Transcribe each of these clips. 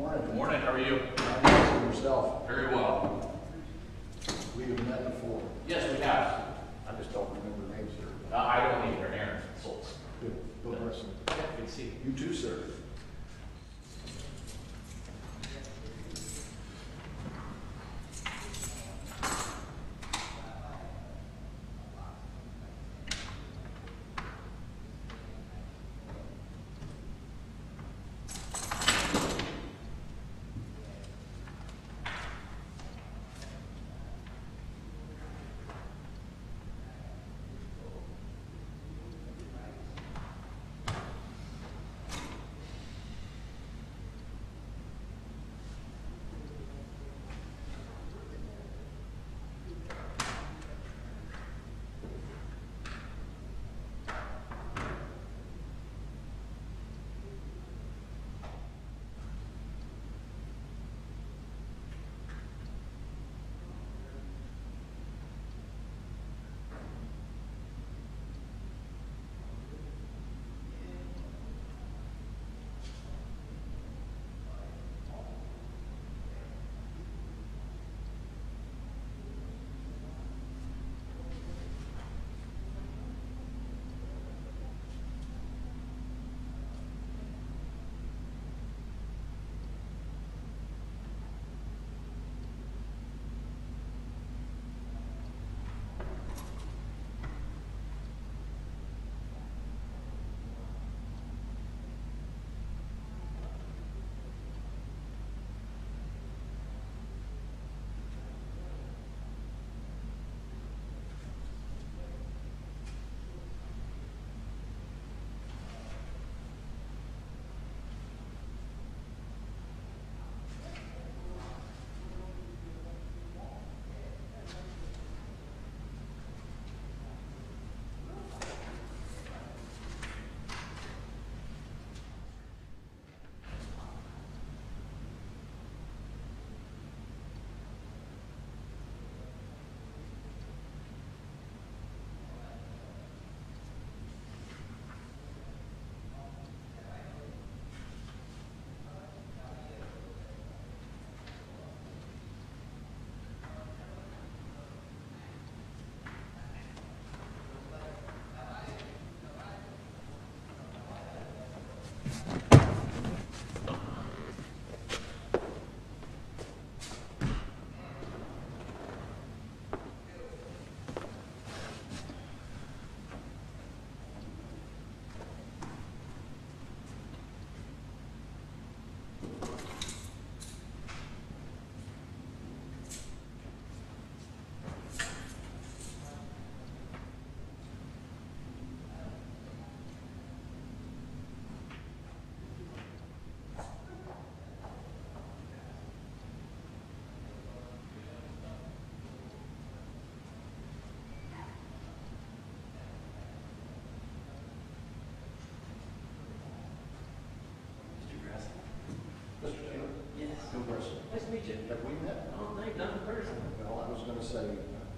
morning. Good morning, how are you? I'm nice and yourself. Very well. We have met before. Yes, we have. I just don't remember names, sir. I don't either, Aaron Schultz. Good. Bill Preston. Yeah, good to see you. You too, sir. Mr. Taylor? Yes. Bill Preston. Nice to meet you. Have we met? Oh, thank you. Not in person. Well, I was going to say,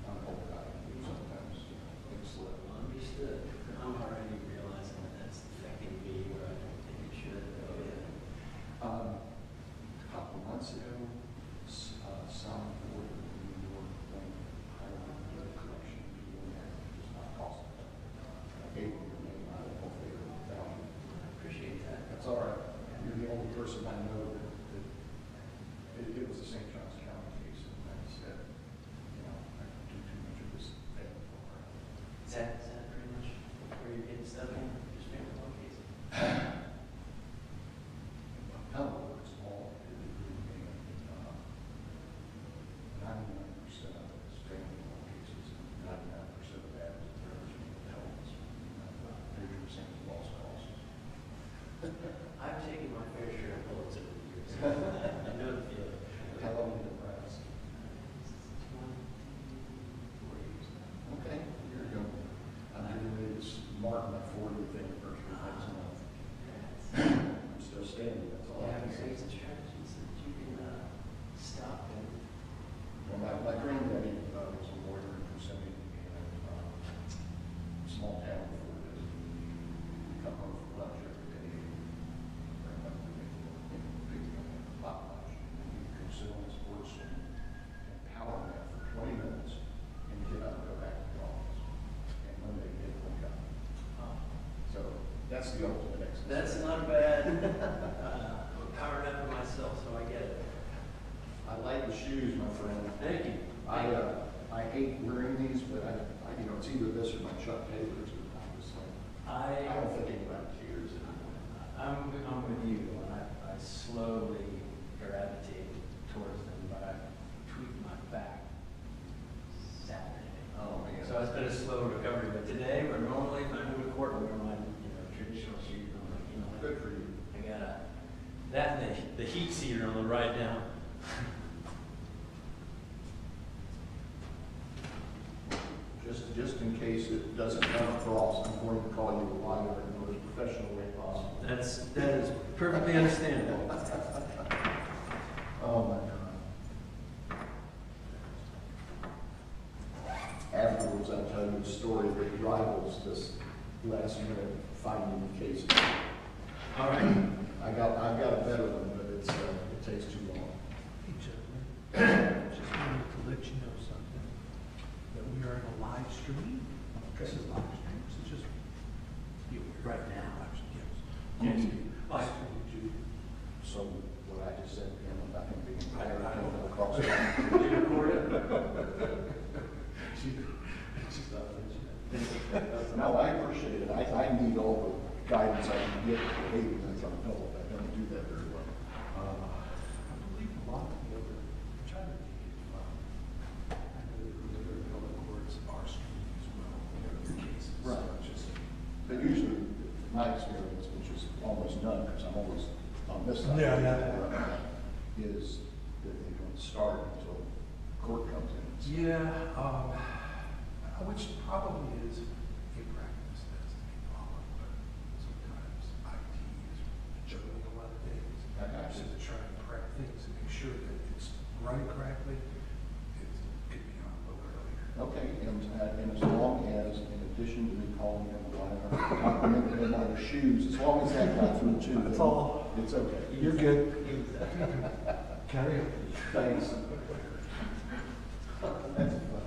I'm an old guy. Sometimes things slip. Understood. I'm already realizing that that's affecting me where I don't think it should. Oh, yeah. A couple of months ago, some board of New York went hiring a collection people that does not cost them. I gave them your name. I don't know if they were found. I appreciate that. That's all right. You're the only person I know that it was the St. Johns County case, and I said, you know, I That's the ultimate exercise. That's not bad. I'm powered up for myself, so I get it. I like the shoes, my friend. Thank you. I hate wearing these, but you know, it's either this or my Chuck Taylors, and I'm just like, I don't think anybody cares anymore. I'm with you, and I slowly gravitate towards them, but I tweaked my back Saturday. Oh, man. So it's been a slow recovery, but today, where normally if I go to court, I wear my, traditional shoes, and I'm like, Good for you. I got that and the heat seater on the ride down. Just in case it doesn't come across, I'm going to call you a liar in the most professional way possible. That is perfectly understandable. Oh, my God. Afterwards, I'll tell you a story that rivals this last minute finding cases. All right. I've got a better one, but it takes too long. Hey, gentlemen, just wanted to let you know something, that we are in a live stream. This is live stream, so just be aware. Right now. Yes. Yes. Live stream, Judy. So what I just said to him about him being hired across the Did you record it? She's not mentioning No, I appreciate it. I need all the guidance I can get for behaving as an adult. I don't do that very well. I believe a lot of the other, I'm trying to think if, I know that the other appellate courts are streaming as well, the cases. So Right. it's just, But usually, my experience, which is almost none, because I'm always on this side, is that they don't start until court comes in. yeah, which probably is a practice that's to be followed, but sometimes IT is juggling a lot of things. I got you. To try and prep things and make sure that it's running correctly, it could be on a little earlier. Okay, and as long as, in addition to me calling him a liar, complimenting him on his shoes, as long as that got through too, That's then all. it's okay. You're good. Carry on. Thanks. That's fun.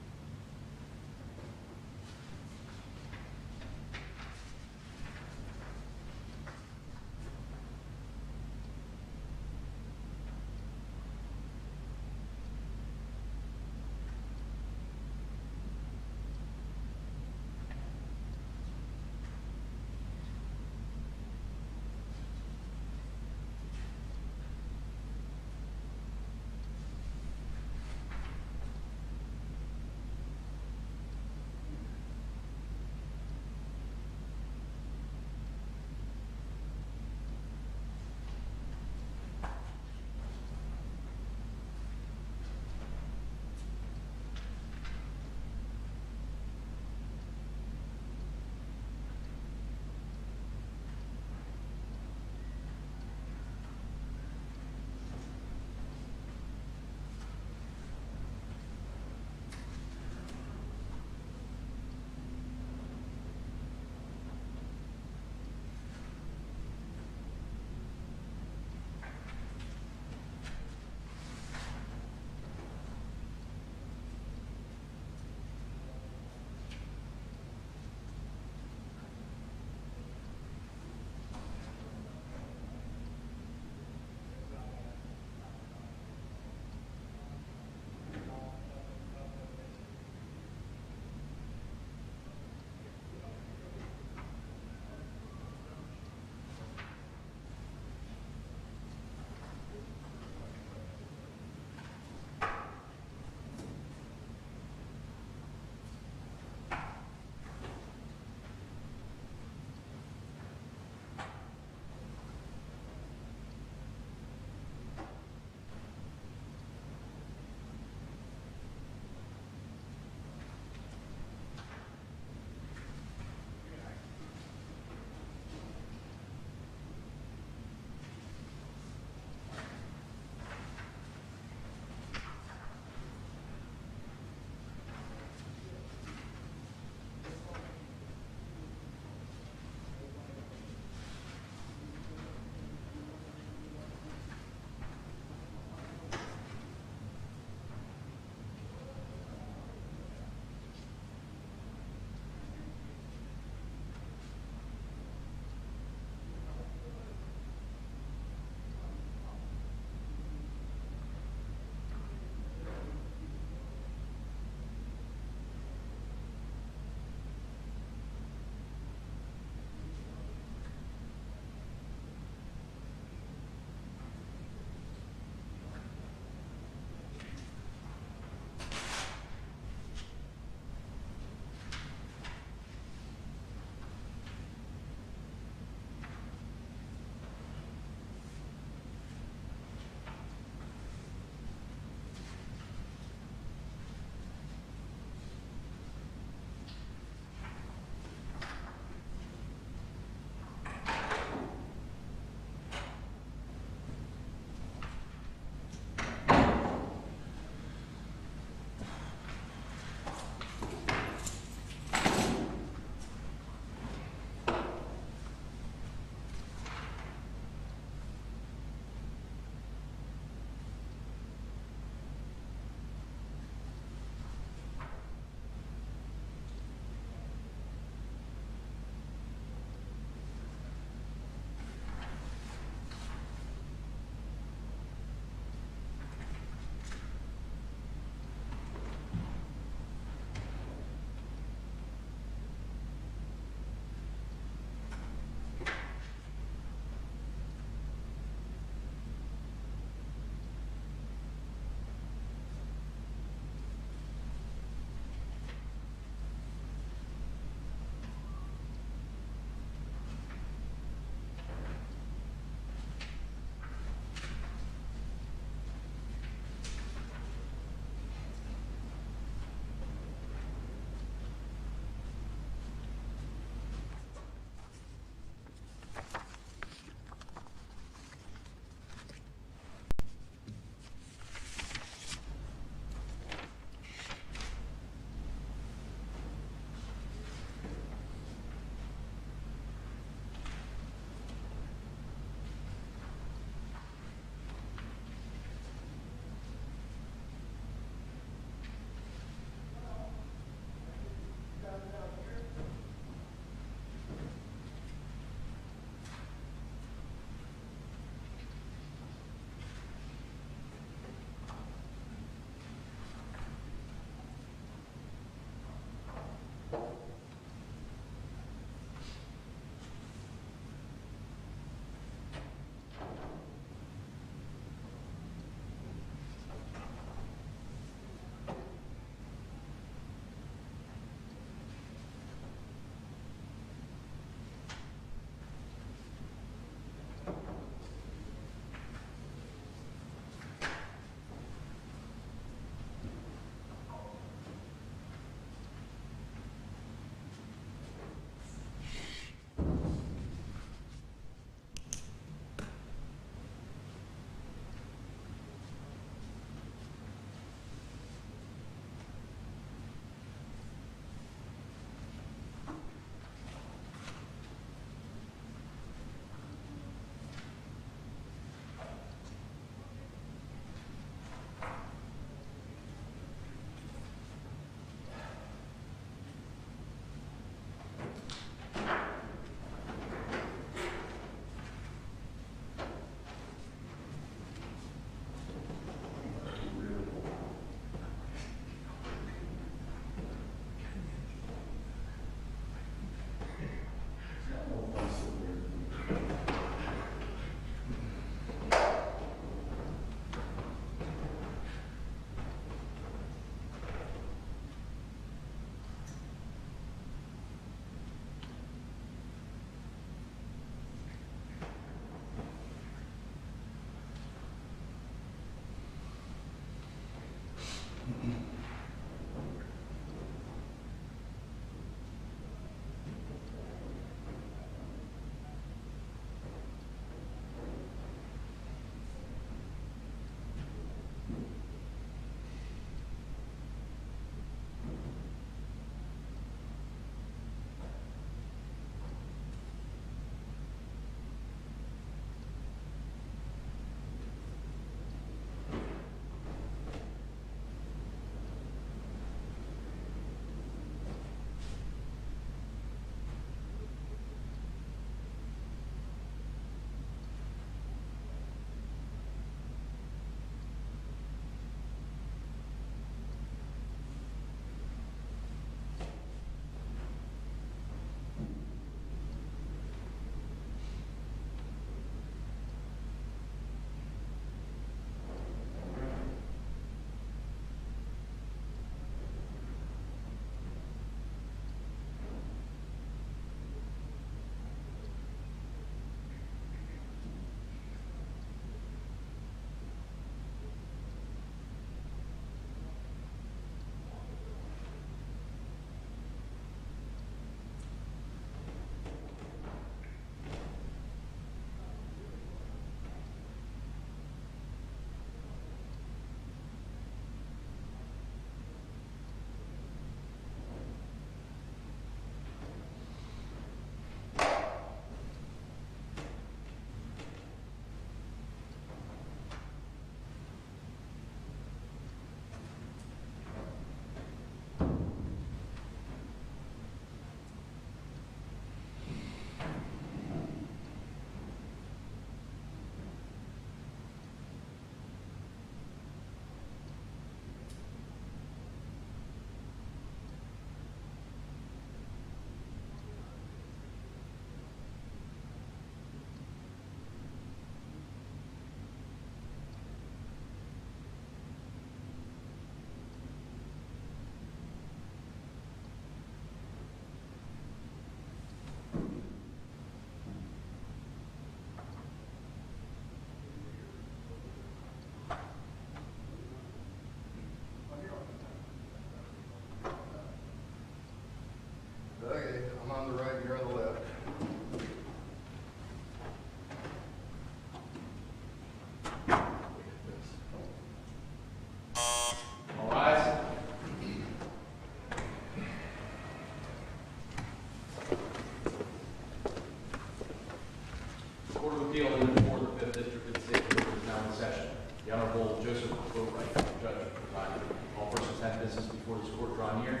The Honorable Joseph Boatwright, Judge, presiding. All persons have business before this court draw near, your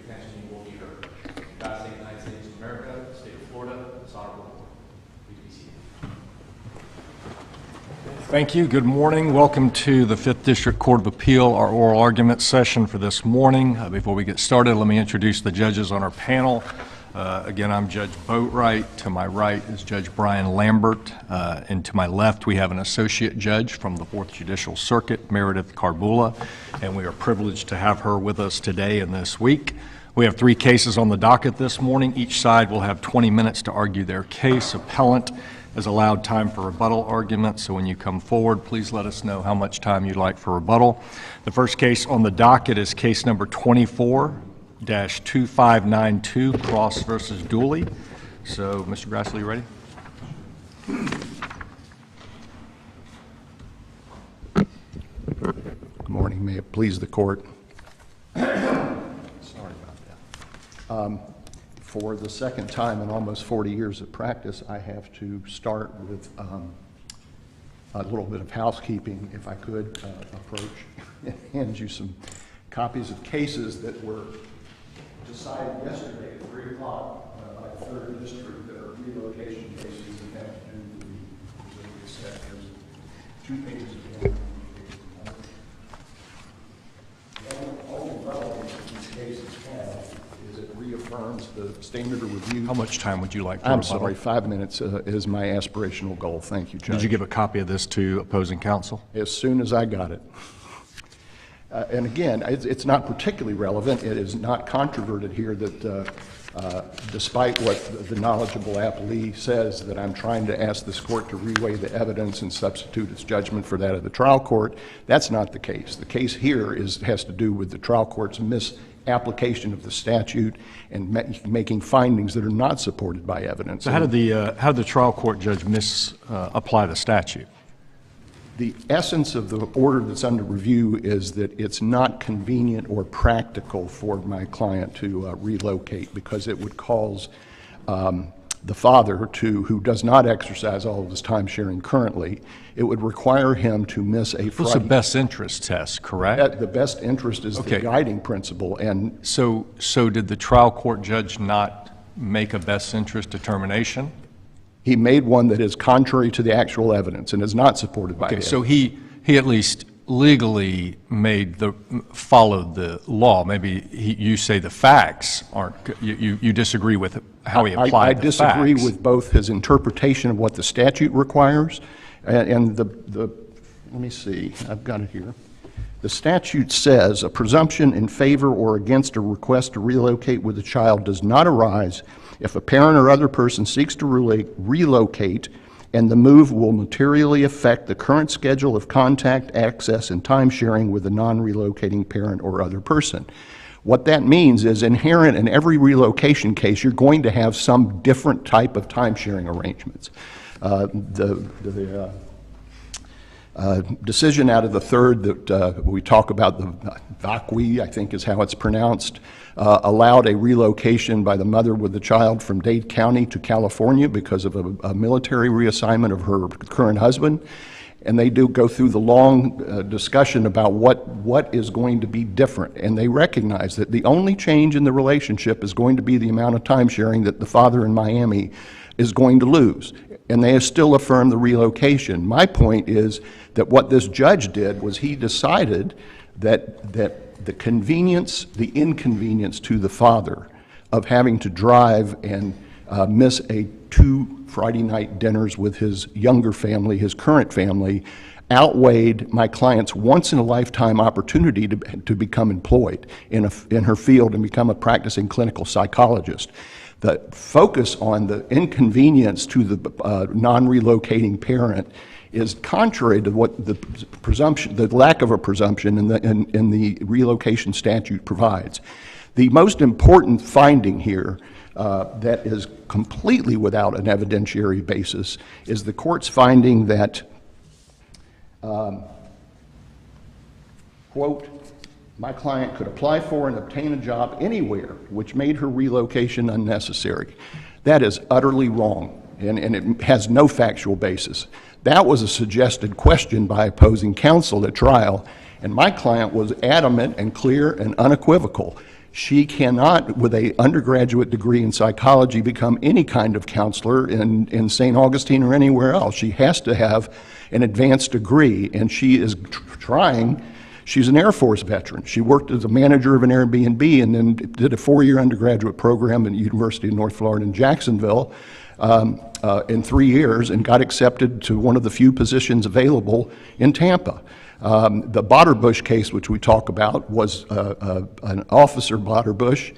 attention will be heard. God save the United States of America, the state of Florida, this honorable court. Please be seated. Thank you. Good morning. Welcome to the 5th District Court of Appeal, our oral argument session for this morning. Before we get started, let me introduce the judges on our panel. Again, I'm Judge Boatwright. To my right is Judge Brian Lambert. And to my left, we have an associate judge from the 4th Judicial Circuit, Meredith Carbula, and we are privileged to have her with us today and this week. We have 3 cases on the docket this morning. Each side will have 20 minutes to argue their case. Appellant is allowed time for rebuttal argument, so when you come forward, please let us know how much time you'd like for rebuttal. The first case on the docket is case number 24-2592, Cross versus Dooley. So, Mr. Grassley, you ready? Good morning. May it please the court. Sorry about that. For the second time in almost 40 years of practice, I have to start with a little bit of housekeeping, if I could approach and hand you some copies of cases that were decided yesterday at 3 o'clock by the 3rd District that are relocation cases that have to do with the sectors. 2 pages of relocation. The only relevance that these cases have is it reaffirms the standard of review. How much time would you like for I'm rebuttal? sorry, 5 minutes is my aspirational goal. Thank you, Judge. Did you give a copy of this to opposing counsel? As soon as I got it. And again, it's not particularly relevant. It is not controverted here that despite what the knowledgeable appellee says, that I'm trying to ask this court to reweigh the evidence and substitute its judgment for that of the trial court. That's not the case. The case here has to do with the trial court's misapplication of the statute and making findings that are not supported by evidence. So how did the trial court judge misapply the statute? The essence of the order that's under review is that it's not convenient or practical for my client to relocate because it would cause the father, who does not exercise all of his time sharing currently, it would require him to miss a Friday. It's a best interest test, correct? The best interest is the guiding principle. And so did the trial court judge not make a best interest determination? he made one that is contrary to the actual evidence and is not supported by so he at least legally followed the law. Maybe you say the facts aren't, you disagree with how he applied the facts. I disagree with both his interpretation of what the statute requires and let me see, I've got it here. The statute says a presumption in favor or against a request to relocate with a child does not arise if a parent or other person seeks to relocate and the move will materially affect the current schedule of contact, access, and time sharing with a non-relocating parent or other person. What that means is inherent in every relocation case, you're going to have some different type of time sharing arrangements. The decision out of the third that we talk about, the Vacui, I think is how it's pronounced, allowed a relocation by the mother with the child from Dade County to California because of a military reassignment of her current husband. And they do go through the long discussion about what is going to be different. And they recognize that the only change in the relationship is going to be the amount of time sharing that the father in Miami is going to lose. And they still affirm the relocation. My point is that what this judge did was he decided that the inconvenience to the father of having to drive and miss 2 Friday night dinners with his younger family, his current family, outweighed my client's once-in-a-lifetime opportunity to become employed in her field and become a practicing clinical psychologist. The focus on the inconvenience to the non-relocating parent is contrary to what the presumption, the lack of a presumption in the relocation statute provides. The most important finding here that is completely without an evidentiary basis is the court's finding that, quote, my client could apply for and obtain a job anywhere which made her relocation unnecessary. That is utterly wrong. and it has no factual basis. That was a suggested question by opposing counsel at trial, and my client was adamant and clear and unequivocal. She cannot, with an undergraduate degree in psychology, become any kind of counselor in St. Augustine or anywhere else. She has to have an advanced degree, and she is trying. She's an Air Force veteran. She worked as a manager of an Airbnb and then did a 4-year undergraduate program at the University of North Florida in Jacksonville in 3 years and got accepted to one of the few positions available in Tampa. The Botterbush case, which we talk about, was an officer, Botterbush,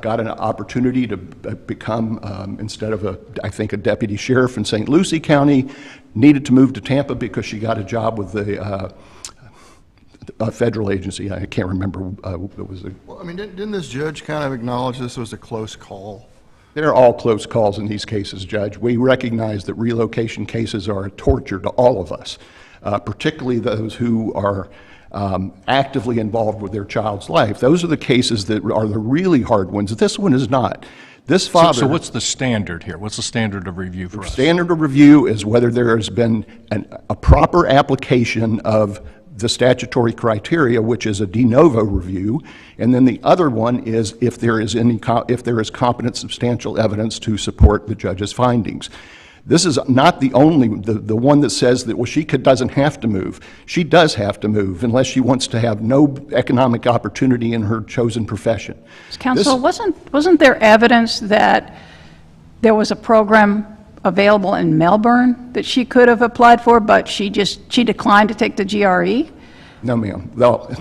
got an opportunity to become, instead of I think a deputy sheriff in St. Lucie County, needed to move to Tampa because she got a job with the federal agency. I can't remember it was. Well, I mean, didn't this judge kind of acknowledge this was a close call? They're all close calls in these cases, Judge. We recognize that relocation cases are a torture to all of us, particularly those who are actively involved with their child's life. Those are the cases that are the really hard ones. This one is not. This father. So what's the standard here? What's the standard of review for us? Standard of review is whether there has been a proper application of the statutory criteria, which is a de novo review, and then the other one is if there is competent substantial evidence to support the judge's findings. This is not the only, the one that says that, well, she doesn't have to move. She does have to move unless she wants to have no economic opportunity in her chosen profession. Counsel, wasn't there evidence that there was a program available in Melbourne that she could have applied for, but she declined to take the GRE? No, ma'am. Well,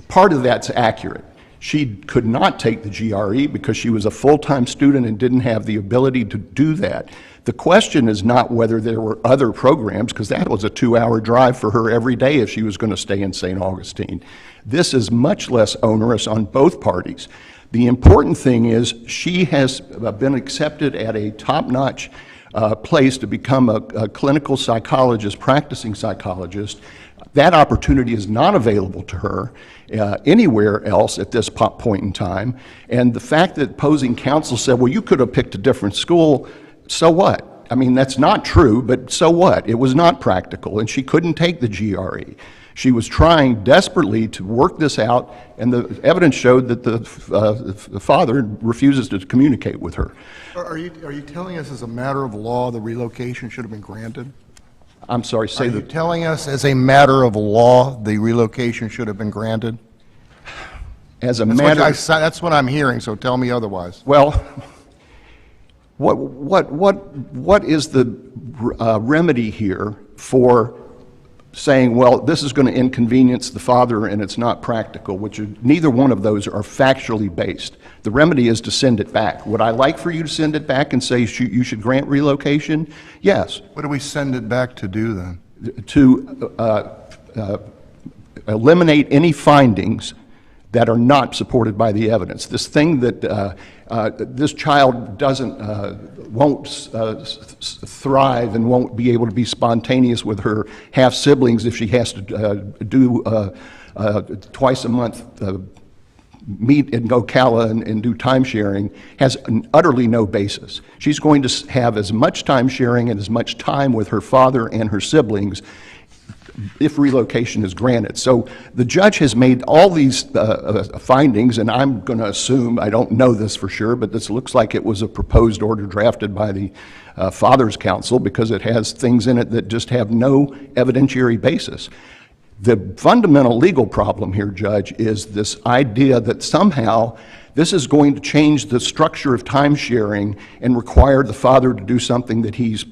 part of that's accurate. She could not take the GRE because she was a full-time student and didn't have the ability to do that. The question is not whether there were other programs, because that was a 2-hour drive for her every day if she was going to stay in St. Augustine. This is much less onerous on both parties. The important thing is she has been accepted at a top-notch place to become a clinical psychologist, practicing psychologist. That opportunity is not available to her anywhere else at this point in time. And the fact that opposing counsel said, well, you could have picked a different school, so what? I mean, that's not true, but so what? It was not practical, and she couldn't take the GRE. She was trying desperately to work this out, and the evidence showed that the father refuses to communicate with her. Are you telling us as a matter of law the relocation should have been granted? I'm sorry, say Are you that. telling us as a matter of law the relocation should have been granted? As a That's matter, that's what I'm hearing, so tell me otherwise. well, what is the remedy here for saying, well, this is going to inconvenience the father and it's not practical, which neither one of those are factually based. The remedy is to send it back. Would I like for you to send it back and say you should grant relocation? Yes. What do we send it back to do then? To eliminate any findings that are not supported by the evidence. This thing that this child won't thrive and won't be able to be spontaneous with her half-siblings if she has to do twice a month meet in Ocala and do time sharing has utterly no basis. She's going to have as much time sharing and as much time with her father and her siblings if relocation is granted. So the judge has made all these findings, and I'm going to assume, I don't know this for sure, but this looks like it was a proposed order drafted by the Father's Council because it has things in it that just have no evidentiary basis. The fundamental legal problem here, Judge, is this idea that somehow this is going to change the structure of time sharing and require the father to do something that he's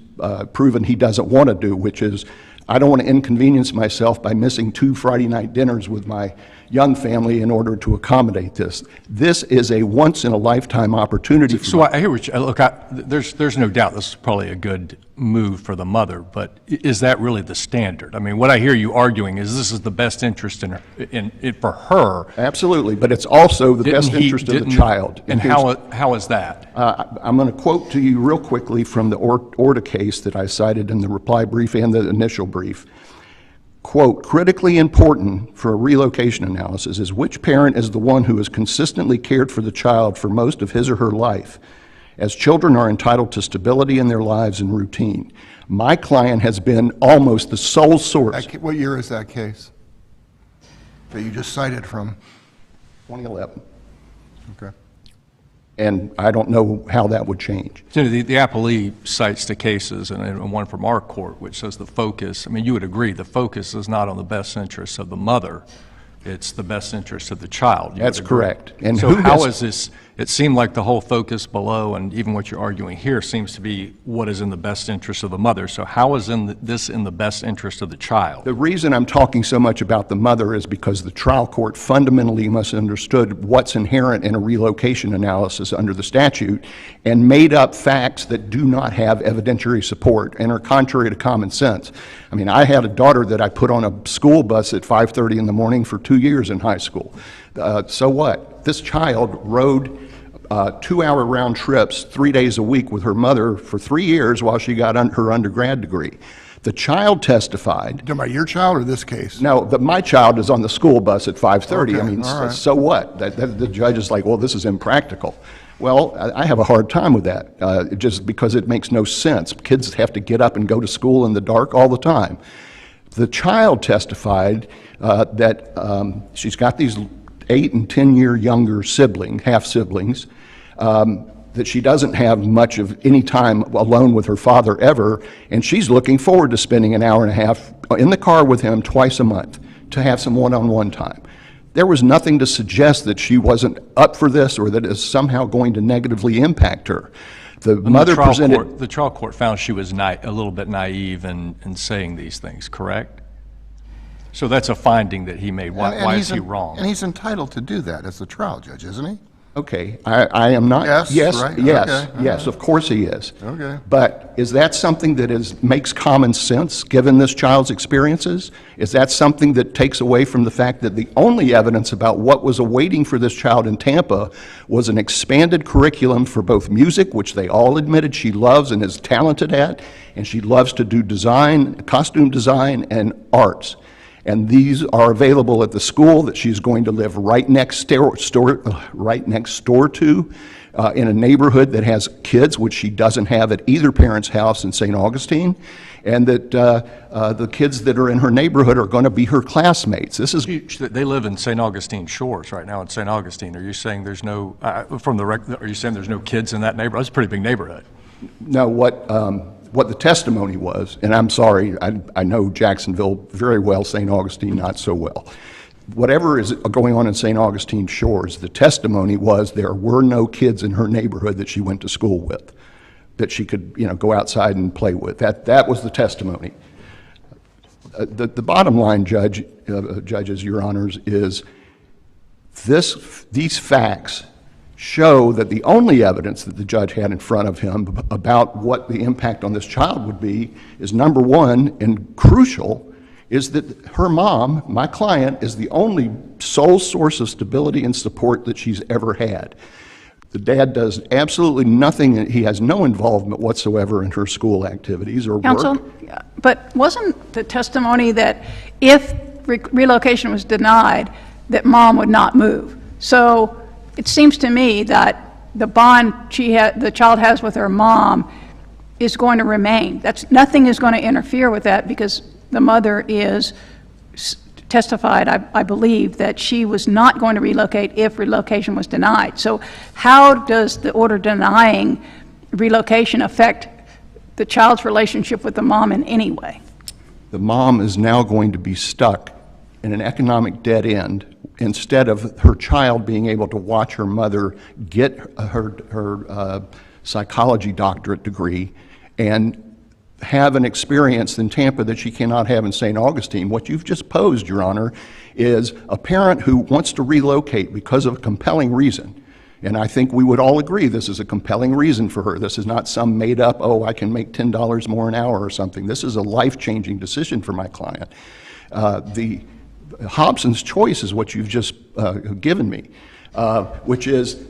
proven he doesn't want to do, which is, I don't want to inconvenience myself by missing 2 Friday night dinners with my young family in order to accommodate this. This is a once-in-a-lifetime opportunity. So I hear what you, look, there's no doubt this is probably a good move for the mother, but is that really the standard? I mean, what I hear you arguing is this is the best interest for her. Absolutely, but it's also the best interest of the child. And how is that? I'm going to quote to you real quickly from the Orta case that I cited in the reply brief and the initial brief. Quote, critically important for a relocation analysis is which parent is the one who has consistently cared for the child for most of his or her life as children are entitled to stability in their lives and routine. My client has been almost the sole source. What year is that case that you just cited from? 2011. Okay. And I don't know how that would change. So the appellee cites the cases, and one from our court, which says the focus, I mean, you would agree, the focus is not on the best interests of the mother, it's the best interest of the child. That's correct. And so who how has- is this, it seemed like the whole focus below, and even what you're arguing here, seems to be what is in the best interest of the mother. So how is this in the best interest of the child? The reason I'm talking so much about the mother is because the trial court fundamentally misunderstood what's inherent in a relocation analysis under the statute and made up facts that do not have evidentiary support and are contrary to common sense. I mean, I had a daughter that I put on a school bus at 5:30 in the morning for 2 years in high school. So what? This child rode 2-hour round trips 3 days a week with her mother for 3 years while she got her undergrad degree. The child testified. Talking about your child or this case? No, my child is on the school bus at 5:30. I Okay, mean, all right. so what? The judge is like, well, this is impractical. Well, I have a hard time with that, just because it makes no sense. Kids have to get up and go to school in the dark all the time. The child testified that she's got these 8 and 10-year younger half-siblings, that she doesn't have much of any time alone with her father ever, and she's looking forward to spending an hour and a half in the car with him twice a month to have some one-on-one time. There was nothing to suggest that she wasn't up for this or that it's somehow going to negatively impact her. The mother presented... The trial court found she was a little bit naive in saying these things, correct? So that's a finding that he made. Why is he wrong? And he's entitled to do that as the trial judge, isn't he? Okay, I am not... Yes, right? Yes, Okay, yes, of course he is. Okay. But is that something that makes common sense, given this child's experiences? Is that something that takes away from the fact that the only evidence about what was awaiting for this child in Tampa was an expanded curriculum for both music, which they all admitted she loves and is talented at, and she loves to do design, costume design, and arts. And these are available at the school that she's going to live right next door to, in a neighborhood that has kids, which she doesn't have at either parent's house in St. Augustine, and that the kids that are in her neighborhood are going to be her classmates. This is... They live in St. Augustine Shores right now in St. Augustine. Are you saying there's no, are you saying there's no kids in that neighborhood? It's a pretty big neighborhood. No, what the testimony was, and I'm sorry, I know Jacksonville very well, St. Augustine not so well. Whatever is going on in St. Augustine Shores, the testimony was there were no kids in her neighborhood that she went to school with, that she could, go outside and play with. That was the testimony. The bottom line, judges, your honors, is these facts show that the only evidence that the judge had in front of him about what the impact on this child would be is, number one, and crucial, is that her mom, my client, is the only sole source of stability and support that she's ever had. The dad does absolutely nothing. He has no involvement whatsoever in her school activities or Counsel, work. but wasn't the testimony that if relocation was denied, that mom would not move? So it seems to me that the bond the child has with her mom is going to remain. Nothing is going to interfere with that, because the mother testified, I believe, that she was not going to relocate if relocation was denied. So how does the order denying relocation affect the child's relationship with the mom in any way? The mom is now going to be stuck in an economic dead end instead of her child being able to watch her mother get her psychology doctorate degree and have an experience in Tampa that she cannot have in St. Augustine. What you've just posed, Your Honor, is a parent who wants to relocate because of a compelling reason. And I think we would all agree this is a compelling reason for her. This is not some made up, I can make $10 more an hour or something. This is a life-changing decision for my client. The Hobson's choice is what you've just given me, which is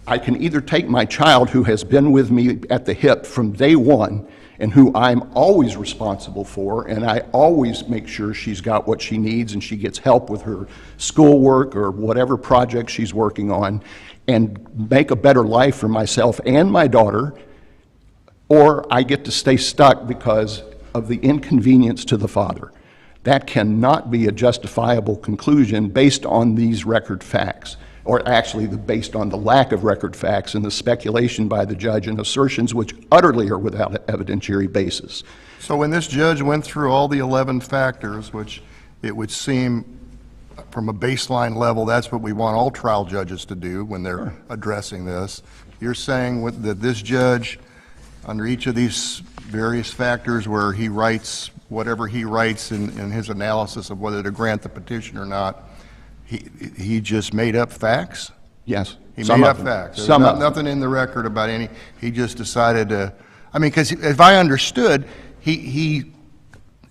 I can either take my child who has been with me at the hip from day one and who I'm always responsible for, and I always make sure she's got what she needs and she gets help with her schoolwork or whatever project she's working on, and make a better life for myself and my daughter, or I get to stay stuck because of the inconvenience to the father. That cannot be a justifiable conclusion based on these record facts, or actually based on the lack of record facts and the speculation by the judge and assertions which utterly are without evidentiary basis. So when this judge went through all the 11 factors, which it would seem from a baseline level, that's what we want all trial judges to do when they're addressing this, you're saying that this judge, under each of these various factors where he writes whatever he writes in his analysis of whether to grant the petition or not, he just made up facts? Yes. He some made of up them. facts. There's Some of them. nothing in the record about any, he just decided to, I mean, because if I understood, he,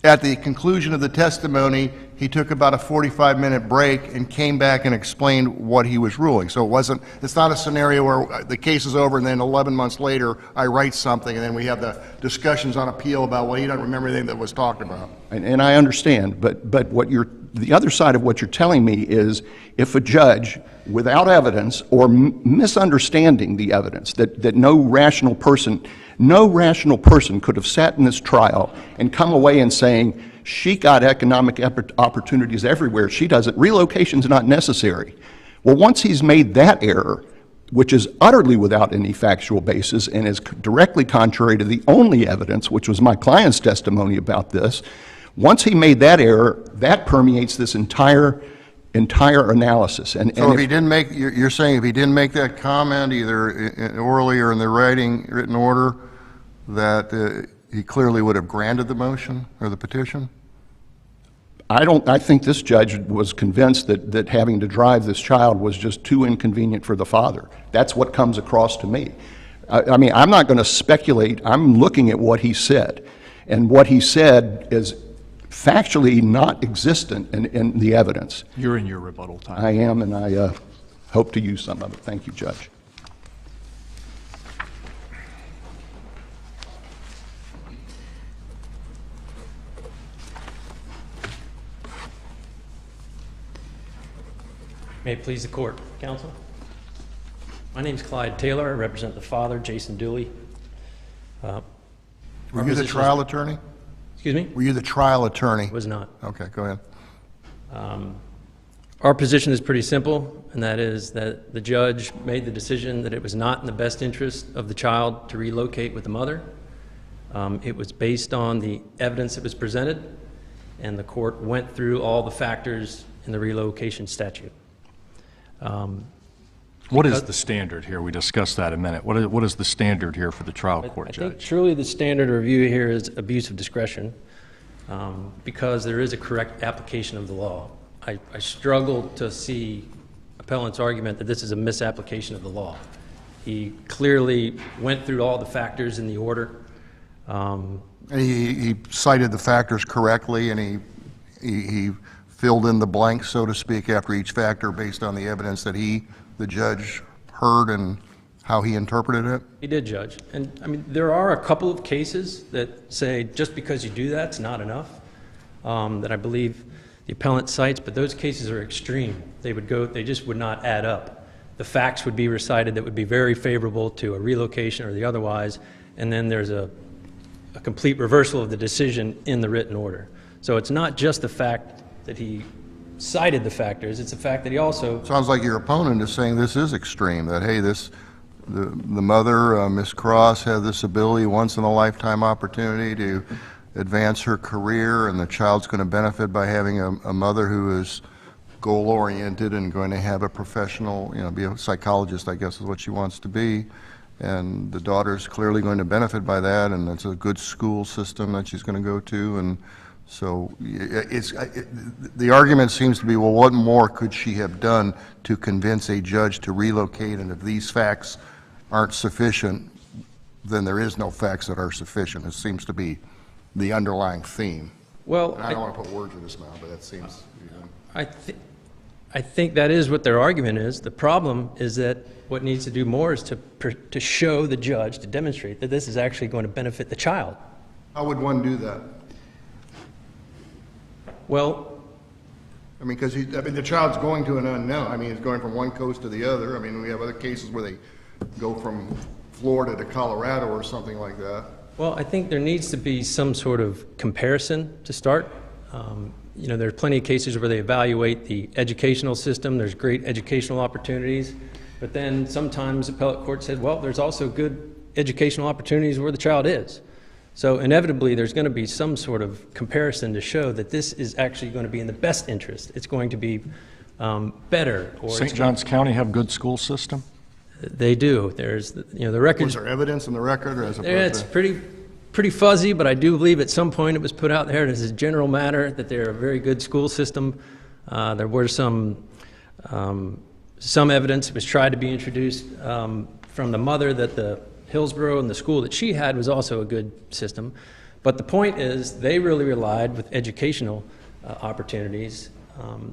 at the conclusion of the testimony, he took about a 45-minute break and came back and explained what he was ruling. So it's not a scenario where the case is over and then 11 months later I write something and then we have the discussions on appeal about, well, you don't remember anything that was talked about. And I understand, but the other side of what you're telling me is if a judge, without evidence or misunderstanding the evidence, that no rational person could have sat in this trial and come away and saying, she got economic opportunities everywhere, she doesn't, relocation's not necessary. Well, once he's made that error, which is utterly without any factual basis and is directly contrary to the only evidence, which was my client's testimony about this, once he made that error, that permeates this entire analysis. So if he didn't make, you're saying if he didn't make that comment either orally or in the written order, that he clearly would have granted the motion or the petition? I think this judge was convinced that having to drive this child was just too inconvenient for the father. That's what comes across to me. I mean, I'm not going to speculate. I'm looking at what he said. And what he said is factually not existent in the evidence. You're in your rebuttal time. I am, and I hope to use some of it. Thank you, Judge. May it please the court, counsel. My name's Clyde Taylor. I represent the father, Jason Dooley. Were you the trial attorney? Excuse me? Were you the trial attorney? Was not. Okay, go ahead. Our position is pretty simple, and that is that the judge made the decision that it was not in the best interest of the child to relocate with the mother. It was based on the evidence that was presented, and the court went through all the factors in the relocation statute. What is the standard here? We discussed that a minute. What is the standard here for the trial court I judge? think truly the standard of review here is abuse of discretion, because there is a correct application of the law. I struggle to see appellant's argument that this is a misapplication of the law. He clearly went through all the factors in the order. He cited the factors correctly, and he filled in the blanks, so to speak, after each factor based on the evidence that the judge, heard and how he interpreted it? He did, Judge. And, I mean, there are a couple of cases that say just because you do that, it's not enough, that I believe the appellant cites, but those cases are extreme. They just would not add up. The facts would be recited that would be very favorable to a relocation or the otherwise, and then there's a complete reversal of the decision in the written order. So it's not just the fact that he cited the factors, it's the fact that he also... Sounds like your opponent is saying this is extreme, that, hey, the mother, Miss Cross, had this ability, once-in-a-lifetime opportunity to advance her career, and the child's going to benefit by having a mother who is goal-oriented and going to have a professional, be a psychologist, I guess is what she wants to be. And the daughter's clearly going to benefit by that, and it's a good school system that she's going to go to. And so the argument seems to be, well, what more could she have done to convince a judge to relocate? And if these facts aren't sufficient, then there is no facts that are sufficient. It seems to be the underlying theme. Well, And I don't want to put words in his mouth, but that seems... I I think that is what their argument is. The problem is that what needs to do more is to show the judge, to demonstrate that this is actually going to benefit the child. How would one do that? Well, I mean, because the child's going to an unknown. I mean, he's going from one coast to the other. I mean, we have other cases where they go from Florida to Colorado or something like that. well, I think there needs to be some sort of comparison to start. You know, there are plenty of cases where they evaluate the educational system. There's great educational opportunities. But then sometimes appellate court said, well, there's also good educational opportunities where the child is. So inevitably, there's going to be some sort of comparison to show that this is actually going to be in the best interest. It's going to be better. Or St. Johns County have good school system? they do. There's, the Was records. there evidence in the record or as opposed It's to? pretty fuzzy, but I do believe at some point it was put out there as a general matter that they're a very good school system. There were some evidence that was tried to be introduced from the mother that the Hillsborough and the school that she had was also a good system. But the point is, they really relied with educational opportunities.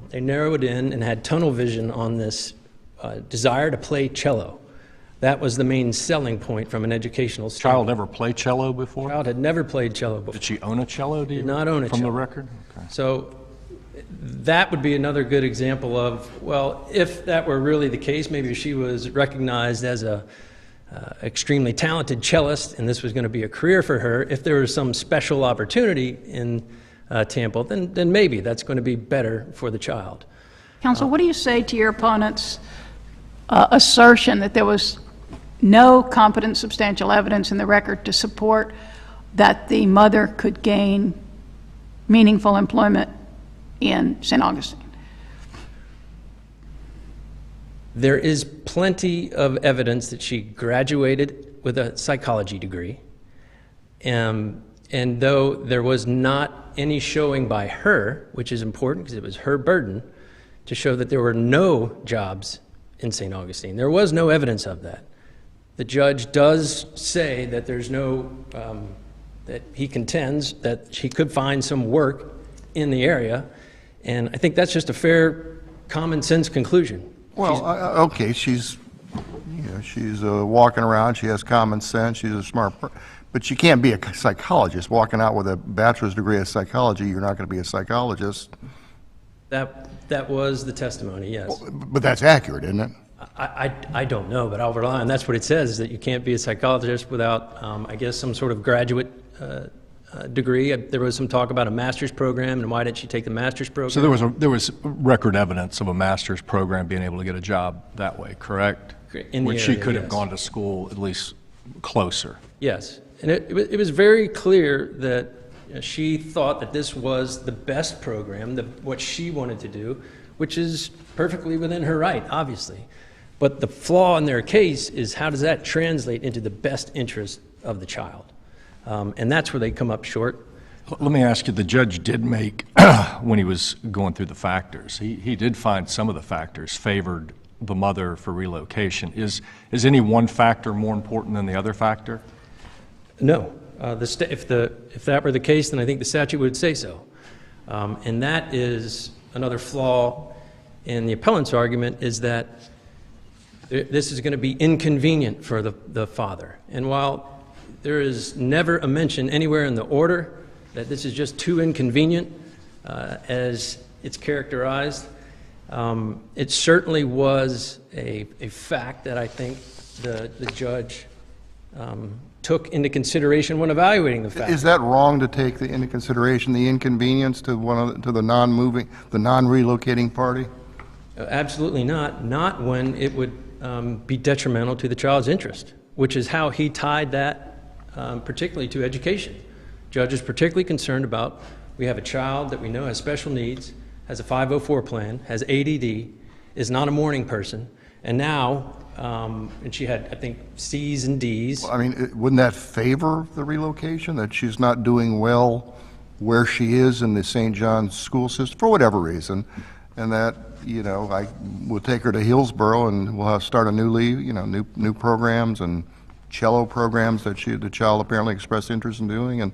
They narrowed in and had tunnel vision on this desire to play cello. That was the main selling point from an educational standpoint. Child ever played cello before? Child had never played cello before. Did she own a cello? Did not own a From the cello. record? Okay. So that would be another good example of, well, if that were really the case, maybe she was recognized as a extremely talented cellist and this was going to be a career for her. If there was some special opportunity in Tampa, then maybe that's going to be better for the child. Counsel, what do you say to your opponent's assertion that there was no competent substantial evidence in the record to support that the mother could gain meaningful employment in St. Augustine? There is plenty of evidence that she graduated with a psychology degree. And though there was not any showing by her, which is important because it was her burden, to show that there were no jobs in St. Augustine. There was no evidence of that. The judge does say that there's no, that he contends that she could find some work in the area, and I think that's just a fair, common sense conclusion. Well, okay, she's walking around, she has common sense, she's a smart person, but she can't be a psychologist. Walking out with a bachelor's degree in psychology, you're not going to be a psychologist. That was the testimony, yes. But that's accurate, isn't it? I don't know, but I'll rely on, that's what it says, is that you can't be a psychologist without, I guess, some sort of graduate degree. There was some talk about a master's program, and why didn't she take the master's program? So there was record evidence of a master's program being able to get a job that way, correct? In the When she area, could have yes. gone to school at least closer. Yes, and it was very clear that she thought that this was the best program, what she wanted to do, which is perfectly within her right, obviously. But the flaw in their case is, how does that translate into the best interest of the child? And that's where they come up short. Let me ask you, the judge did make, when he was going through the factors, he did find some of the factors favored the mother for relocation. Is any one factor more important than the other factor? No. If that were the case, then I think the statute would say so. And that is another flaw in the appellant's argument, is that this is going to be inconvenient for the father. And while there is never a mention anywhere in the order that this is just too inconvenient, as it's characterized, it certainly was a fact that I think the judge took into consideration when evaluating the fact. Is that wrong to take into consideration the inconvenience to the non-relocating party? Absolutely not. Not when it would be detrimental to the child's interest, which is how he tied that particularly to education. Judge is particularly concerned about, we have a child that we know has special needs, has a 504 plan, has ADD, is not a morning person, and now, and she had, I think, C's and D's. Well, I mean, wouldn't that favor the relocation, that she's not doing well where she is in the St. John's school system, for whatever reason, and that, I will take her to Hillsborough and we'll start a new programs and cello programs that the child apparently expressed interest in doing, and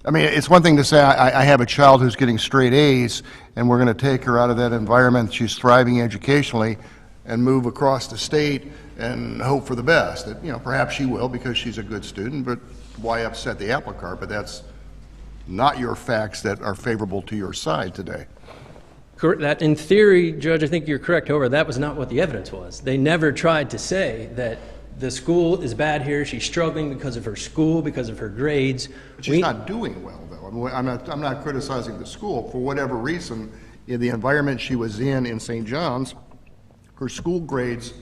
I mean, it's one thing to say, I have a child who's getting straight A's, and we're going to take her out of that environment, she's thriving educationally, and move across the state and hope for the best. That, you know, perhaps she will because she's a good student, but why upset the apple cart? But that's not your facts that are favorable to your side today. That, in theory, Judge, I think you're correct. However, that was not what the evidence was. They never tried to say that the school is bad here, she's struggling because of her school, because of her grades. But she's not doing well, though. I mean, I'm not criticizing the school. For whatever reason, in the environment she was in St. John's, her school grades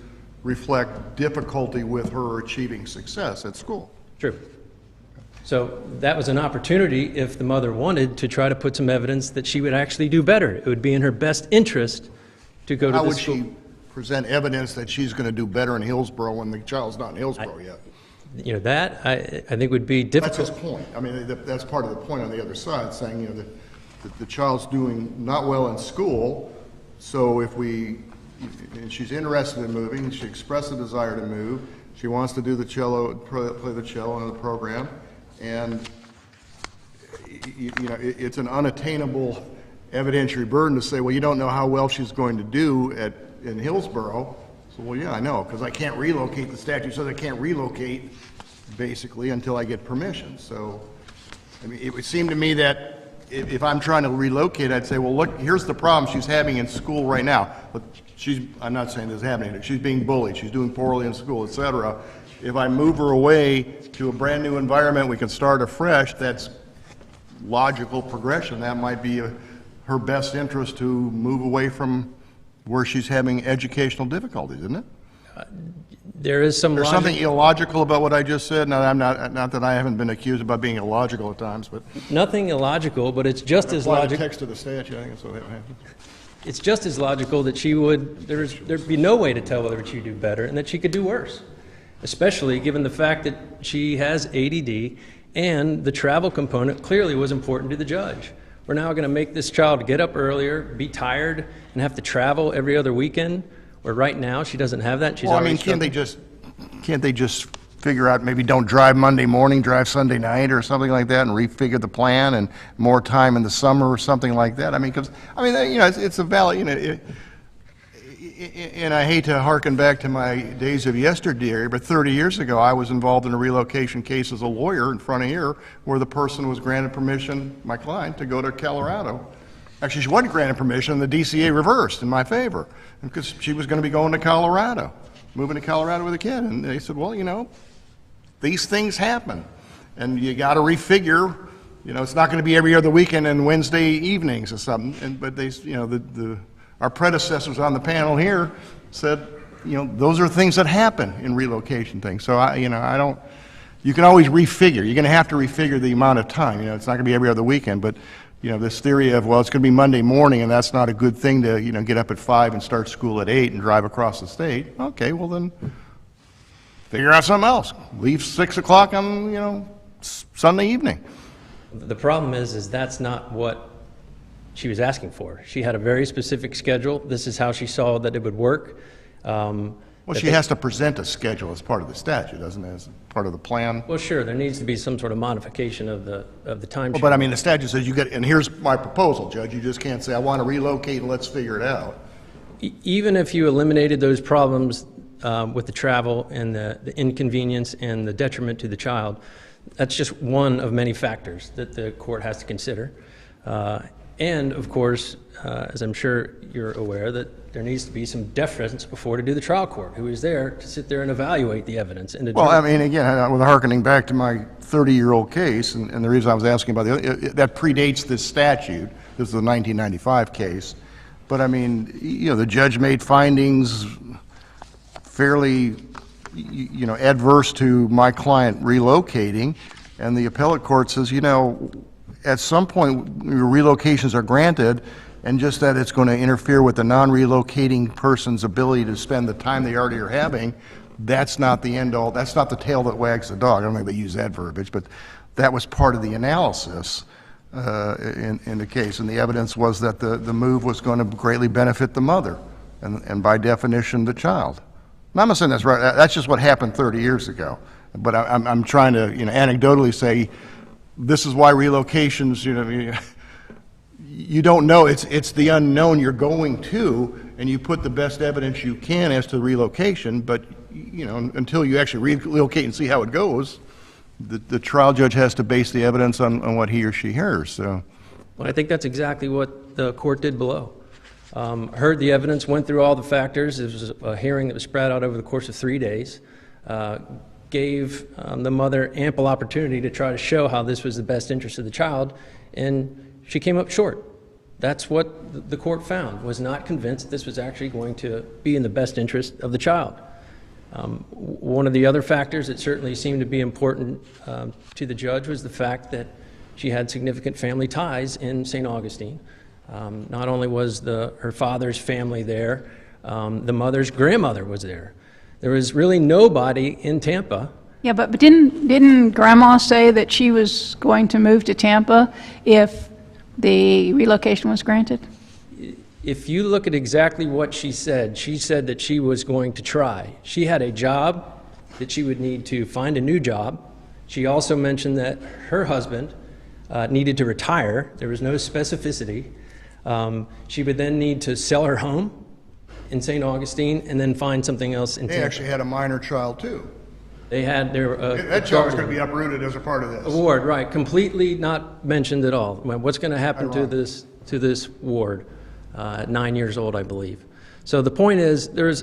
reflect difficulty with her achieving success at school. True. So that was an opportunity, if the mother wanted, to try to put some evidence that she would actually do better. It would be in her best interest to go to How the would school. she present evidence that she's going to do better in Hillsborough when the child's not in Hillsborough yet? You know, that I think would be difficult. That's his point. I mean, that's part of the point on the other side, saying, you know, that the child's doing not well in school, so and she's interested in moving, she expressed a desire to move, she wants to do the cello, play the cello in the program, and you know, it's an unattainable evidentiary burden to say, well, you don't know how well she's going to do in Hillsborough. So, well, yeah, I know, because I can't relocate. The statute says I can't relocate, basically, until I get permission. So, I mean, it would seem to me that if I'm trying to relocate, I'd say, well, look, here's the problem she's having in school right now. But I'm not saying this is happening. She's being bullied. She's doing poorly in school, et cetera. If I move her away to a brand new environment, we can start afresh. That's logical progression. That might be her best interest to move away from where she's having educational difficulties, isn't it? There is some There's logic. something illogical about what I just said. Now, I'm not that I haven't been accused about being illogical at times, but Nothing illogical, but it's just as apply the logical. text of the statute, I think that's what happens. It's just as logical that there'd be no way to tell whether she'd do better and that she could do worse, especially given the fact that she has ADD and the travel component clearly was important to the judge. We're now going to make this child get up earlier, be tired, and have to travel every other weekend, where right now she doesn't have that. She's Well, I already mean, can't struggling. they just figure out, maybe don't drive Monday morning, drive Sunday night or something like that, and refigure the plan, and more time in the summer or something like that? I mean, because, I mean, you know, it's a valid, you know, and I hate to hearken back to my days of yesterday, but 30 years ago, I was involved in a relocation case as a lawyer in front of here, where the person was granted permission, my client, to go to Colorado. Actually, she wasn't granted permission, and the DCA reversed in my favor, because she was going to be going to Colorado, moving to Colorado with a kid. And they said, well, you know, these things happen, and you got to refigure. You know, it's not going to be every other weekend and Wednesday evenings or something. But they, you know, our predecessors on the panel here said, you know, those are things that happen in relocation things. So you know, you can always refigure. You're going to have to refigure the amount of time. You know, it's not going to be every other weekend, but you know, this theory of, well, it's going to be Monday morning and that's not a good thing to, you know, get up at 5 and start school at 8 and drive across the state. Okay, well then, figure out something else. Leave 6 o'clock on, you know, Sunday evening. The problem is that's not what she was asking for. She had a very specific schedule. This is how she saw that it would work. Well, she has to present a schedule as part of the statute, doesn't it, as part of the plan? Well, sure, there needs to be some sort of modification of the time. Well, but I mean, the statute says you get, and here's my proposal, Judge, you just can't say, I want to relocate and let's figure it out. Even if you eliminated those problems with the travel and the inconvenience and the detriment to the child, that's just one of many factors that the court has to consider. And, of course, as I'm sure you're aware, that there needs to be some deference before to do the trial court, who is there to sit there and evaluate the evidence. And Well, I mean, again, with hearkening back to my 30-year-old case, and the reason I was asking about that predates this statute. This is the 1995 case. But, I mean, you know, the judge made findings fairly, you know, adverse to my client relocating, and the appellate court says, you know, at some point, your relocations are granted, and just that it's going to interfere with the non-relocating person's ability to spend the time they already are having, that's not the end all, that's not the tail that wags the dog. I don't think they use that verbiage, but that was part of the analysis in the case, and the evidence was that the move was going to greatly benefit the mother, and by definition, the child. Now, I'm not saying that's right, that's just what happened 30 years ago, but I'm trying to, you know, anecdotally say, this is why relocations, you don't know, it's the unknown you're going to, and you put the best evidence you can as to the relocation, but, until you actually relocate and see how it goes, the trial judge has to base the evidence on what he or she hears, so. Well, I think that's exactly what the court did below. Heard the evidence, went through all the factors. It was a hearing that was spread out over the course of 3 days. Gave the mother ample opportunity to try to show how this was the best interest of the child, and she came up short. That's what the court found, was not convinced this was actually going to be in the best interest of the child. One of the other factors that certainly seemed to be important to the judge was the fact that she had significant family ties in St. Augustine. Not only was her father's family there, the mother's grandmother was there. There was really nobody in Tampa. Yeah, but didn't Grandma say that she was going to move to Tampa if the relocation was granted? If you look at exactly what she said that she was going to try. She had a job that she would need to find a new job. She also mentioned that her husband needed to retire. There was no specificity. She would then need to sell her home in St. Augustine and then find something else in They Tampa. actually had a minor child, too. They had their That child's going to be uprooted as a part of this. ward, right? Completely not mentioned at all. What's going to happen to Ironic. this ward? 9 years old, I believe. So the point is, there's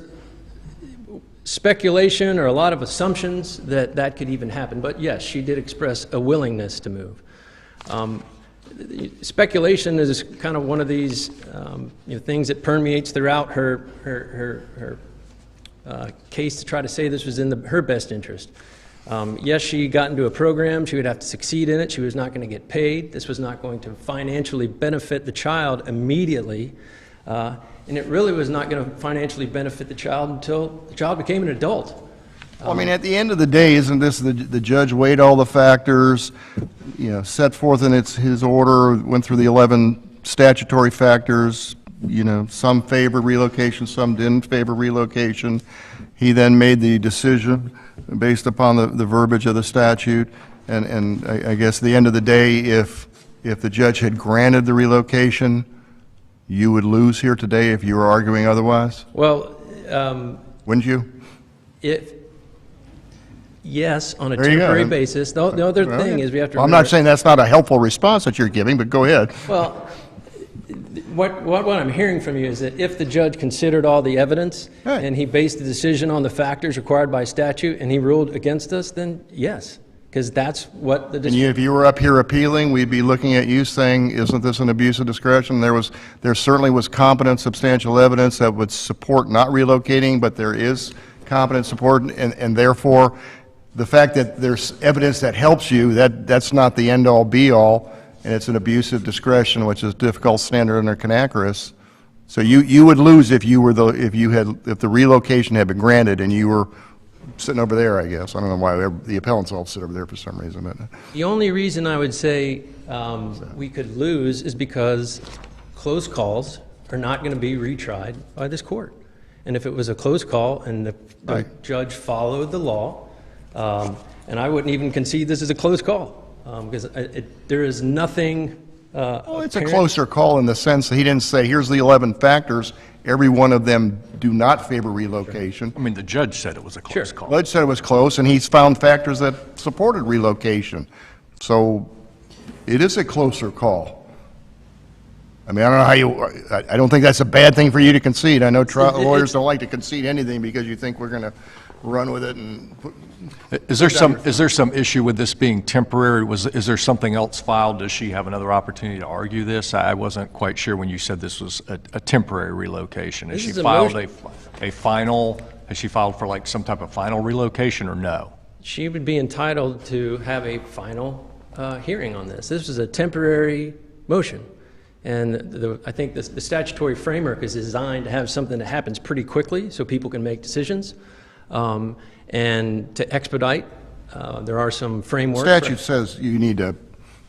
speculation or a lot of assumptions that could even happen. But yes, she did express a willingness to move. Speculation is kind of one of these things that permeates throughout her case to try to say this was in her best interest. Yes, she got into a program. She would have to succeed in it. She was not going to get paid. This was not going to financially benefit the child immediately. And it really was not going to financially benefit the child until the child became an adult. Well, I mean, at the end of the day, isn't this, the judge weighed all the factors, set forth in his order, went through the 11 statutory factors, some favor relocation, some didn't favor relocation. He then made the decision based upon the verbiage of the statute, and I guess at the end of the day, if the judge had granted the relocation, you would lose here today if you were arguing otherwise? Well, Wouldn't you? Yes, on a There you go. temporary basis. The other thing is we have to Well, I'm remember. not saying that's not a helpful response that you're giving, but go ahead. Well, what I'm hearing from you is that if the judge considered all the evidence Right. and he based the decision on the factors required by statute and he ruled against us, then yes, because that's what the And if you were up here appealing, we'd be looking at you saying, isn't this an abuse of discretion? There certainly was competent, substantial evidence that would support not relocating, but there is competent support, and therefore, the fact that there's evidence that helps you, that's not the end-all, be-all, and it's an abuse of discretion, which is a difficult standard under Canacaris. So you would lose if the relocation had been granted and you were sitting over there, I guess. I don't know why the appellants all sit over there for some reason, but The only reason I would say we could lose is because close calls are not going to be retried by this court. And if it was a close call and the Right. judge followed the law, and I wouldn't even concede this is a close call, because there is nothing well, it's a apparent. closer call in the sense that he didn't say, here's the 11 factors, every one of them do not favor relocation. I mean, the judge said it was a close call. Judge said it was close, and he's found factors that supported relocation. So it is a closer call. I mean, I don't know how I don't think that's a bad thing for you to concede. I know lawyers don't like to concede anything because you think we're going to run with it and put. Is there some issue with this being temporary? Is there something else filed? Does she have another opportunity to argue this? I wasn't quite sure when you said this was a temporary relocation. Has This she is a filed motion. a final, has she filed for like some type of final relocation or no? She would be entitled to have a final hearing on this. This is a temporary motion. And I think the statutory framework is designed to have something that happens pretty quickly so people can make decisions. And to expedite, there are some frameworks. Statute says you need to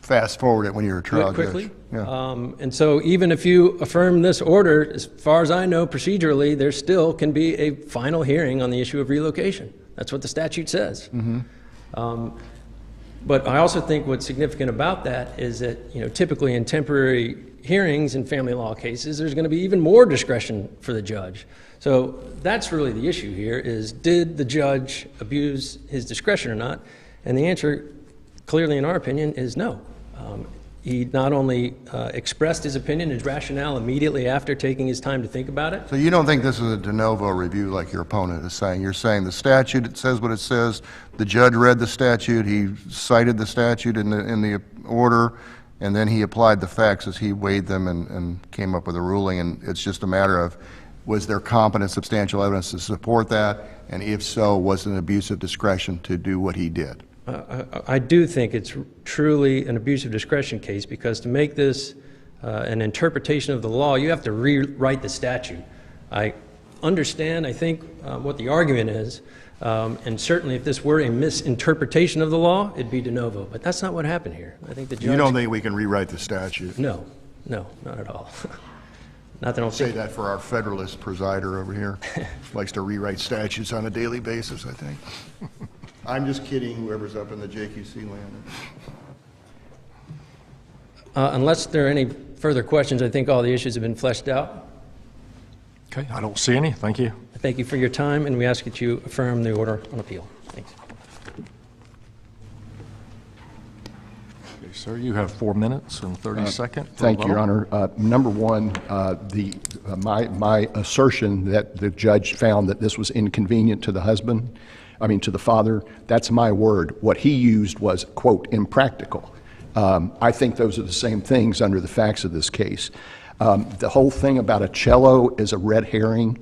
fast forward it when you're a Do trial it quickly. judge. Yeah. And so even if you affirm this order, as far as I know procedurally, there still can be a final hearing on the issue of relocation. That's what the statute says. But I also think what's significant about that is that, you know, typically in temporary hearings in family law cases, there's going to be even more discretion for the judge. So that's really the issue here, is did the judge abuse his discretion or not? And the answer, clearly in our opinion, is no. He not only expressed his opinion, his rationale immediately after taking his time to think about it. So you don't think this is a de novo review like your opponent is saying? You're saying the statute, it says what it says, the judge read the statute, he cited the statute in the order, and then he applied the facts as he weighed them and came up with a ruling, and it's just a matter of, was there competent substantial evidence to support that? And if so, was it an abuse of discretion to do what he did? I do think it's truly an abuse of discretion case, because to make this an interpretation of the law, you have to rewrite the statute. I understand, I think, what the argument is, and certainly if this were a misinterpretation of the law, it'd be de novo, but that's not what happened here. I think the judge... You don't think we can rewrite the statute? No, not at all. Not that I don't Say think... that for our Federalist presider over here. Likes to rewrite statutes on a daily basis, I think. I'm just kidding, whoever's up in the JQC land. Unless there are any further questions, I think all the issues have been fleshed out. Okay, I don't see any. Thank you. Thank you for your time, and we ask that you affirm the order on appeal. Thanks. Okay, sir, you have 4 minutes and 30 seconds. Thank you, Your Honor. Number one, my assertion that the judge found that this was inconvenient to the to the father, that's my word. What he used was, quote, impractical. I think those are the same things under the facts of this case. The whole thing about a cello is a red herring.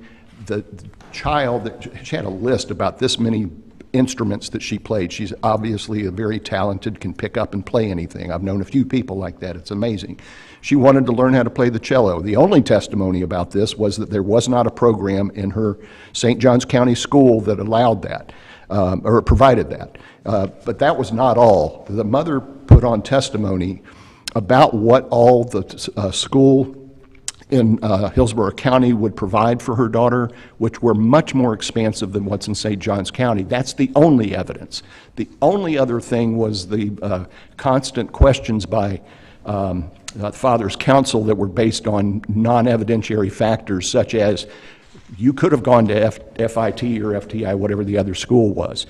The child, she had a list about this many instruments that she played. She's obviously a very talented, can pick up and play anything. I've known a few people like that. It's amazing. She wanted to learn how to play the cello. The only testimony about this was that there was not a program in her St. Johns County school that allowed that, or provided that. But that was not all. The mother put on testimony about what all the school in Hillsborough County would provide for her daughter, which were much more expansive than what's in St. Johns County. That's the only evidence. The only other thing was the constant questions by the father's counsel that were based on non-evidentiary factors, such as you could have gone to FIT or FTI, whatever the other school was.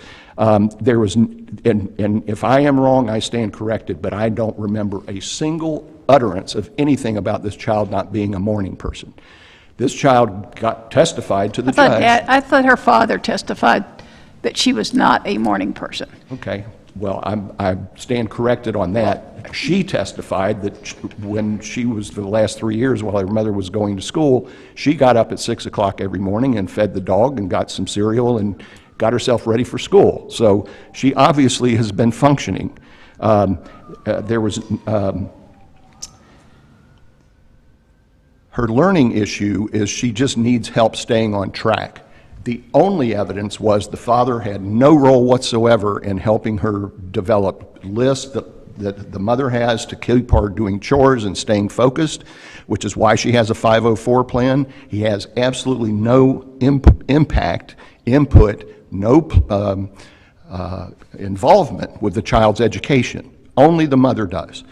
There was, and if I am wrong, I stand corrected, but I don't remember a single utterance of anything about this child not being a morning person. This child got testified to the judge. I thought her father testified that she was not a morning person. Okay, well, I stand corrected on that. She testified that when she was, for the last 3 years while her mother was going to school, she got up at 6 o'clock every morning and fed the dog and got some cereal and got herself ready for school. So she obviously has been functioning. Her learning issue is she just needs help staying on track. The only evidence was the father had no role whatsoever in helping her develop lists that the mother has to keep her doing chores and staying focused, which is why she has a 504 plan. He has absolutely no input, no involvement with the child's education. Only the mother does.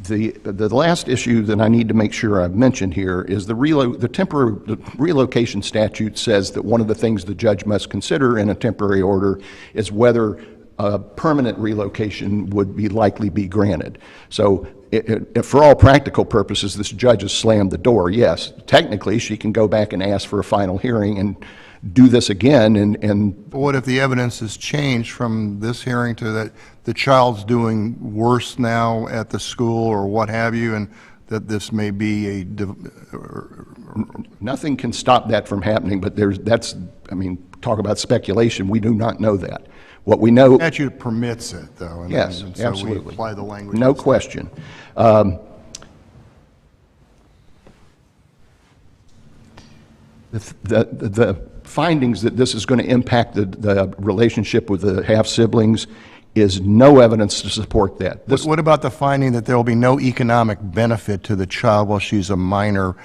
The last issue that I need to make sure I've mentioned here is the relocation statute says that one of the things the judge must consider in a temporary order is whether a permanent relocation would likely be granted. So for all practical purposes, this judge has slammed the door. Yes, technically she can go back and ask for a final hearing and do this again. But what if the evidence has changed from this hearing to that the child's doing worse now at the school or what have you, and that this may be Nothing can stop that from happening, but talk about speculation. We do not know that. What we know... The statute permits it, though. And yes, and so absolutely. we apply the language. No question. The findings that this is going to impact the relationship with the half-siblings is no evidence to support that. What about the finding that there will be no economic benefit to the child while she's a minor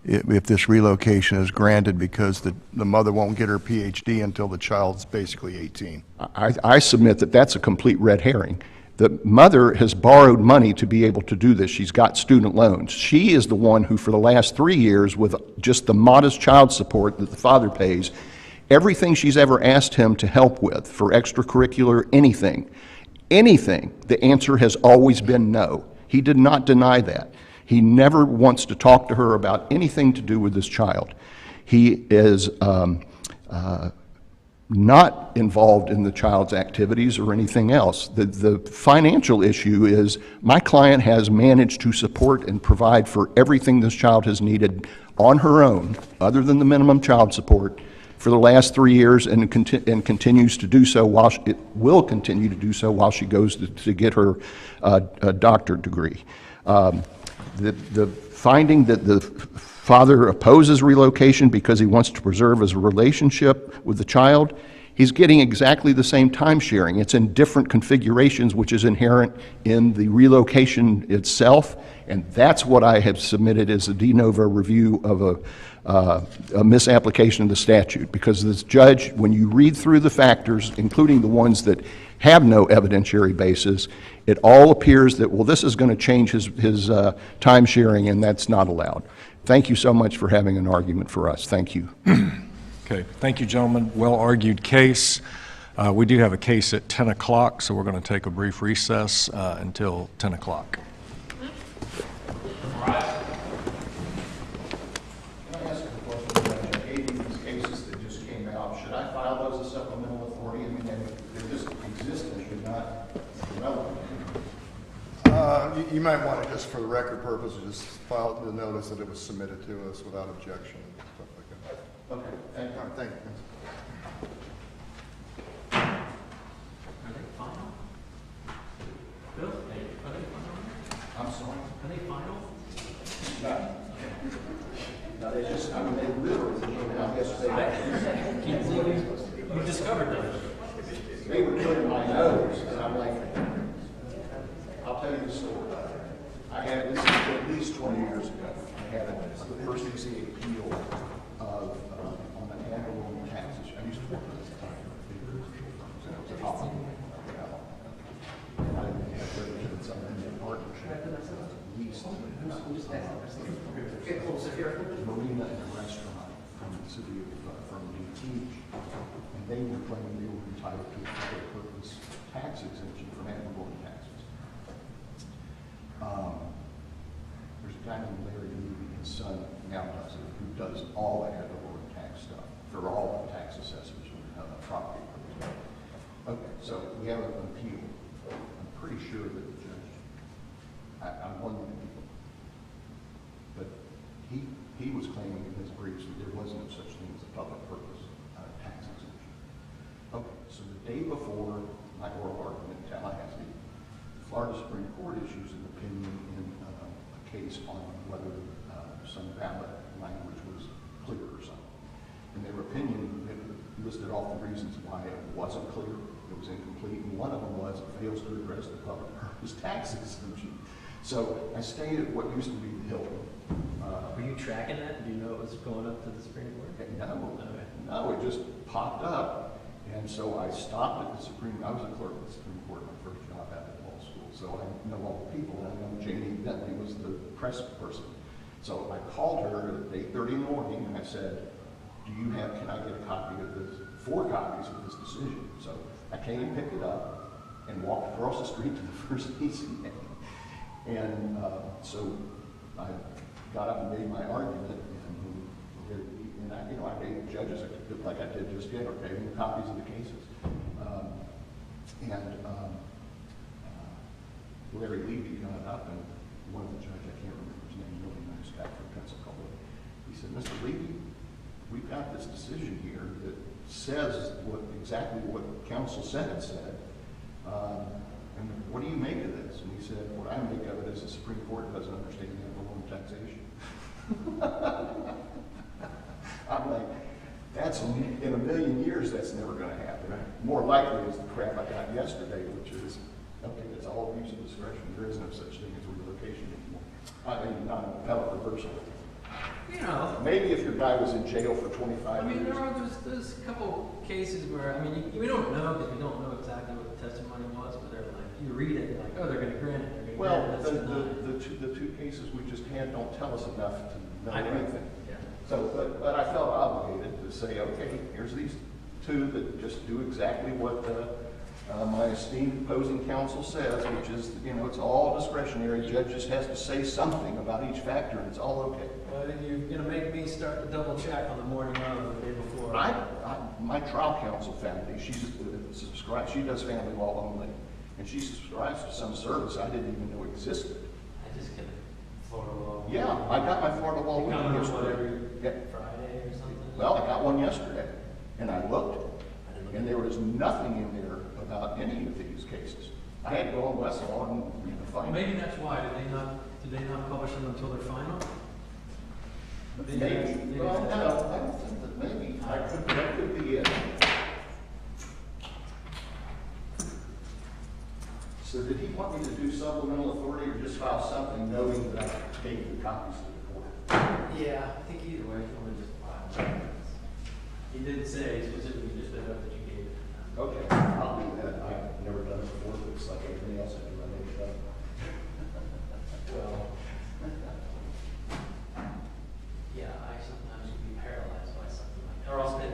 if this relocation is granted because the mother won't get her PhD until the child's basically 18. I submit that that's a complete red herring. The mother has borrowed money to be able to do this. She's got student loans. She is the one who, for the last 3 years, with just the modest child support that the father pays, everything she's ever asked him to help with for extracurricular anything, the answer has always been no. He did not deny that. He never wants to talk to her about anything to do with this child. He is not involved in the child's activities or anything else. The financial issue is my client has managed to support and provide for everything this child has needed on her own, other than the minimum child support, for the last 3 years, and continues to do so it will continue to do so while she goes to get her doctorate degree. The finding that the father opposes relocation because he wants to preserve his relationship with the child, he's getting exactly the same time sharing. It's in different configurations, which is inherent in the relocation itself, and that's what I have submitted as a de novo review of a misapplication of the statute, because this judge, when you read through the factors, including the ones that have no evidentiary basis, it all appears that, well, this is going to change his time sharing, and that's not allowed. Thank you so much for having an argument for us. Thank you. Okay, thank you, gentlemen. Well-argued case. We do have a case at 10 o'clock, so we're going to take a brief recess until 10 o'clock. Can I ask a question? Judge? I gave you these cases that just came out. Should I file those as supplemental authority? I mean, they just exist and should not be relevant. You might want to, just for the record purposes, just file the notice that it was submitted to us without objection and stuff like that. Okay, thank you. All right, thank you. Are they final? Bill, are they final? I'm sorry. Are they final? No, they just, I mean, they literally came out yesterday. Can't believe you discovered them. They were putting my nose, and I'm like, I'll tell you the story. I had, this is at least 20 years ago, I had the first easy appeal of, on an annual taxes. I used to work at the time for bigger firms, and it was a hospital. And I had representatives on the partnership, leased marina and a restaurant from the city of, from DT, and they were claiming they were entitled to a public purpose tax exemption from ad valorem taxes. There's a guy named Larry Levy, his son now does it, who does all the ad valorem tax stuff for all the tax assessors and property. Okay, so we have an appeal. I'm pretty sure that the judge, I'm one of the people, but he was claiming in his briefs that there was no such thing as a public purpose tax exemption. Okay, so the day before my oral argument in Tallahassee, Florida Supreme Court issues an opinion in a case on whether some ballot language was clear or something. In their opinion, it listed all the reasons why it wasn't clear, it was incomplete, and one of them was it fails to address the public purpose tax exemption. So I stayed at what used to be the Hilton. Were you tracking that? Do you know it was going up to the Supreme Court? No, it just popped up. And so I stopped at the I was a clerk at the Supreme Court, my first job out of law school. So I know all the people. I know Janie Bentley was the press person. So I called her at 8:30 in the morning and I said, can I get a copy of this, 4 copies of this decision? So I came and picked it up and walked across the street to the first PCA. And so I got up and made my argument, and I gave judges, like I did just yet, okay, copies of the cases. Larry Levy got up, and one of the judges, I can't remember his name, really nice guy from Pensacola, he said, Mr. Levy, we've got this decision here that says exactly what counsel said it said. And what do you make of this? And he said, what I make of it is the Supreme Court doesn't understand the ad valorem taxation. I'm like, that's in a million years, that's never going to happen. More likely is the crap I got yesterday, which is, okay, it's all abuse of discretion. There is no such thing as relocation anymore. I mean, not an appellate reversal. You know, maybe if your guy was in jail for I 25 mean, years. there are, there's a couple cases where, I mean, we don't know because we don't know exactly what the testimony was, but they're like, you read it, you're like, oh, they're gonna grant it, they're gonna Well, grant it, that's denied. the two cases we just had don't tell us enough to know I know. anything. Yeah. So, but I felt obligated to say, okay, here's these two that just do exactly what my esteemed opposing counsel says, which is, you know, it's all discretionary. The judge just has to say something about each factor, and it's all okay. Well, then you're gonna make me start to double check on the morning of the day before. My trial counsel found me, she's subscribed, she does family law only, and she subscribes to some service I didn't even know existed. I just get Florida law. Yeah, I got my Florida law You week come in yesterday. every Yeah. Friday or something? Well, I got one yesterday, and I looked, and there was nothing in there about any of these cases. I had to go on Westlaw and read the Well, file. maybe that's why, did they not publish them until they're final? Maybe, well, no, I don't think that maybe, that could be it. So did he want me to do supplemental authority or just file something knowing that I gave the copies to the court? Yeah, I think either way, if you want to just file. He did say specifically just the note that you gave. Okay, I'll do that. I've never done it before, but it's like everything else I do, I make it up. Well, yeah, I sometimes can be paralyzed by something like that. Or I'll spend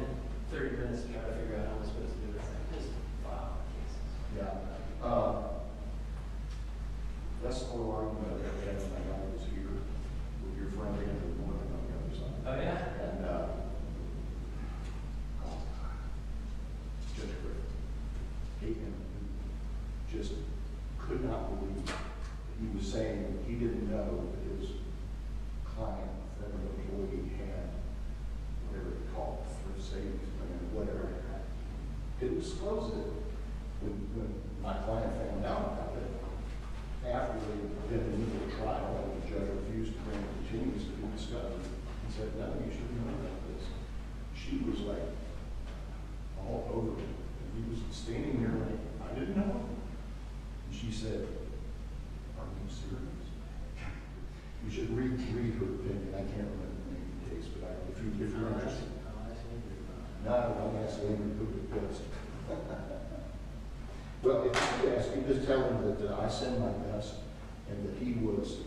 30 minutes to try to figure out how I'm supposed to do this. Just file cases. Yeah. That's the whole argument that I had when I was here with your friend Andrew Morgan on the other side. Oh, yeah? And, Judge Griffin, he just could not believe that he was saying that he didn't know that his client, federal employee, had whatever they call it, thrift savings plan, whatever. Didn't disclose it when my client found out about it. After they had been in the trial, and the judge refused to grant continuance to be discovered, he said, no, you should know about this. She was like, all over it. And he was standing there like, I didn't know. And she said, are you serious? You should read her opinion. I can't remember the name of the case, but if you're interested. No, I'm asking Andrew who it was. Well, if you ask, you just tell him that I send my best and that he was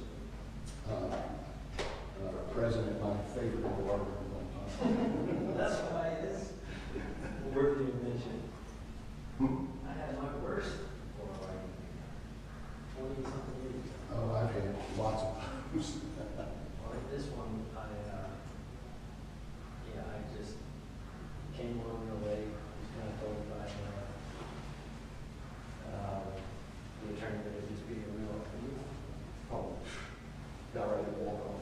president, my favorite lawyer of one time. That's why it is worthy of mention. I had my worst for like 20-something years ago. Oh, I've had lots of times. Like this one, yeah, I just came along real late, was kind of told by the attorney that it'd just be a real, Oh, got ready to walk off.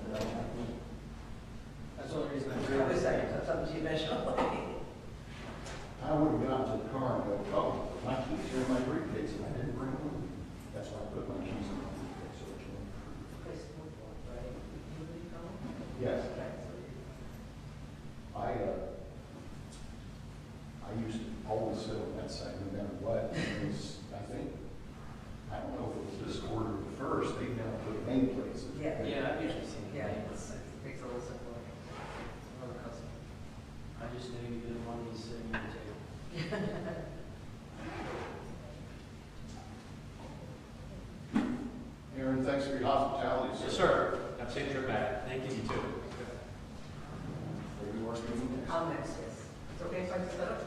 that's the only reason I drew this second, that's something you mentioned. I would have gone to the car and go, oh, my keys are in my briefcase, and I didn't bring them. That's why I put my keys in my briefcase. So it's yes. I used to always sit on that side, no matter what. It was, I think, I don't know if it was this quarter or the first, they now put main places. Yeah. Yeah, I've usually seen it. Yeah, it's, makes it a little simpler. Another custom. I just knew you didn't want me sitting at the table. Aaron, thanks for your hospitality. Yes, sir. Have a safe trip back. Thank you. You too. Are you working next? I'll next, yes. It's okay if I just set up?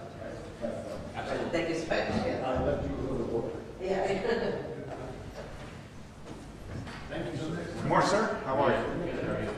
Have fun. Absolutely. Thank you so much, yeah. I left you a little water. Yeah. Thank you, sir. Good morning, sir. How are you? Good, how are you?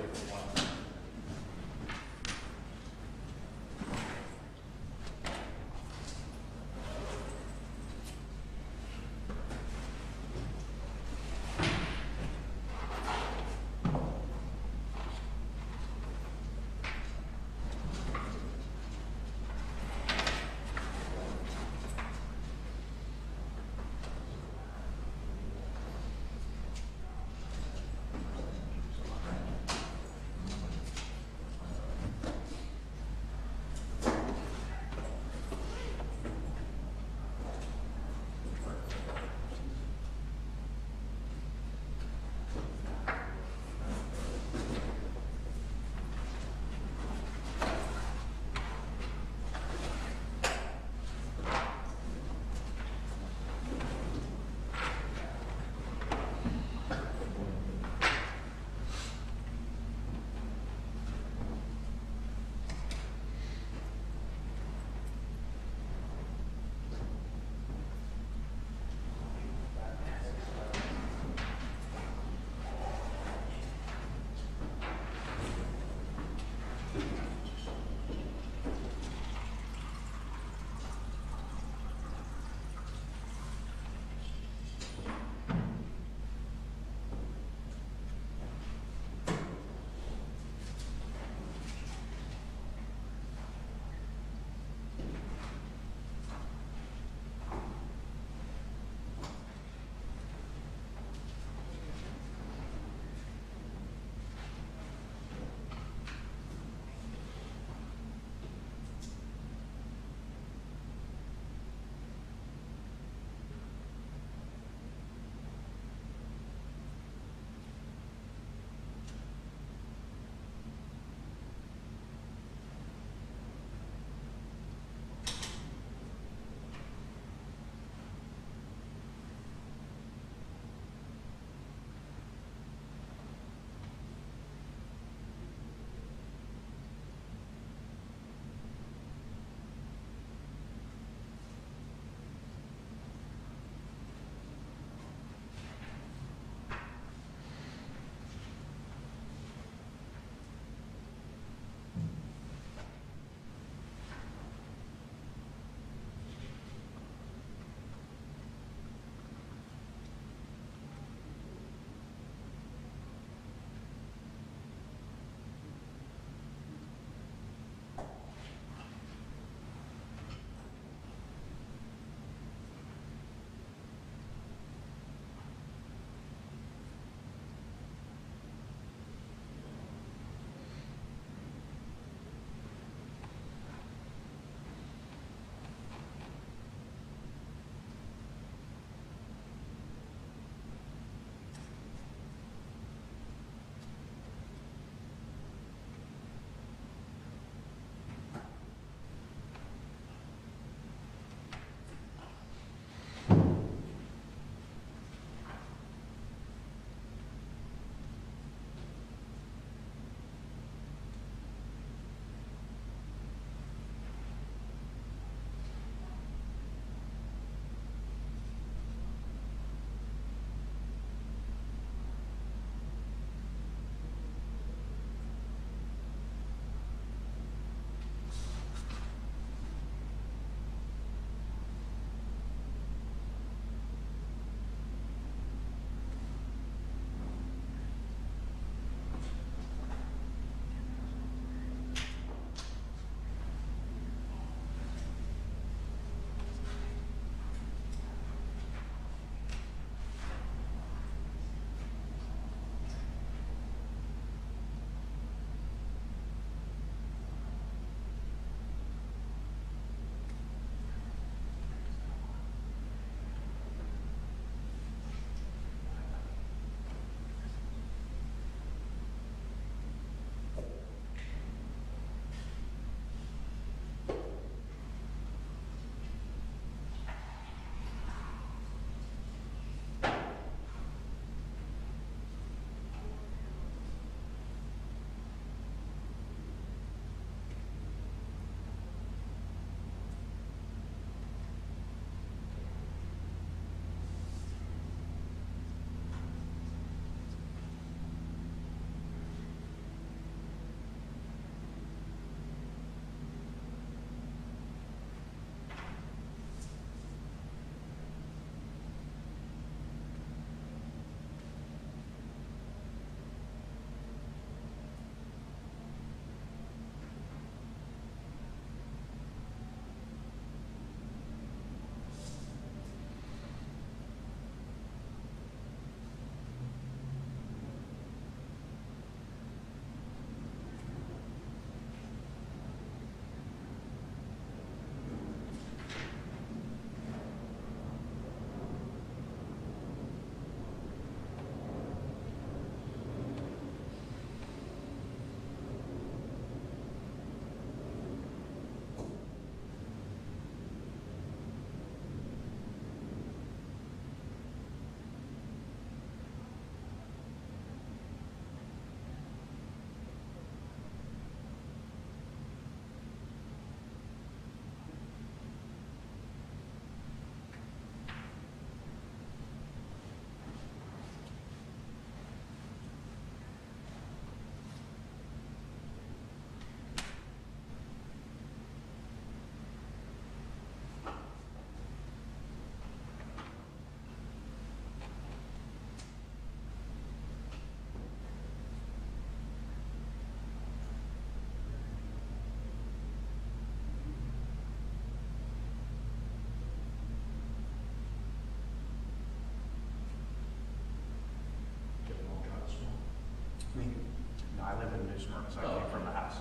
I live in New Smyrna, so I came from the house.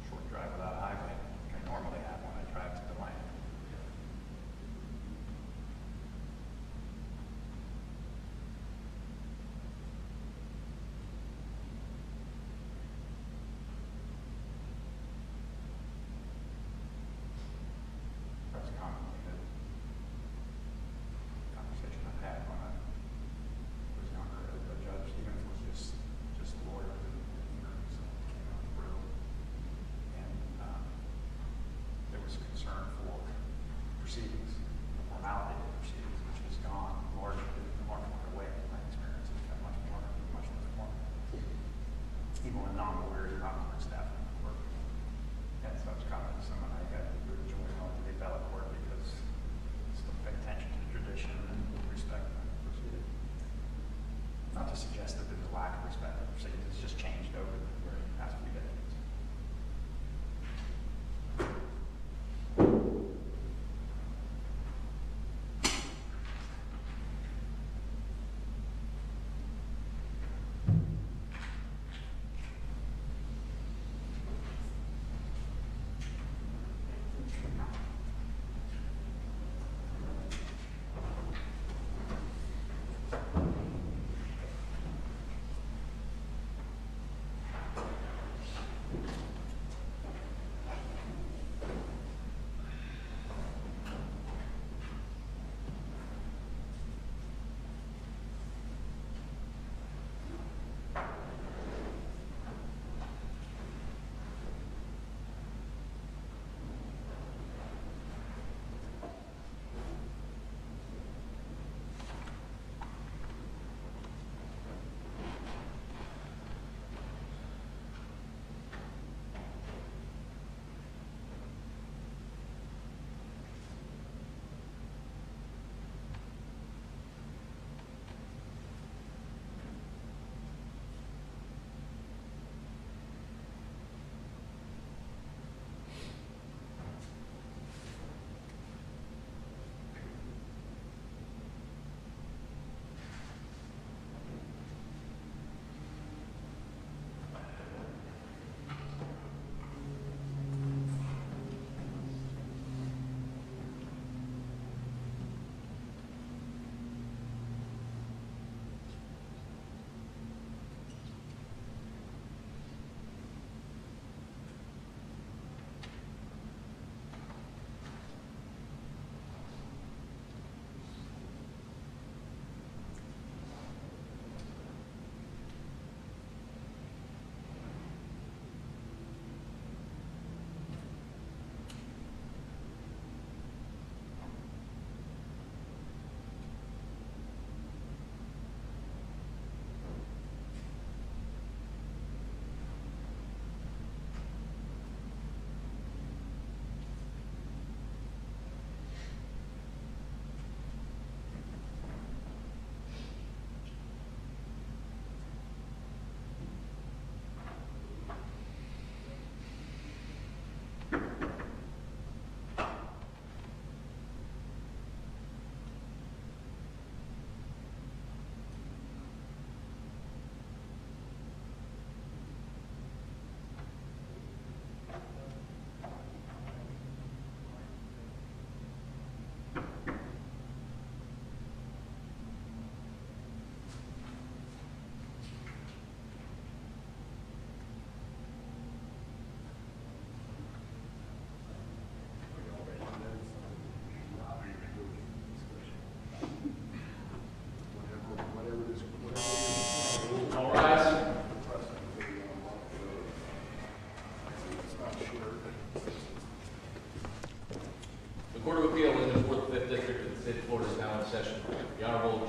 Short drive without a highway, like I normally have when I drive to the land. That's commonly the conversation I've had when I was younger, as a judge, even if it was just lawyers and attorneys that came out through. And there was concern for proceedings, the formality of proceedings, which has gone largely away in my experience. It's got much more, even when non-lawyers are not court staff in the court. And so I was commenting to someone, I got really enjoy going to the appellate court because still pay attention to tradition and respect the proceeding. Not to suggest that there's a lack of respect for proceedings, it's just changed over the past few decades.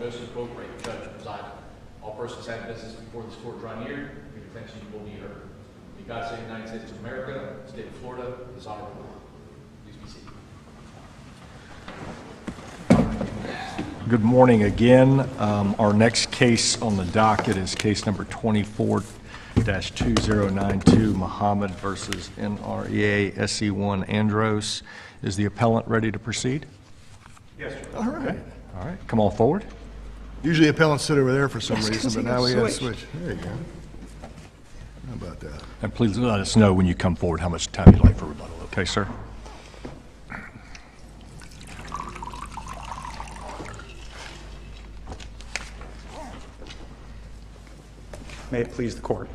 Joseph Boatwright, Judge, presiding. All persons having business before this court draw near, your attention will be heard. May God save the United States of America, the state of Florida, this honorable court. Please be seated. Good morning again. Our next case on the docket is case number 24-2092, Muhammad versus NREA SE1 Andros. Is the appellant ready to proceed? Yes, sir. All right. All right, come on forward. Usually appellants sit over there for some Yes, 'cause reason, he but now got we got to switched. switch. There you go. How about that? And please let us know when you come forward how much time you'd like for rebuttal, okay, sir? May it please the court.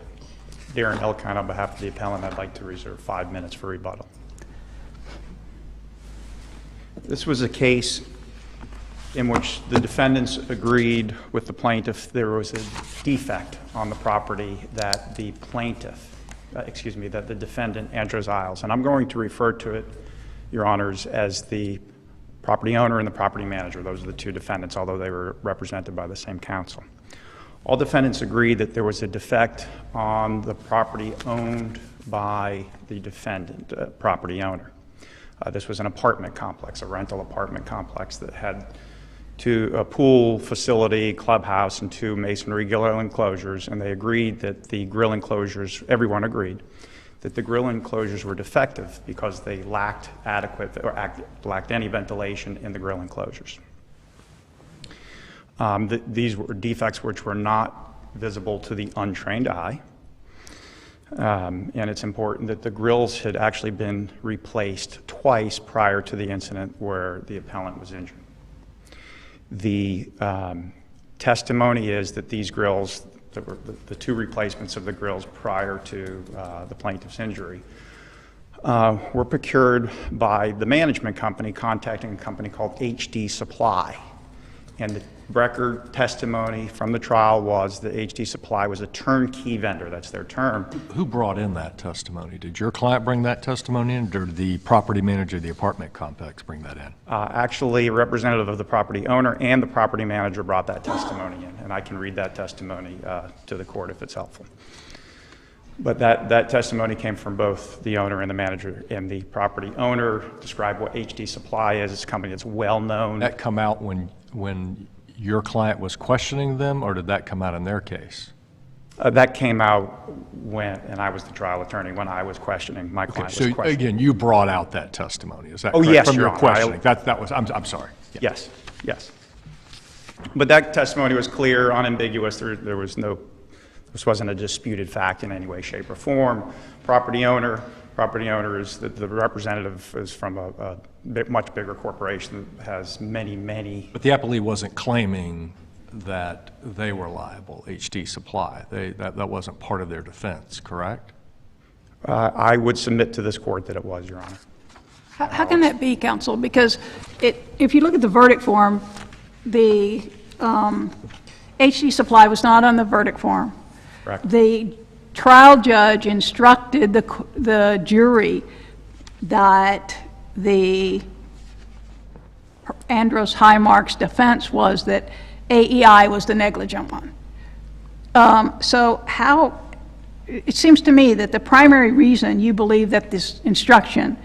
Darren Elkine on behalf of the appellant, I'd like to reserve 5 minutes for rebuttal. This was a case in which the defendants agreed with the plaintiff there was a defect on the property that the that the defendant, Andros Isles, and I'm going to refer to it, Your Honors, as the property owner and the property manager. Those are the two defendants, although they were represented by the same counsel. All defendants agreed that there was a defect on the property owned by the defendant, property owner. This was an apartment complex, a rental apartment complex that had a pool facility, clubhouse, and 2 masonry grill enclosures, and they agreed that the grill enclosures, everyone agreed, that the grill enclosures were defective because they lacked adequate or lacked any ventilation in the grill enclosures. These were defects which were not visible to the untrained eye. And it's important that the grills had actually been replaced twice prior to the incident where the appellant was injured. The testimony is that these grills, the 2 replacements of the grills prior to the plaintiff's injury, were procured by the management company contacting a company called HD Supply. And the record testimony from the trial was that HD Supply was a turnkey vendor. That's their term. Who brought in that testimony? Did your client bring that testimony in, or did the property manager of the apartment complex bring that in? Actually, a representative of the property owner and the property manager brought that testimony in, and I can read that testimony to the court if it's helpful. But that testimony came from both the owner and the manager, and the property owner described what HD Supply is. It's a company that's well-known. Did that come out when your client was questioning them, or did that come out in their case? That came out when, and I was the trial attorney, when I was questioning, my client was questioning. Again, you brought out that testimony, is that correct? Yes, From your Honor. questioning. That was, I'm sorry. Yeah. Yes. But that testimony was clear, unambiguous. There was no, this wasn't a disputed fact in any way, shape, or form. Property owner is, the representative is from a much bigger corporation that has many. But the appellee wasn't claiming that they were liable, HD Supply. That wasn't part of their defense, correct? I would submit to this court that it was, Your Honor. How can that be, counsel? Because if you look at the verdict form, the HD Supply was not on the verdict form. Correct. The trial judge instructed the jury that the Andros Highmark's defense was that AEI was the negligent one. So it seems to me that the primary reason you believe that this instruction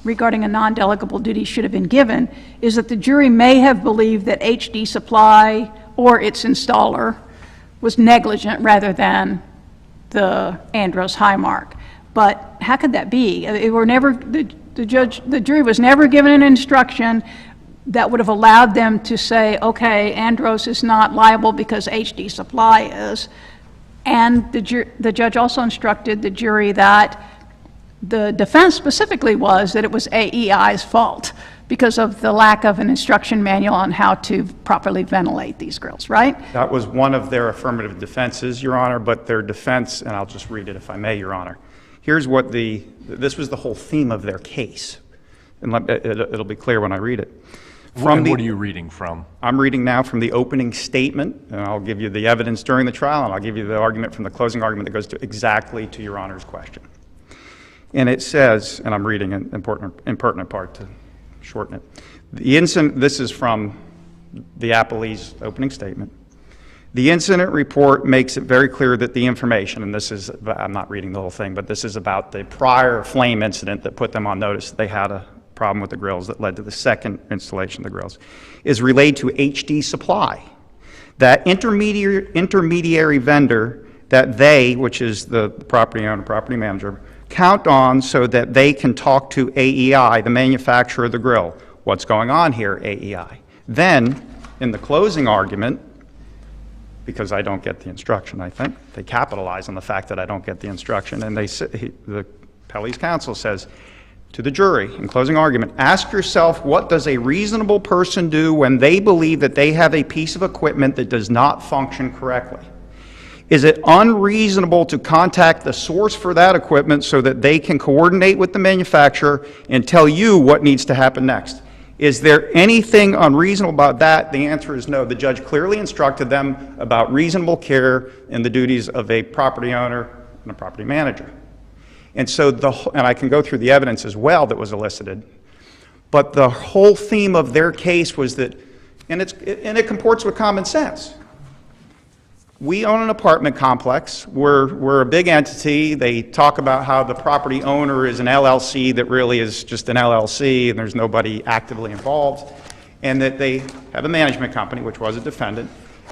regarding a non-delegable duty should have been given is that the jury may have believed that HD Supply or its installer was negligent rather than the Andros Highmark. But how could that be? The jury was never given an instruction that would have allowed them to say, okay, Andros is not liable because HD Supply is. And the judge also instructed the jury that the defense specifically was that it was AEI's fault because of the lack of an instruction manual on how to properly ventilate these grills, right? That was one of their affirmative defenses, Your Honor, but their defense, and I'll just read it if I may, Your Honor. Here's what this was the whole theme of their case, and it'll be clear when I read it. What are you reading from? I'm reading now from the opening statement, and I'll give you the evidence during the trial, and I'll give you the argument from the closing argument that goes exactly to Your Honor's question. And it says, and I'm reading an impertinent part to shorten it. This is from the appellee's opening statement. The incident report makes it very clear that the information, and this is, I'm not reading the whole thing, but this is about the prior flame incident that put them on notice. They had a problem with the grills that led to the second installation of the grills, is relayed to HD Supply. That intermediary vendor that they, which is the property owner, property manager, count on so that they can talk to AEI, the manufacturer of the grill. What's going on here, AEI? Then, in the closing argument, because I don't get the instruction, I think. They capitalize on the fact that I don't get the instruction, and the appellee's counsel says to the jury, in closing argument, ask yourself, what does a reasonable person do when they believe that they have a piece of equipment that does not function correctly? Is it unreasonable to contact the source for that equipment so that they can coordinate with the manufacturer and tell you what needs to happen next? Is there anything unreasonable about that? The answer is no. The judge clearly instructed them about reasonable care and the duties of a property owner and a property manager. And so, and I can go through the evidence as well that was elicited, but the whole theme of their case was that, and it comports with common sense. We own an apartment complex. We're a big entity. They talk about how the property owner is an LLC that really is just an LLC and there's nobody actively involved, and that they have a management company, which was a defendant.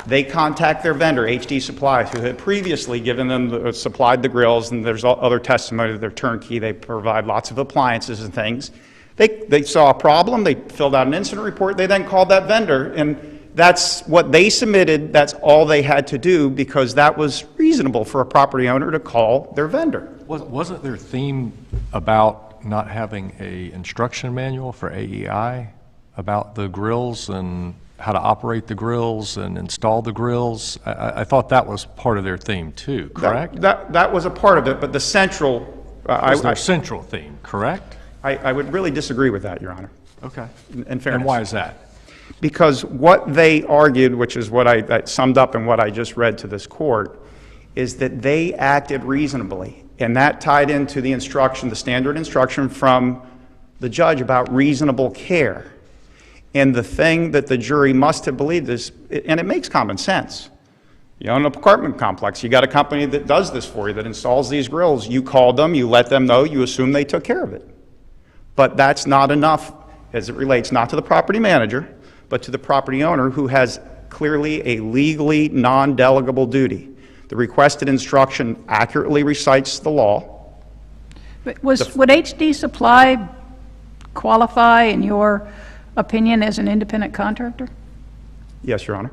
They contact their vendor, HD Supply, who had previously given them, supplied the grills, and there's other testimony that they're turnkey. They provide lots of appliances and things. They saw a problem. They filled out an incident report. They then called that vendor, and that's what they submitted. That's all they had to do because that was reasonable for a property owner to call their vendor. Wasn't their theme about not having a instruction manual for AEI about the grills and how to operate the grills and install the grills? I thought that was part of their theme too, correct? That was a part of it, but the central... was their central theme, correct? I would really disagree with that, Your Honor. Okay. In fairness. And why is that? Because what they argued, which is what I summed up in what I just read to this court, is that they acted reasonably. And that tied into the instruction, the standard instruction from the judge about reasonable care. And the thing that the jury must have believed is, and it makes common sense. You own an apartment complex. You got a company that does this for you, that installs these grills. You called them, you let them know, you assume they took care of it. But that's not enough as it relates not to the property manager, but to the property owner who has clearly a legally non-delegable duty. The requested instruction accurately recites the law. But would HD Supply qualify, in your opinion, as an independent contractor? Yes, Your Honor.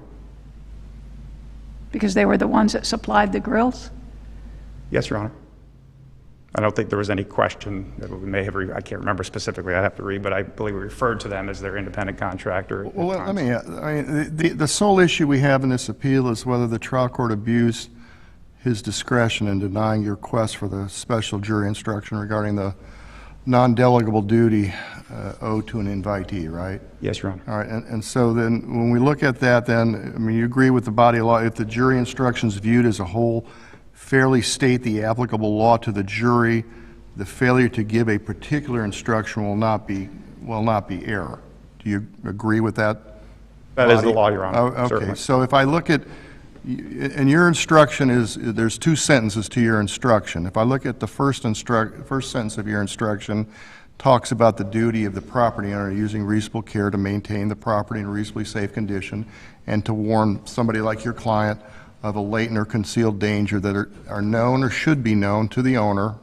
Because they were the ones that supplied the grills? Yes, Your Honor. I don't think there was any question that we may have, I can't remember specifically, I'd have to read, but I believe we referred to them as their independent contractor. Well, I mean, the sole issue we have in this appeal is whether the trial court abused his discretion in denying your request for the special jury instruction regarding the non-delegable duty owed to an invitee, right? Yes, Your Honor. All right, and so then when we look at that, then, I mean, you agree with the body of law, if the jury instructions viewed as a whole fairly state the applicable law to the jury, the failure to give a particular instruction will not be error. Do you agree with that? That is the law, Your Honor. Okay, Certainly. so if I look at, and your instruction is, there's two sentences to your instruction. If I look at the first sentence of your instruction, talks about the duty of the property owner using reasonable care to maintain the property in a reasonably safe condition and to warn somebody like your client of a latent or concealed danger that are known or should be known to the owner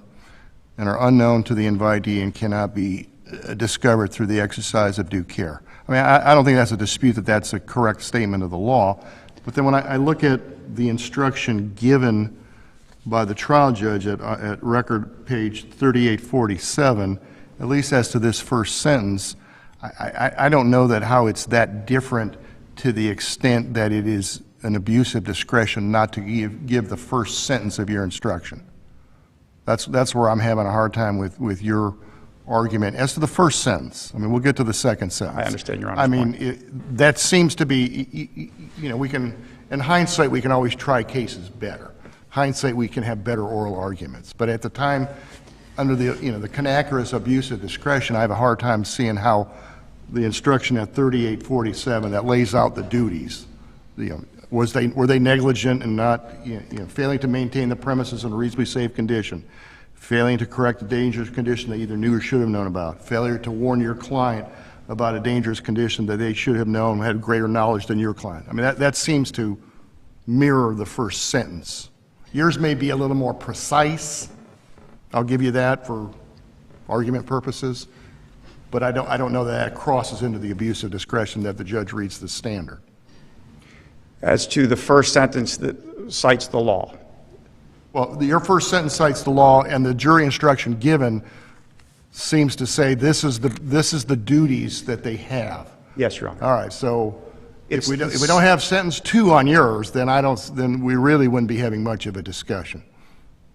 and are unknown to the invitee and cannot be discovered through the exercise of due care. I mean, I don't think that's a dispute that that's a correct statement of the law, but then when I look at the instruction given by the trial judge at record page 3847, at least as to this first sentence, I don't know that how it's that different to the extent that it is an abuse of discretion not to give the first sentence of your instruction. That's where I'm having a hard time with your argument. As to the first sentence, I mean, we'll get to the second sentence. I understand Your Honor's I mean, that seems to be, you know, we can, in hindsight, we can always try cases better. Hindsight, we can have better oral arguments. But at the time, under the, you know, the canakerous abuse of discretion, I have a hard time seeing how the instruction at 3847 that lays out the duties, you know, were they negligent and not, you know, failing to maintain the premises in a reasonably safe condition, failing to correct a dangerous condition they either knew or should have known about, failure to warn your client about a dangerous condition that they should have known, had greater knowledge than your client. I mean, that seems to mirror the first sentence. Yours may be a little more precise. I'll give you that for argument purposes, but I don't know that crosses into the abuse of discretion that the judge reads the standard. as to the first sentence that cites the law. Well, your first sentence cites the law, and the jury instruction given seems to say this is the duties that they have. Yes, Your Honor. All right, so if It's we the don't have sentence 2 on yours, then we really wouldn't be having much of a discussion.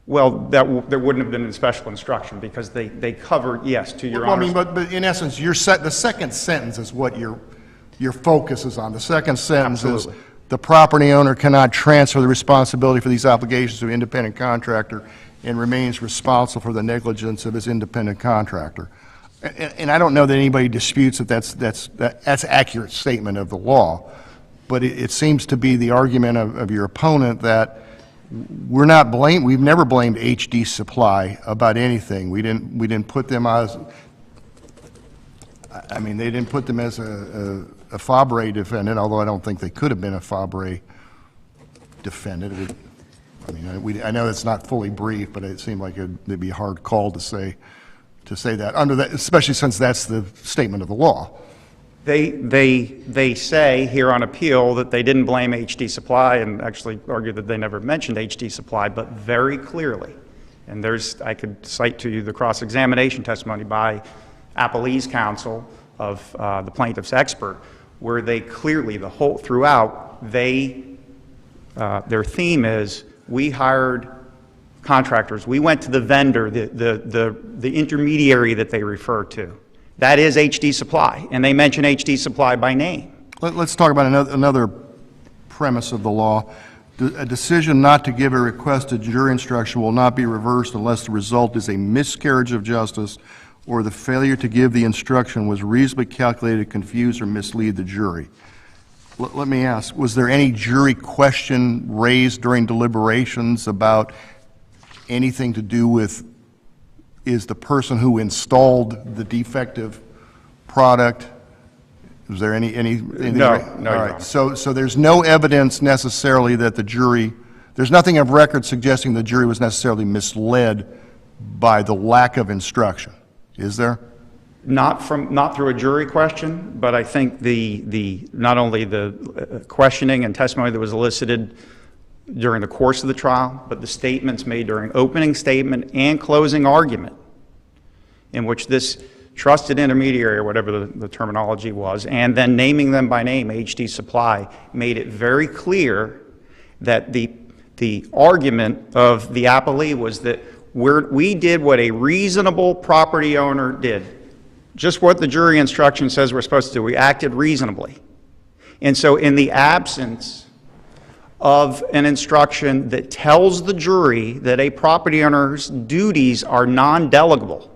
Well, there wouldn't have been a special instruction because they covered, yes, to Your Well, I Honor's. mean, but in essence, the second sentence is what your focus is on. The second sentence is, Absolutely. the property owner cannot transfer the responsibility for these obligations to an independent contractor and remains responsible for the negligence of his independent contractor. And I don't know that anybody disputes that that's an accurate statement of the law, but it seems to be the argument of your opponent that we've never blamed HD Supply about anything. We didn't put them as, I mean, they didn't put them as a Fabre defendant, although I don't think they could have been a Fabre defendant. I know it's not fully brief, but it seemed like it'd be a hard call to say that under that, especially since that's the statement of the law. They say here on appeal that they didn't blame HD Supply and actually argue that they never mentioned HD Supply, but very clearly, and I could cite to you the cross-examination testimony by Appellee's counsel of the plaintiff's expert, where they clearly, throughout, their theme is, we hired contractors, we went to the vendor, the intermediary that they refer to. That is HD Supply, and they mention HD Supply by name. Let's talk about another premise of the law. A decision not to give a requested jury instruction will not be reversed unless the result is a miscarriage of justice or the failure to give the instruction was reasonably calculated to confuse or mislead the jury. Let me ask, was there any jury question raised during deliberations about anything to do with, is the person who installed the defective product, was there anything? No, All Your Honor. right, so there's no evidence necessarily that the jury, there's nothing of record suggesting the jury was necessarily misled by the lack of instruction, is there? Not through a jury question, but I think not only the questioning and testimony that was elicited during the course of the trial, but the statements made during opening statement and closing argument, in which this trusted intermediary, or whatever the terminology was, and then naming them by name, HD Supply, made it very clear that the argument of the appellee was that we did what a reasonable property owner did. Just what the jury instruction says we're supposed to do. We acted reasonably. And so in the absence of an instruction that tells the jury that a property owner's duties are non-delegable,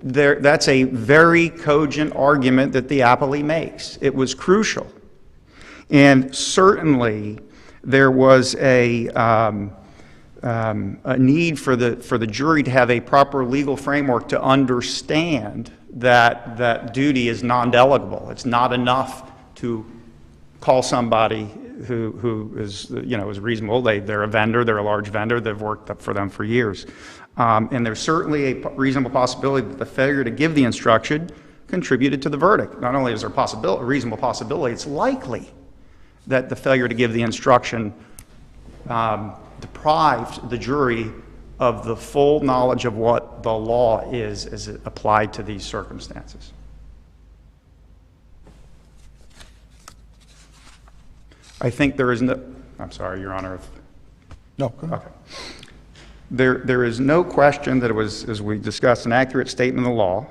that's a very cogent argument that the appellee makes. It was crucial. And certainly there was a need for the jury to have a proper legal framework to understand that duty is non-delegable. It's not enough to call somebody who is, is reasonable. They're a vendor, they're a large vendor, they've worked up for them for years. And there's certainly a reasonable possibility that the failure to give the instruction contributed to the verdict. Not only is there a reasonable possibility, it's likely that the failure to give the instruction deprived the jury of the full knowledge of what the law is as it applied to these circumstances. I think there is no, I'm sorry, Your Honor. No, go ahead. Okay. There is no question that it was, as we discussed, an accurate statement of the law.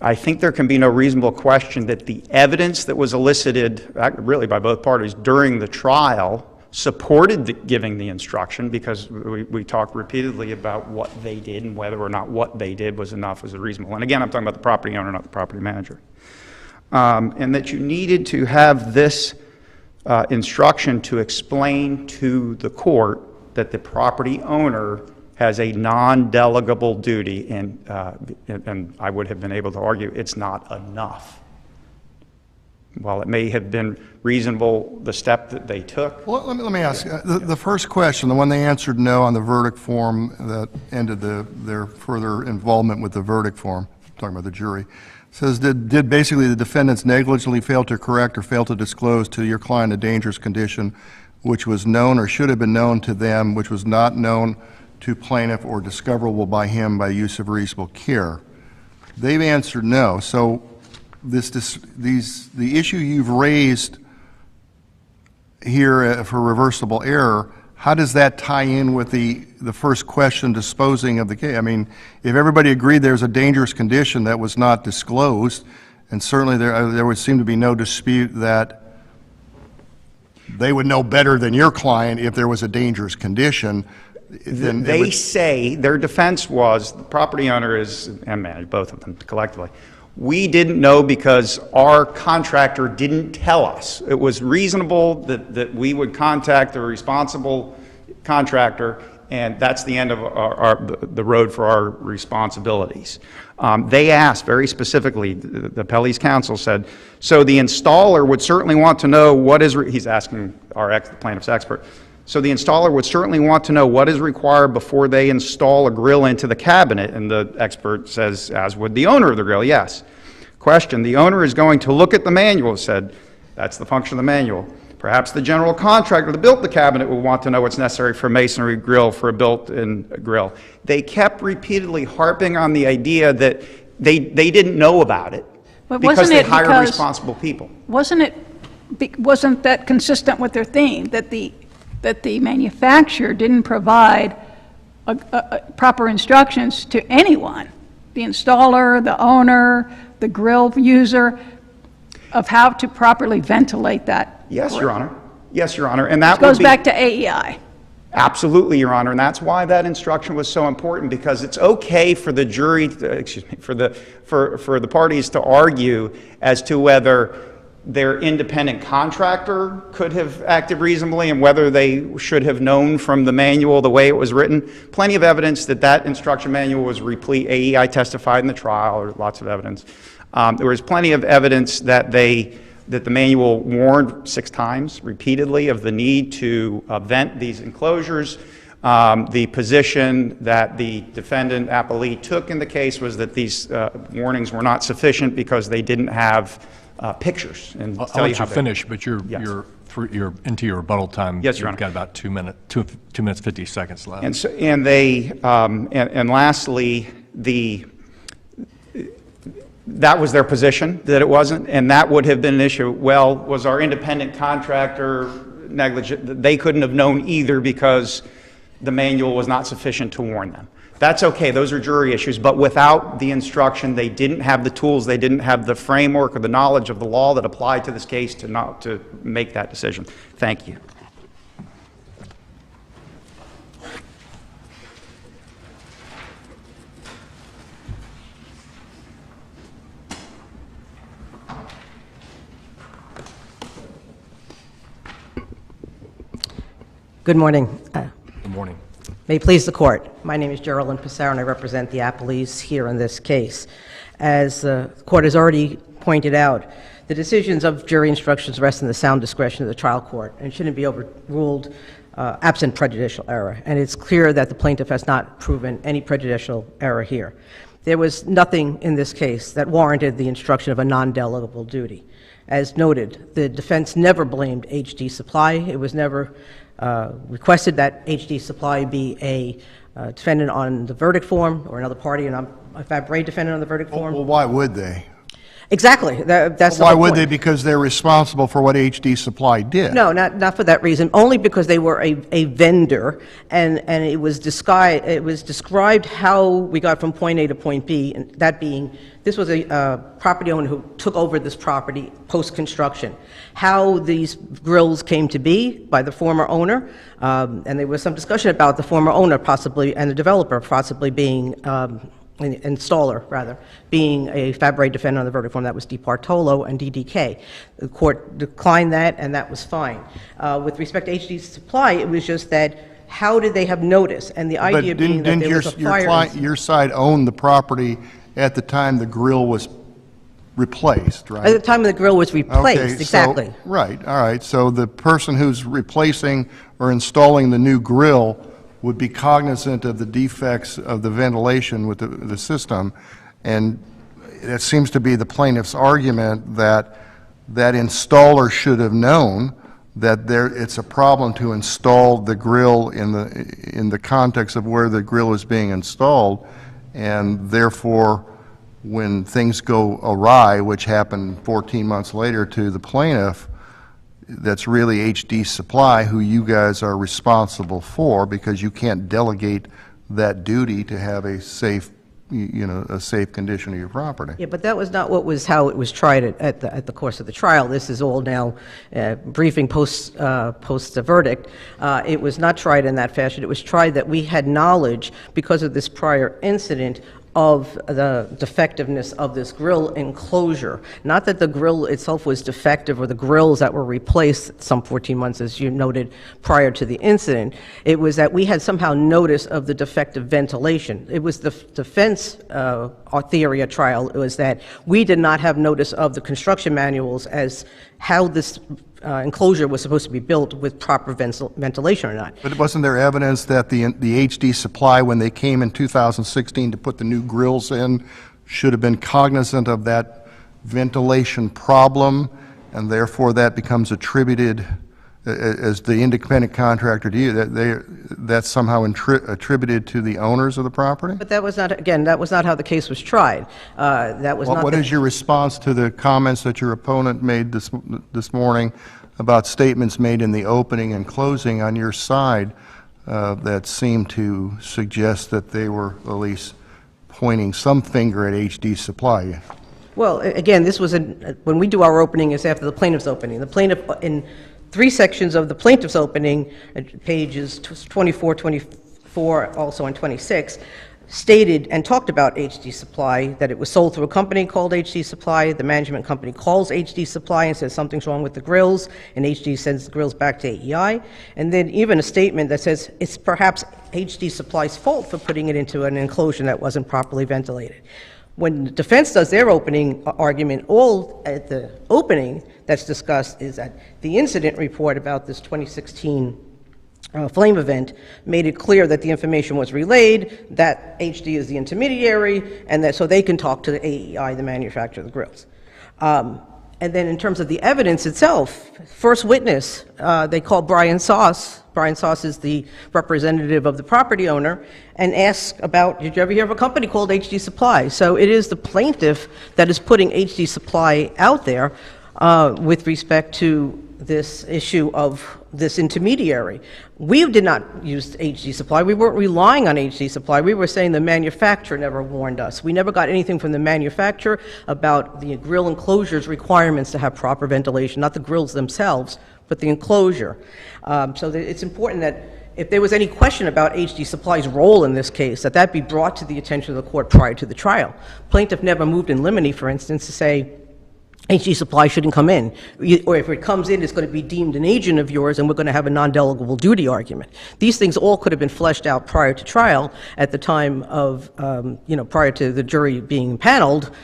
I think there can be no reasonable question that the evidence that was elicited, really by both parties, during the trial supported giving the instruction, because we talked repeatedly about what they did and whether or not what they did was enough as a reasonable. And again, I'm talking about the property owner, not the property manager. And that you needed to have this instruction to explain to the court that the property owner has a non-delegable duty, and I would have been able to argue it's not enough. While it may have been reasonable, the step that they took. Well, let me ask, the first question, the one they answered no on the verdict form that ended their further involvement with the verdict form, talking about the jury, Says, did basically the defendants negligently fail to correct or fail to disclose to your client a dangerous condition which was known or should have been known to them, which was not known to plaintiff or discoverable by him by use of reasonable care? They've answered no. So the issue you've raised here for reversible error, how does that tie in with the first question disposing of the case? I mean, if everybody agreed there's a dangerous condition that was not disclosed, and certainly there would seem to be no dispute that they would know better than your client if there was a dangerous condition, then They say, their defense was, the property owner is, and manager, both of them collectively, we didn't know because our contractor didn't tell us. It was reasonable that we would contact the responsible contractor, and that's the end of the road for our responsibilities. They asked very specifically, the Appellee's counsel said, so the installer would certainly want to know what is, he's asking the plaintiff's expert, so the installer would certainly want to know what is required before they install a grill into the cabinet, and the expert says, as would the owner of the grill, yes. Question, the owner is going to look at the manual, said, that's the function of the manual. Perhaps the general contractor that built the cabinet will want to know what's necessary for a masonry grill, for a built-in grill. They kept repeatedly harping on the idea that they didn't know about it because they hired responsible people. Wasn't that consistent with their theme, that the manufacturer didn't provide proper instructions to anyone, the installer, the owner, the grill user, of how to properly ventilate that? Yes, Your Honor. Yes, Your Honor. And that goes back to AEI. Absolutely, Your Honor, and that's why that instruction was so important, because it's okay for the jury, for the parties to argue as to whether their independent contractor could have acted reasonably and whether they should have known from the manual the way it was written. Plenty of evidence that instruction manual was replete. AEI testified in the trial, or lots of evidence. There was plenty of evidence that the manual warned 6 times repeatedly of the need to vent these enclosures. The position that the defendant appellee took in the case was that these warnings were not sufficient because they didn't have pictures. And I'll let you finish, but you're into your rebuttal time. Yes, Your Honor. You've got about 2 minutes 50 seconds left. And lastly, that was their position, that it wasn't, and that would have been an issue. Well, was our independent contractor negligent? They couldn't have known either because the manual was not sufficient to warn them. That's okay, those are jury issues, but without the instruction, they didn't have the tools, they didn't have the framework or the knowledge of the law that applied to this case to make that decision. Thank you. Good morning. Good morning. May it please the Court. My name is Geraldine Passaro, and I represent the appellees here in this case. As the Court has already pointed out, the decisions of jury instructions rest in the sound discretion of the trial court and shouldn't be overruled absent prejudicial error. And it's clear that the plaintiff has not proven any prejudicial error here. There was nothing in this case that warranted the instruction of a non-delegable duty. As noted, the defense never blamed HD Supply. It was never requested that HD Supply be a defendant on the verdict form or another party, and a Fabry defendant on the verdict form. Well, why would they? Exactly. That's the Why whole would point. they? Because they're responsible for what HD Supply did. No, not for that reason. Only because they were a vendor, and it was described how we got from point A to point B, and that being, this was a property owner who took over this property post-construction. How these grills came to be by the former owner, and there was some discussion about the former owner possibly, and the developer possibly being installer, rather, being a Fabry defendant on the verdict form. That was DiPartolo and DDK. The court declined that, and that was fine. With respect to HD Supply, it was just that how did they have notice? And the idea being that there was a fire. Your side owned the property at the time the grill was replaced, right? At the time the grill was replaced, Okay, exactly. Right, all right. So the person who's replacing or installing the new grill would be cognizant of the defects of the ventilation with the system, and it seems to be the plaintiff's argument that that installer should have known that it's a problem to install the grill in the context of where the grill is being installed, and therefore, when things go awry, which happened 14 months later to the plaintiff, that's really HD Supply who you guys are responsible for, because you can't delegate that duty to have a safe, a safe condition of your property. Yeah, but that was not how it was tried at the course of the trial. This is all now briefing post the verdict. It was not tried in that fashion. It was tried that we had knowledge because of this prior incident of the defectiveness of this grill enclosure. Not that the grill itself was defective or the grills that were replaced some 14 months, as you noted, prior to the incident. It was that we had somehow notice of the defective ventilation. It was the defense theory at trial. It was that we did not have notice of the construction manuals as how this enclosure was supposed to be built with proper ventilation or not. But wasn't there evidence that the HD Supply, when they came in 2016 to put the new grills in, should have been cognizant of that ventilation problem, and therefore that becomes attributed as the independent contractor to you, that's somehow attributed to the owners of the property? But that was not, again, that was not how the case was tried. That was not. What is your response to the comments that your opponent made this morning about statements made in the opening and closing on your side that seemed to suggest that they were at least pointing some finger at HD Supply? Well, again, this was when we do our opening, it's after the plaintiff's opening. The plaintiff, in 3 sections of the plaintiff's opening, pages 24, 24, also on 26, stated and talked about HD Supply, that it was sold through a company called HD Supply. The management company calls HD Supply and says something's wrong with the grills, and HD sends the grills back to AEI. And then even a statement that says it's perhaps HD Supply's fault for putting it into an enclosure that wasn't properly ventilated. When the defense does their opening argument, all at the opening that's discussed is that the incident report about this 2016 flame event made it clear that the information was relayed, that HD is the intermediary, and that so they can talk to the AEI, the manufacturer of the grills. And then in terms of the evidence itself, first witness, they called Brian Sauce. Brian Sauce is the representative of the property owner, and asked about, did you ever hear of a company called HD Supply? So it is the plaintiff that is putting HD Supply out there with respect to this issue of this intermediary. We did not use HD Supply. We weren't relying on HD Supply. We were saying the manufacturer never warned us. We never got anything from the manufacturer about the grill enclosure's requirements to have proper ventilation, not the grills themselves, but the enclosure. So it's important that if there was any question about HD Supply's role in this case, that be brought to the attention of the court prior to the trial. Plaintiff never moved in limine, for instance, to say HD Supply shouldn't come in, or if it comes in, it's going to be deemed an agent of yours, and we're going to have a non-delegable duty argument. These things all could have been fleshed out prior to trial at the time of, prior to the jury being paneled,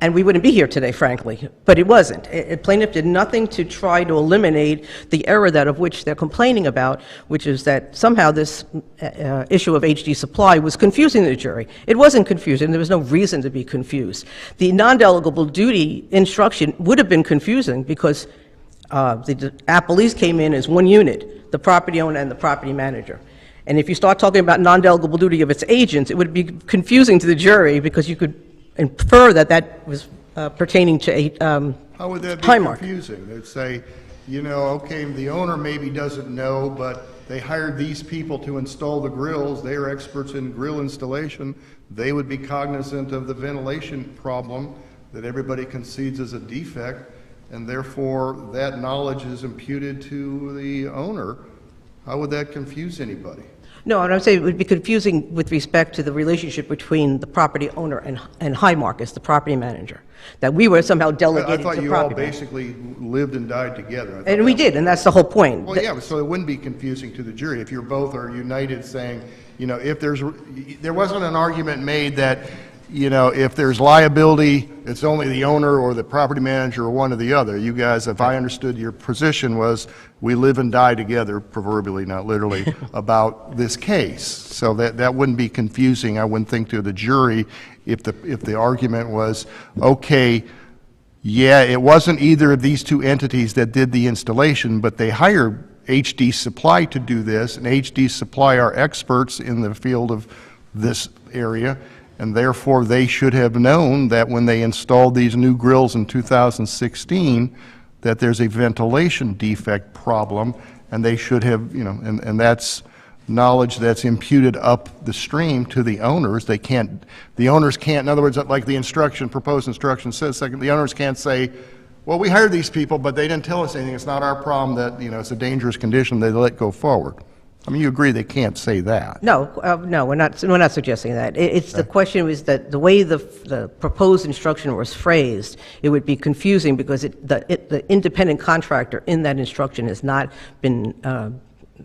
and we wouldn't be here today, frankly. But it wasn't. Plaintiff did nothing to try to eliminate the error that of which they're complaining about, which is that somehow this issue of HD Supply was confusing the jury. It wasn't confusing. There was no reason to be confused. The non-delegable duty instruction would have been confusing because the appellees came in as one unit, the property owner and the property manager. And if you start talking about non-delegable duty of its agents, it would be confusing to the jury because you could infer that was pertaining to a How would that be Highmark. confusing? They'd say, okay, the owner maybe doesn't know, but they hired these people to install the grills. They are experts in grill installation. They would be cognizant of the ventilation problem that everybody concedes is a defect, and therefore that knowledge is imputed to the owner. How would that confuse anybody? No, and I'm saying it would be confusing with respect to the relationship between the property owner and Highmark as the property manager, that we were somehow I delegating thought to you all property manager. basically lived and died together. And we did, and that's the whole point. Well, yeah, so it wouldn't be confusing to the jury if you both are united saying, if there wasn't an argument made that, you know, if there's liability, it's only the owner or the property manager or one or the other. You guys, if I understood your position was, we live and die together, proverbially, not literally, about this case. So that wouldn't be confusing, I wouldn't think, to the jury if the argument was, okay, yeah, it wasn't either of these two entities that did the installation, but they hired HD Supply to do this, and HD Supply are experts in the field of this area, and therefore they should have known that when they installed these new grills in 2016, that there's a ventilation defect problem, and they should have, you know, and that's knowledge that's imputed up the stream to the owners. They can't, the owners can't, in other words, like the instruction, proposed instruction says, the owners can't say, well, we hired these people, but they didn't tell us anything. It's not our problem that, you know, it's a dangerous condition. They let go forward. I mean, you agree they can't say that? No, no, we're not suggesting that. It's the question is that the way the proposed instruction was phrased, it would be confusing because the independent contractor in that instruction has not been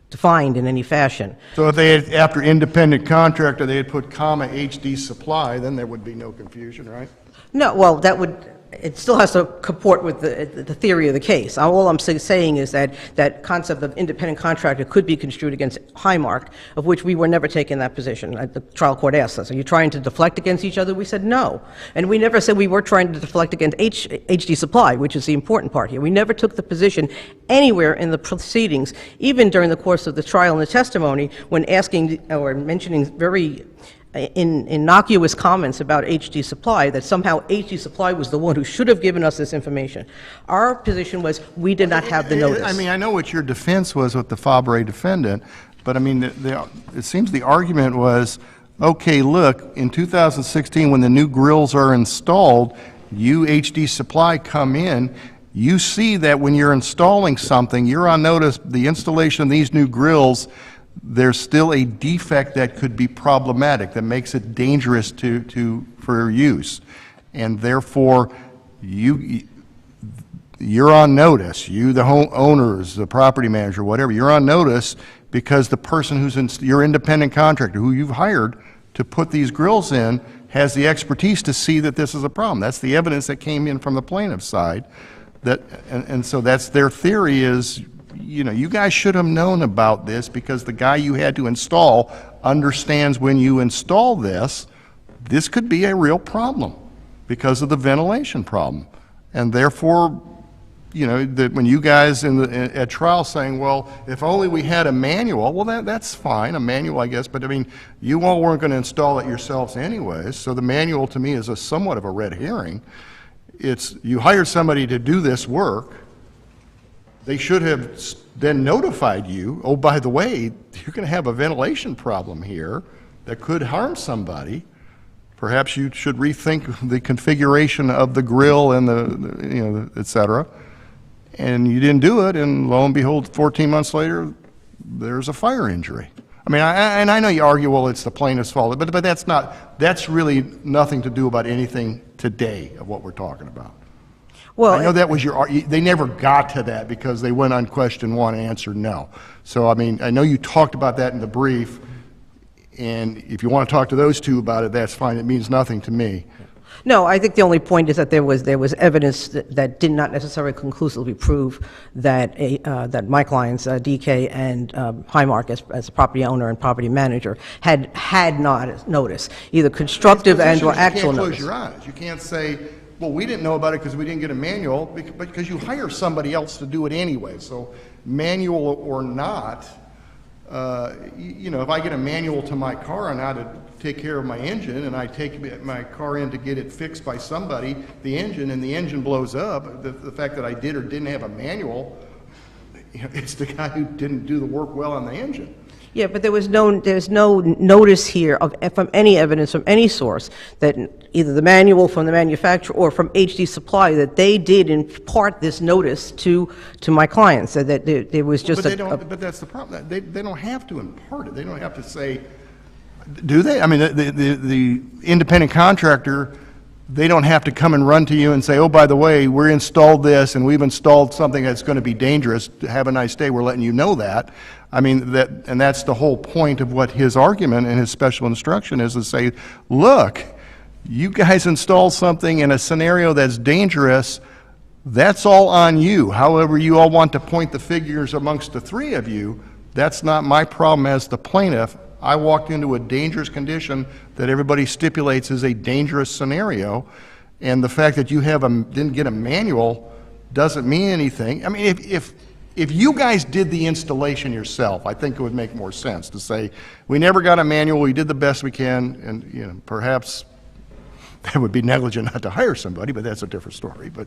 defined in any fashion. So if they had, after independent contractor, they had put comma HD Supply, then there would be no confusion, right? No, well, that would, it still has to comport with the theory of the case. All I'm saying is that that concept of independent contractor could be construed against Highmark, of which we were never taking that position. The trial court asked us, are you trying to deflect against each other? We said no. And we never said we were trying to deflect against HD Supply, which is the important part here. We never took the position anywhere in the proceedings, even during the course of the trial and the testimony, when asking or mentioning very innocuous comments about HD Supply, that somehow HD Supply was the one who should have given us this information. Our position was we did not have the notice. I mean, I know what your defense was with the Fabre defendant, but I mean, it seems the argument was, okay, look, in 2016 when the new grills are installed, you, HD Supply, come in, you see that when you're installing something, you're on notice the installation of these new grills, there's still a defect that could be problematic, that makes it dangerous for use. And therefore, you're on notice, you, the owners, the property manager, whatever, you're on notice because the person who's your independent contractor, who you've hired to put these grills in, has the expertise to see that this is a problem. That's the evidence that came in from the plaintiff's side. And so that's their theory is, you know, you guys should have known about this because the guy you had to install understands when you install this, this could be a real problem because of the ventilation problem. And therefore, you know, that when you guys at trial saying, well, if only we had a manual, well, that's fine, a manual, I guess, but I mean, you all weren't going to install it yourselves anyways, so the manual to me is somewhat of a red herring. It's, you hired somebody to do this work, they should have then notified you, oh, by the way, you're going to have a ventilation problem here that could harm somebody. Perhaps you should rethink the configuration of the grill and the you know, et cetera. And you didn't do it, and lo and behold, 14 months later, there's a fire injury. I mean, and I know you argue, well, it's the plaintiff's fault, but that's really nothing to do about anything today of what we're talking about. Well, I know that was they never got to that because they went on question one and answered no. So, I mean, I know you talked about that in the brief, and if you want to talk to those two about it, that's fine. It means nothing to me. no, I think the only point is that there was evidence that did not necessarily conclusively prove that that my clients, DK and Highmark, as a property owner and property manager, had not noticed either constructive and or actual notice. You can't close your eyes. You can't say, well, we didn't know about it because we didn't get a manual, because you hire somebody else to do it anyway. So manual or not, you know, if I get a manual to my car on how to take care of my engine and I take my car in to get it fixed by somebody, the engine blows up, the fact that I did or didn't have a manual, you know, it's the guy who didn't do the work well on the engine. Yeah, but there's no notice here from any evidence from any source that either the manual from the manufacturer or from HD Supply that they did impart this notice to my clients. So that there was just but that's the problem. They don't have to impart it. They don't have to say, do they? I mean, the independent contractor, they don't have to come and run to you and say, oh, by the way, we installed this and we've installed something that's going to be dangerous. Have a nice day. We're letting you know that. I mean, and that's the whole point of what his argument and his special instruction is, to say, look, You guys install something in a scenario that's dangerous, that's all on you. However, you all want to point the figures amongst the three of you, that's not my problem as the plaintiff. I walked into a dangerous condition that everybody stipulates is a dangerous scenario, and the fact that you didn't get a manual doesn't mean anything. I mean, if you guys did the installation yourself, I think it would make more sense to say, we never got a manual, we did the best we can, and perhaps that would be negligent not to hire somebody, but that's a different story. But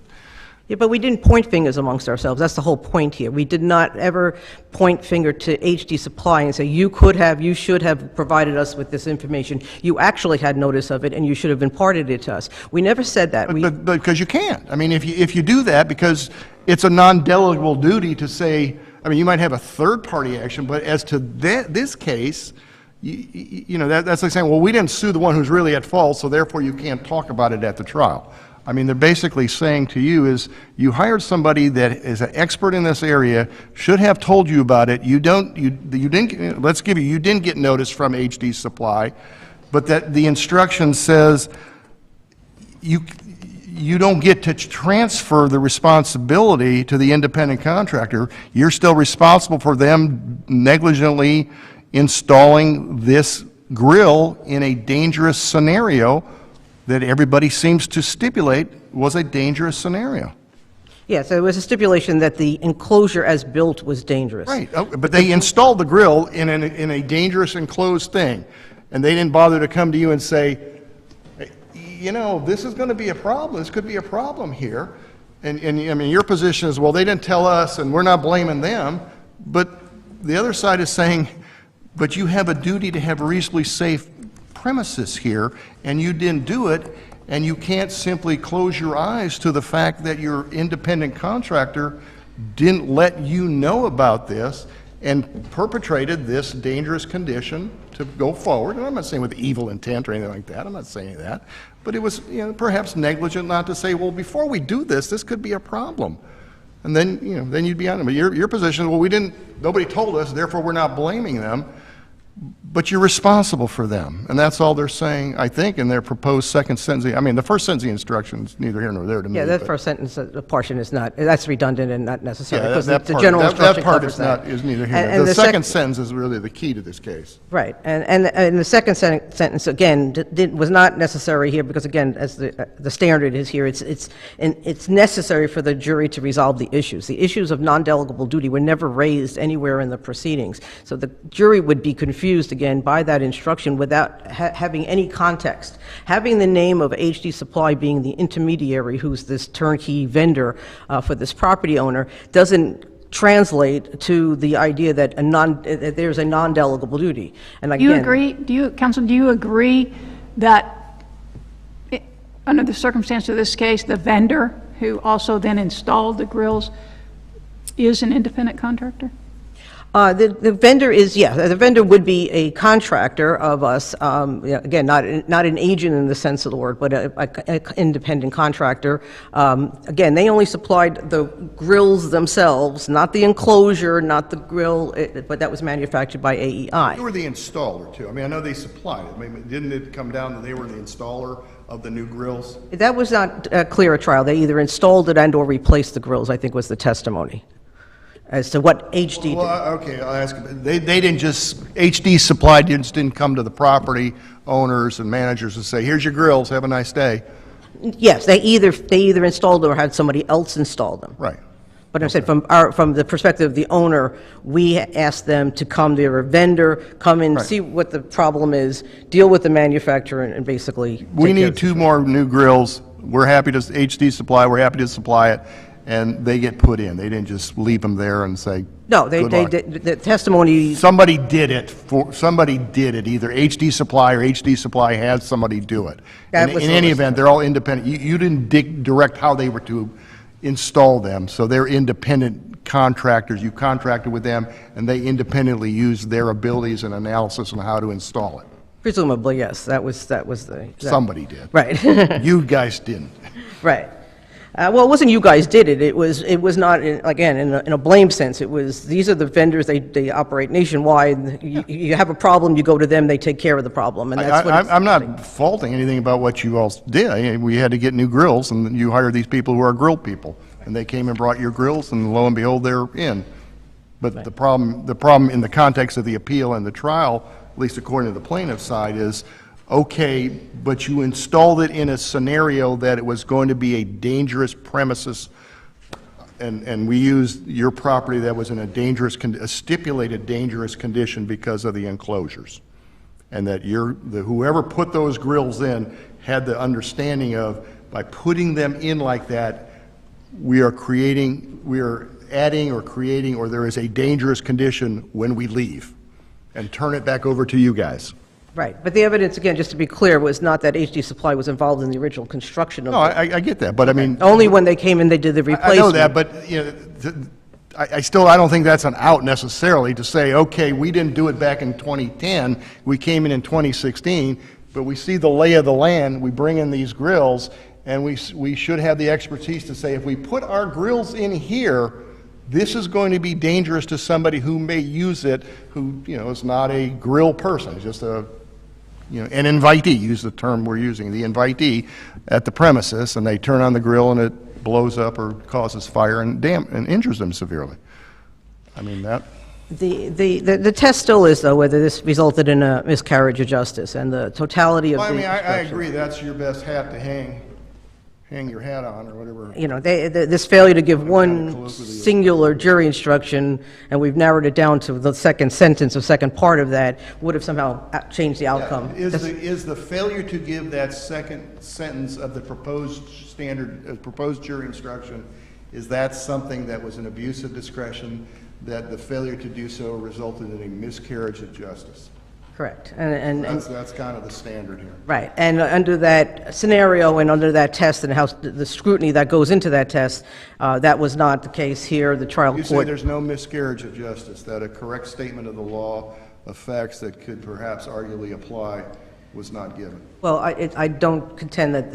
Yeah, but we didn't point fingers amongst ourselves. That's the whole point here. We did not ever point finger to HD Supply and say, you should have provided us with this information. You actually had notice of it, and you should have imparted it to us. We never said that. But because you can't. I mean, if you do that, because it's a non-delegable duty to say, I mean, you might have a third-party action, but as to this case, that's like saying, well, we didn't sue the one who's really at fault, so therefore you can't talk about it at the trial. I mean, they're basically saying to you is, you hired somebody that is an expert in this area, should have told you about it. You didn't get notice from HD Supply, but that the instruction says you don't get to transfer the responsibility to the independent contractor. You're still responsible for them negligently installing this grill in a dangerous scenario that everybody seems to stipulate was a dangerous scenario. Yes, it was a stipulation that the enclosure as built was dangerous. Right, but they installed the grill in a dangerous enclosed thing, and they didn't bother to come to you and say, hey, this is going to be a problem, this could be a problem here. And I mean, your position is, well, they didn't tell us, and we're not blaming them, but the other side is saying, but you have a duty to have reasonably safe premises here, and you didn't do it, and you can't simply close your eyes to the fact that your independent contractor didn't let you know about this and perpetrated this dangerous condition to go forward. And I'm not saying with evil intent or anything like that, I'm not saying that, but it was perhaps negligent not to say, well, before we do this could be a problem. And then, then you'd be on it. But your position, well, nobody told us, therefore we're not blaming them. But you're responsible for them, and that's all they're saying, I think, in their proposed second sentencing. I mean, the first sentencing instruction is neither here nor there to me. Yeah, that but first sentence portion is not, that's redundant and not necessary, yeah, because that the part, general that instruction part covers is that. is neither here nor And there. The the second sentence is really the key to this case. Right, and the second sentence, again, was not necessary here, because again, as the standard is here, it's necessary for the jury to resolve the issues. The issues of non-delegable duty were never raised anywhere in the proceedings, so the jury would be confused again by that instruction without having any context. Having the name of HD Supply being the intermediary, who's this turnkey vendor for this property owner, doesn't translate to the idea that there's a non-delegable duty. And again, Do you agree, Counsel, do you agree that under the circumstance of this case, the vendor who also then installed the grills is an independent contractor? The vendor is, the vendor would be a contractor of us, again, not an agent in the sense of the word, but an independent contractor. Again, they only supplied the grills themselves, not the enclosure, not the grill, but that was manufactured by AEI. You were the installer, too. I mean, I know they supplied it. I mean, didn't it come down that they were the installer of the new grills? That was not clear at trial. They either installed it and/or replaced the grills, I think was the testimony, as to what HD did. Well, okay, I'll ask you. They didn't just, HD Supply didn't come to the property owners and managers and say, here's your grills, have a nice day. Yes, they either installed them or had somebody else install them. Right. But I said, from the perspective of the owner, we asked them to come, they're a vendor, come and see what the problem is, deal with the manufacturer, and basically We need 2 more new grills. We're happy to, HD Supply, we're happy to supply it. And they get put in. They didn't just leave them there and say, no, good luck. the testimony. Somebody did it. Either HD Supply or HD Supply had somebody do it. In any event, they're all independent. You didn't direct how they were to install them, so they're independent contractors. You contracted with them, and they independently used their abilities and analysis on how to install it. Presumably, yes. That was the. Somebody did. Right. You guys didn't. Right. Well, it wasn't you guys did it. It was not, again, in a blame sense. It was, these are the vendors, they operate nationwide. You have a problem, you go to them, they take care of the problem, and that's what it's... I'm not faulting anything about what you all did. We had to get new grills, and you hired these people who are grill people, and they came and brought your grills, and lo and behold, they're in. But the problem in the context of the appeal and the trial, at least according to the plaintiff's side, is, okay, but you installed it in a scenario that it was going to be a dangerous premises, and we used your property that was in a stipulated dangerous condition because of the enclosures. And that whoever put those grills in had the understanding of, by putting them in like that, we are adding or creating, or there is a dangerous condition when we leave, and turn it back over to you guys. Right, but the evidence, again, just to be clear, was not that HD Supply was involved in the original construction of No, it. I get that, but I mean... Only when they came and they did the replacement. I know that, but, you know, I don't think that's an out necessarily to say, okay, we didn't do it back in 2010, we came in 2016, but we see the lay of the land, we bring in these grills, and we should have the expertise to say, if we put our grills in here, this is going to be dangerous to somebody who may use it, who, you know, is not a grill person, it's just an invitee, use the term we're using, the invitee at the premises, and they turn on the grill and it blows up or causes fire and injures them severely. I mean, that... The test still is, though, whether this resulted in a miscarriage of justice, and the totality of Well, I the mean, I construction. agree, that's your best hat to hang your hat on, or whatever. You know, this failure to give one singular jury instruction, and we've narrowed it down to the second sentence or second part of that, would have somehow changed the outcome. Is the failure to give that second sentence of the proposed proposed jury instruction, is that something that was an abuse of discretion, that the failure to do so resulted in a miscarriage of justice? Correct. That's kind of the standard here. Right, and under that scenario and under that test and how the scrutiny that goes into that test, that was not the case here. The trial You court... say there's no miscarriage of justice, that a correct statement of the law of facts that could perhaps arguably apply was not given. Well, I don't contend that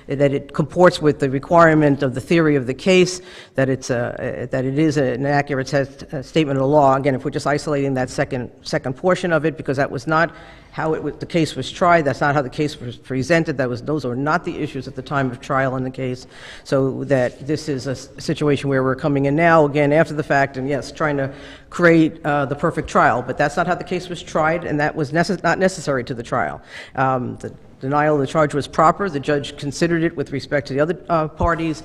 that it comports with the requirement of the theory of the case, that it is an accurate statement of the law. Again, if we're just isolating that second portion of it, because that was not how the case was tried, that's not how the case was presented. Those are not the issues at the time of trial in the case. So that this is a situation where we're coming in now, again, after the fact, and yes, trying to create the perfect trial. But that's not how the case was tried, and that was not necessary to the trial. The denial of the charge was proper. The judge considered it with respect to the other parties.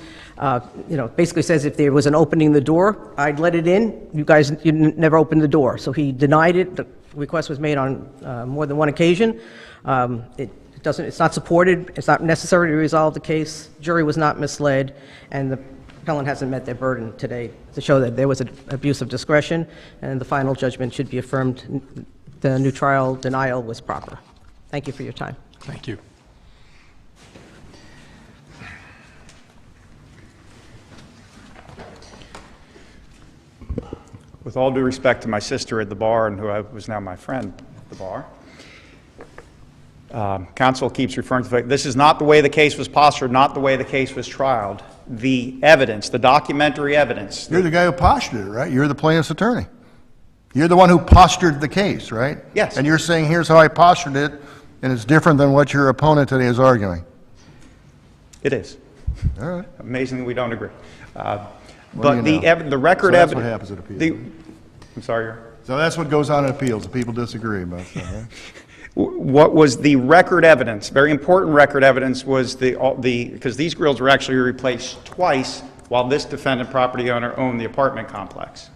Basically says if there was an opening the door, I'd let it in. You never opened the door. So he denied it. The request was made on more than one occasion. It's not supported. It's not necessary to resolve the case. Jury was not misled, and the appellant hasn't met their burden today to show that there was an abuse of discretion, and the final judgment should be affirmed. The new trial denial was proper. Thank you for your time. Thank you. With all due respect to my sister at the bar and who was now my friend at the bar, counsel keeps referring to the fact this is not the way the case was postured, not the way the case was trialed. The evidence, the documentary evidence. You're the guy who postured it, right? You're the plaintiff's attorney. You're the one who postured the case, right? Yes. And you're saying, here's how I postured it, and it's different than what your opponent today is arguing. It is. All right. Amazingly, we don't agree. Well, But you know. the record So that's evidence... what happens at appeals. I'm sorry, Your... So that's what goes on in appeals. The people disagree about that, right? What was the record evidence, very important record evidence, was because these grills were actually replaced twice while this defendant property owner owned the apartment complex.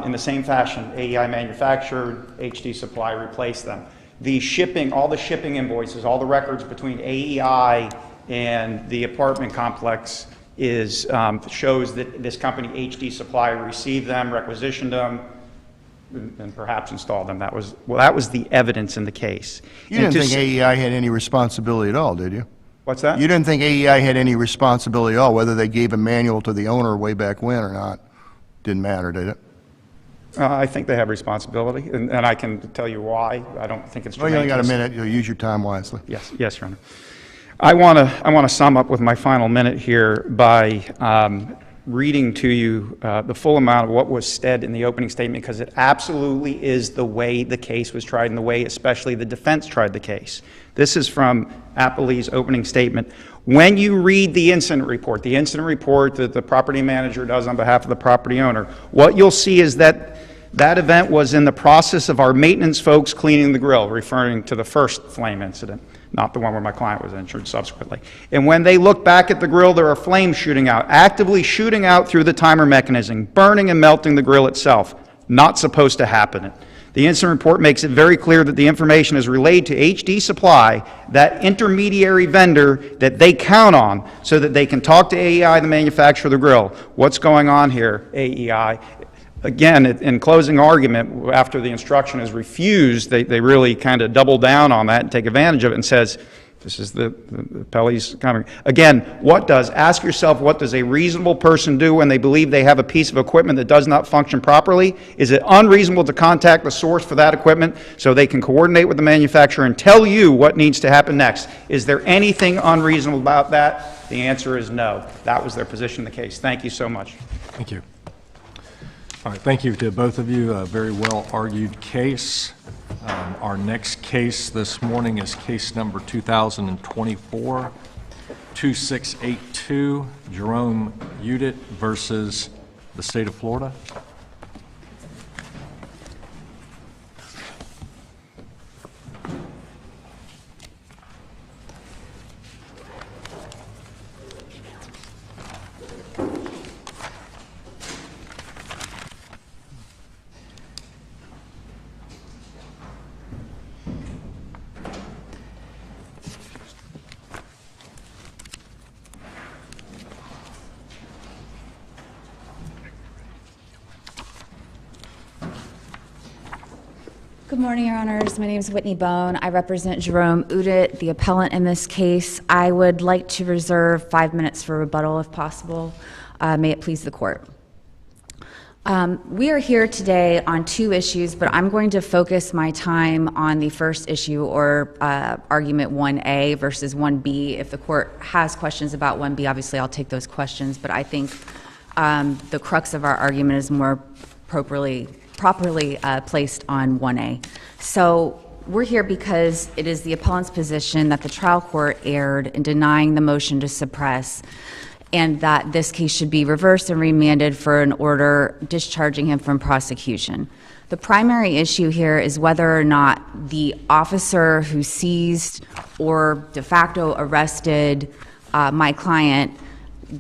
In the same fashion, AEI manufactured, HD Supply replaced them. The shipping, all the shipping invoices, all the records between AEI and the apartment complex shows that this company, HD Supply, received them, requisitioned them, and perhaps installed them. That was the evidence in the case. You didn't think AEI had any responsibility at all, did you? What's that? You didn't think AEI had any responsibility at all, whether they gave a manual to the owner way back when or not? Didn't matter, did it? I think they have responsibility, and I can tell you why. I don't think it's Well, you only got a tremendous. minute. You'll use your time wisely. Yes, Your I want to sum up with my final minute here by reading to you the full amount of what was said in the opening statement, because it absolutely is the way the case was tried and the way especially the defense tried the case. This is from Applee's opening statement. When you read the incident report that the property manager does on behalf of the property owner, what you'll see is that that event was in the process of our maintenance folks cleaning the grill, referring to the first flame incident, not the one where my client was injured subsequently. And when they look back at the grill, there are flames shooting out, actively shooting out through the timer mechanism, burning and melting the grill itself. Not supposed to happen. The incident report makes it very clear that the information is relayed to HD Supply, that intermediary vendor that they count on so that they can talk to AEI, the manufacturer of the grill. What's going on here, AEI? Again, in closing argument, after the instruction is refused, they really kind of double down on that and take advantage of it and says, this is the Pelley's comment. Again, ask yourself, what does a reasonable person do when they believe they have a piece of equipment that does not function properly? Is it unreasonable to contact the source for that equipment so they can coordinate with the manufacturer and tell you what needs to happen next? Is there anything unreasonable about that? The answer is no. That was their position in the case. Thank you so much. Thank you. All right, thank you to both of you. A very well-argued case. Our next case this morning is case number 2024-2682, Jerome Udit versus the state of Florida. Good morning, Your Honors. My name is Whitney Bone. I represent Jerome Udit, the appellant in this case. I would like to reserve 5 minutes for rebuttal, if possible. May it please the court. We are here today on two issues, but I'm going to focus my time on the first issue, or argument 1A versus 1B. If the court has questions about 1B, obviously I'll take those questions, but I think the crux of our argument is more properly placed on 1A. So we're here because it is the appellant's position that the trial court erred in denying the motion to suppress, and that this case should be reversed and remanded for an order discharging him from prosecution. The primary issue here is whether or not the officer who seized or de facto arrested my client,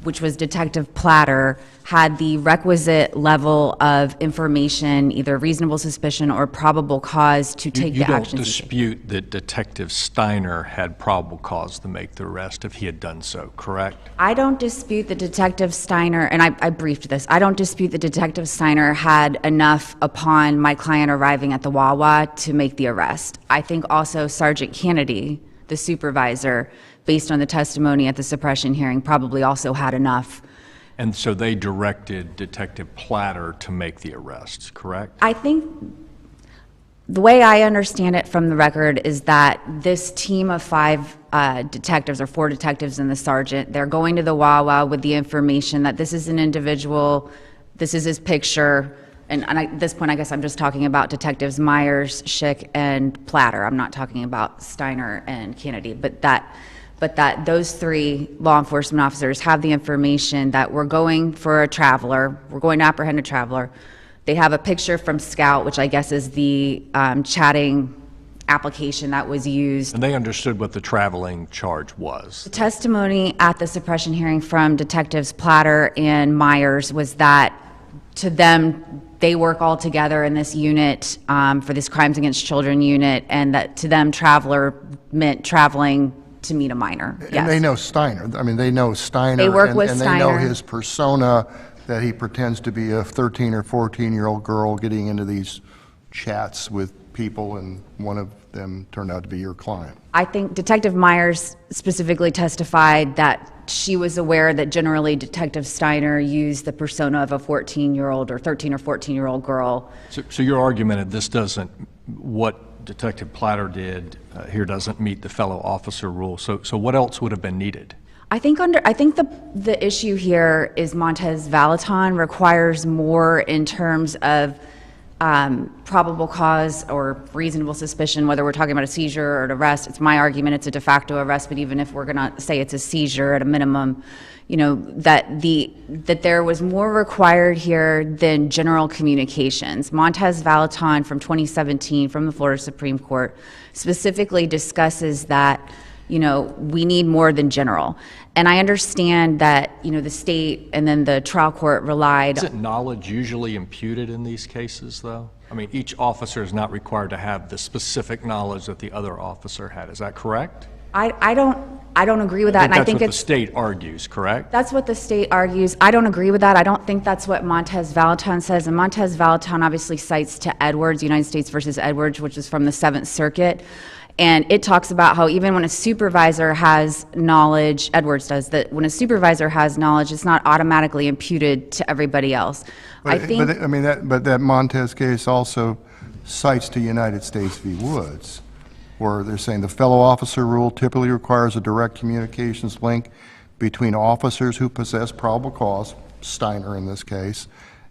which was Detective Platter, had the requisite level of information, either reasonable suspicion or probable cause to take the actions. You don't dispute that Detective Steiner had probable cause to make the arrest if he had done so, correct? I don't dispute that Detective Steiner, and I briefed this, I don't dispute that Detective Steiner had enough upon my client arriving at the Wawa to make the arrest. I think also Sergeant Kennedy, the supervisor, based on the testimony at the suppression hearing, probably also had enough. And so they directed Detective Platter to make the arrests, correct? I think the way I understand it from the record is that this team of 5 detectives, or 4 detectives and the sergeant, they're going to the Wawa with the information that this is an individual, this is his picture, and at this point I guess I'm just talking about Detectives Myers, Schick, and Platter. I'm not talking about Steiner and Kennedy, but that those 3 law enforcement officers have the information that we're going for a traveler, we're going to apprehend a traveler. They have a picture from Scout, which I guess is the chatting application that was used. And they understood what the traveling charge was. The testimony at the suppression hearing from Detectives Platter and Myers was that to them, they work all together in this unit for this Crimes Against Children unit, and that to them, traveler meant traveling to meet a minor. Yes. And they know Steiner. I mean, they know Steiner. They work with and Steiner. They know his persona, that he pretends to be a 13 or 14-year-old girl getting into these chats with people, and one of them turned out to be your client. I think Detective Myers specifically testified that she was aware that generally Detective Steiner used the persona of a 14-year-old or 13 or 14-year-old girl. So your argument that this doesn't, what Detective Platter did here doesn't meet the fellow officer rule. So what else would have been needed? I think the issue here is Montez Valaton requires more in terms of probable cause or reasonable suspicion, whether we're talking about a seizure or an arrest. It's my argument it's a de facto arrest, but even if we're going to say it's a seizure at a minimum, you know, that there was more required here than general communications. Montez Valaton from 2017 from the Florida Supreme Court specifically discusses that, you know, we need more than general. And I understand that, you know, the state and then the trial court relied. Isn't knowledge usually imputed in these cases, though? I mean, each officer is not required to have the specific knowledge that the other officer had. Is that correct? I don't agree with that. That's what the state argues, correct? That's what the state argues. I don't agree with that. I don't think that's what Montez Valaton says. And Montez Valaton obviously cites to Edwards, United States versus Edwards, which is from the Seventh Circuit. And it talks about how even when a supervisor has knowledge, Edwards does, that when a supervisor has knowledge, it's not automatically imputed to everybody else. But that Montez case also cites to United States v. Woods, where they're saying the fellow officer rule typically requires a direct communications link between officers who possess probable cause, Steiner in this case,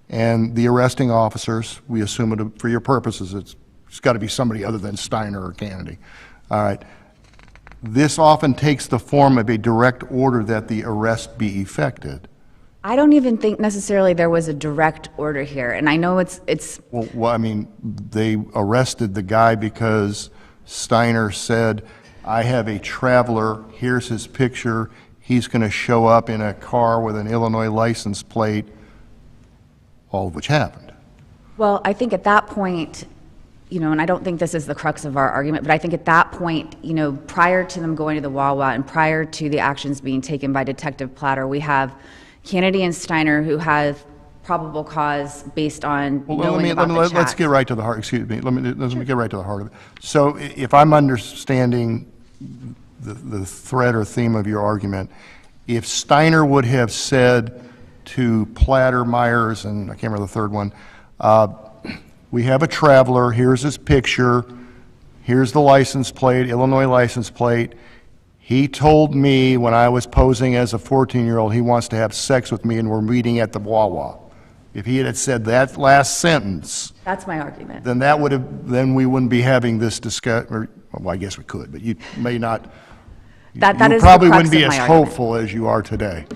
and the arresting officers. We assume it for your purposes, it's got to be somebody other than Steiner or Kennedy. All right. This often takes the form of a direct order that the arrest be effected. I don't even think necessarily there was a direct order here, and I know it's. Well, I mean, they arrested the guy because Steiner said, I have a traveler, here's his picture, he's going to show up in a car with an Illinois license plate, all of which happened. Well, I think at that point, you know, and I don't think this is the crux of our argument, but I think at that point, you know, prior to them going to the Wawa and prior to the actions being taken by Detective Platter, we have Kennedy and Steiner who have probable cause based on knowing about the chat. Let's get right to the heart. Excuse me. Let me get right to the heart of it. So, if I'm understanding the thread or theme of your argument, if Steiner would have said to Platter, Myers, and I can't remember the third one, we have a traveler. Here's his picture. Here's the license plate, Illinois license plate. He told me when I was posing as a 14-year-old he wants to have sex with me and we're meeting at the Wawa. If he had said that last sentence, that's my argument. Then we wouldn't be having this discussion. Well, I guess we could, but you may not. That you is probably the crux wouldn't be of as my hopeful as you are today.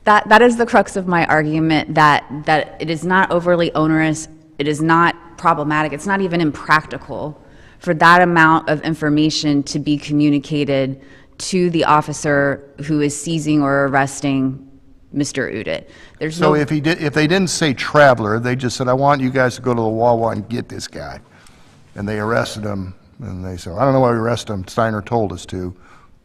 That is the crux of my argument. That it is not overly onerous. It is not problematic. It's not even impractical for that amount of information to be communicated to the officer who is seizing or arresting Mr. Udit. So if they didn't say traveler, they just said, I want you guys to go to the Wawa and get this guy. And they arrested him, and they said, I don't know why we arrested him, Steiner told us to.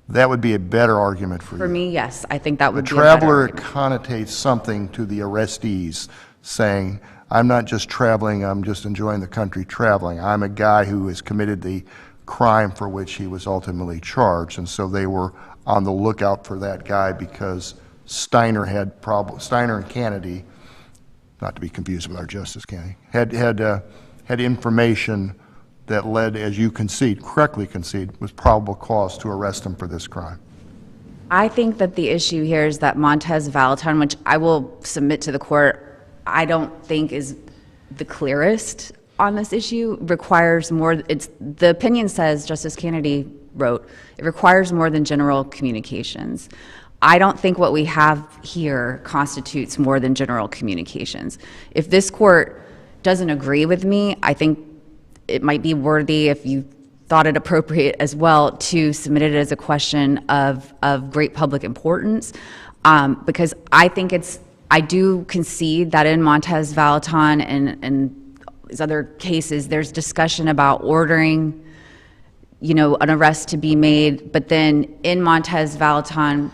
That would be a better argument for you. For me, yes. I think that would be a better argument. The traveler connotates something to the arrestees, saying, I'm not just traveling, I'm just enjoying the country traveling. I'm a guy who has committed the crime for which he was ultimately charged. And so they were on the lookout for that guy because Steiner and Kennedy, not to be confused with our Justice Kennedy, had information that led, as you correctly concede, was probable cause to arrest him for this crime. I think that the issue here is that Montez Valaton, which I will submit to the court, I don't think is the clearest on this issue, requires more. The opinion says, Justice Kennedy wrote, it requires more than general communications. I don't think what we have here constitutes more than general communications. If this court doesn't agree with me, I think it might be worthy, if you thought it appropriate as well, to submit it as a question of great public importance, because I think I do concede that in Montez Valaton and these other cases, there's discussion about ordering, you know, an arrest to be made, but then in Montez Valaton,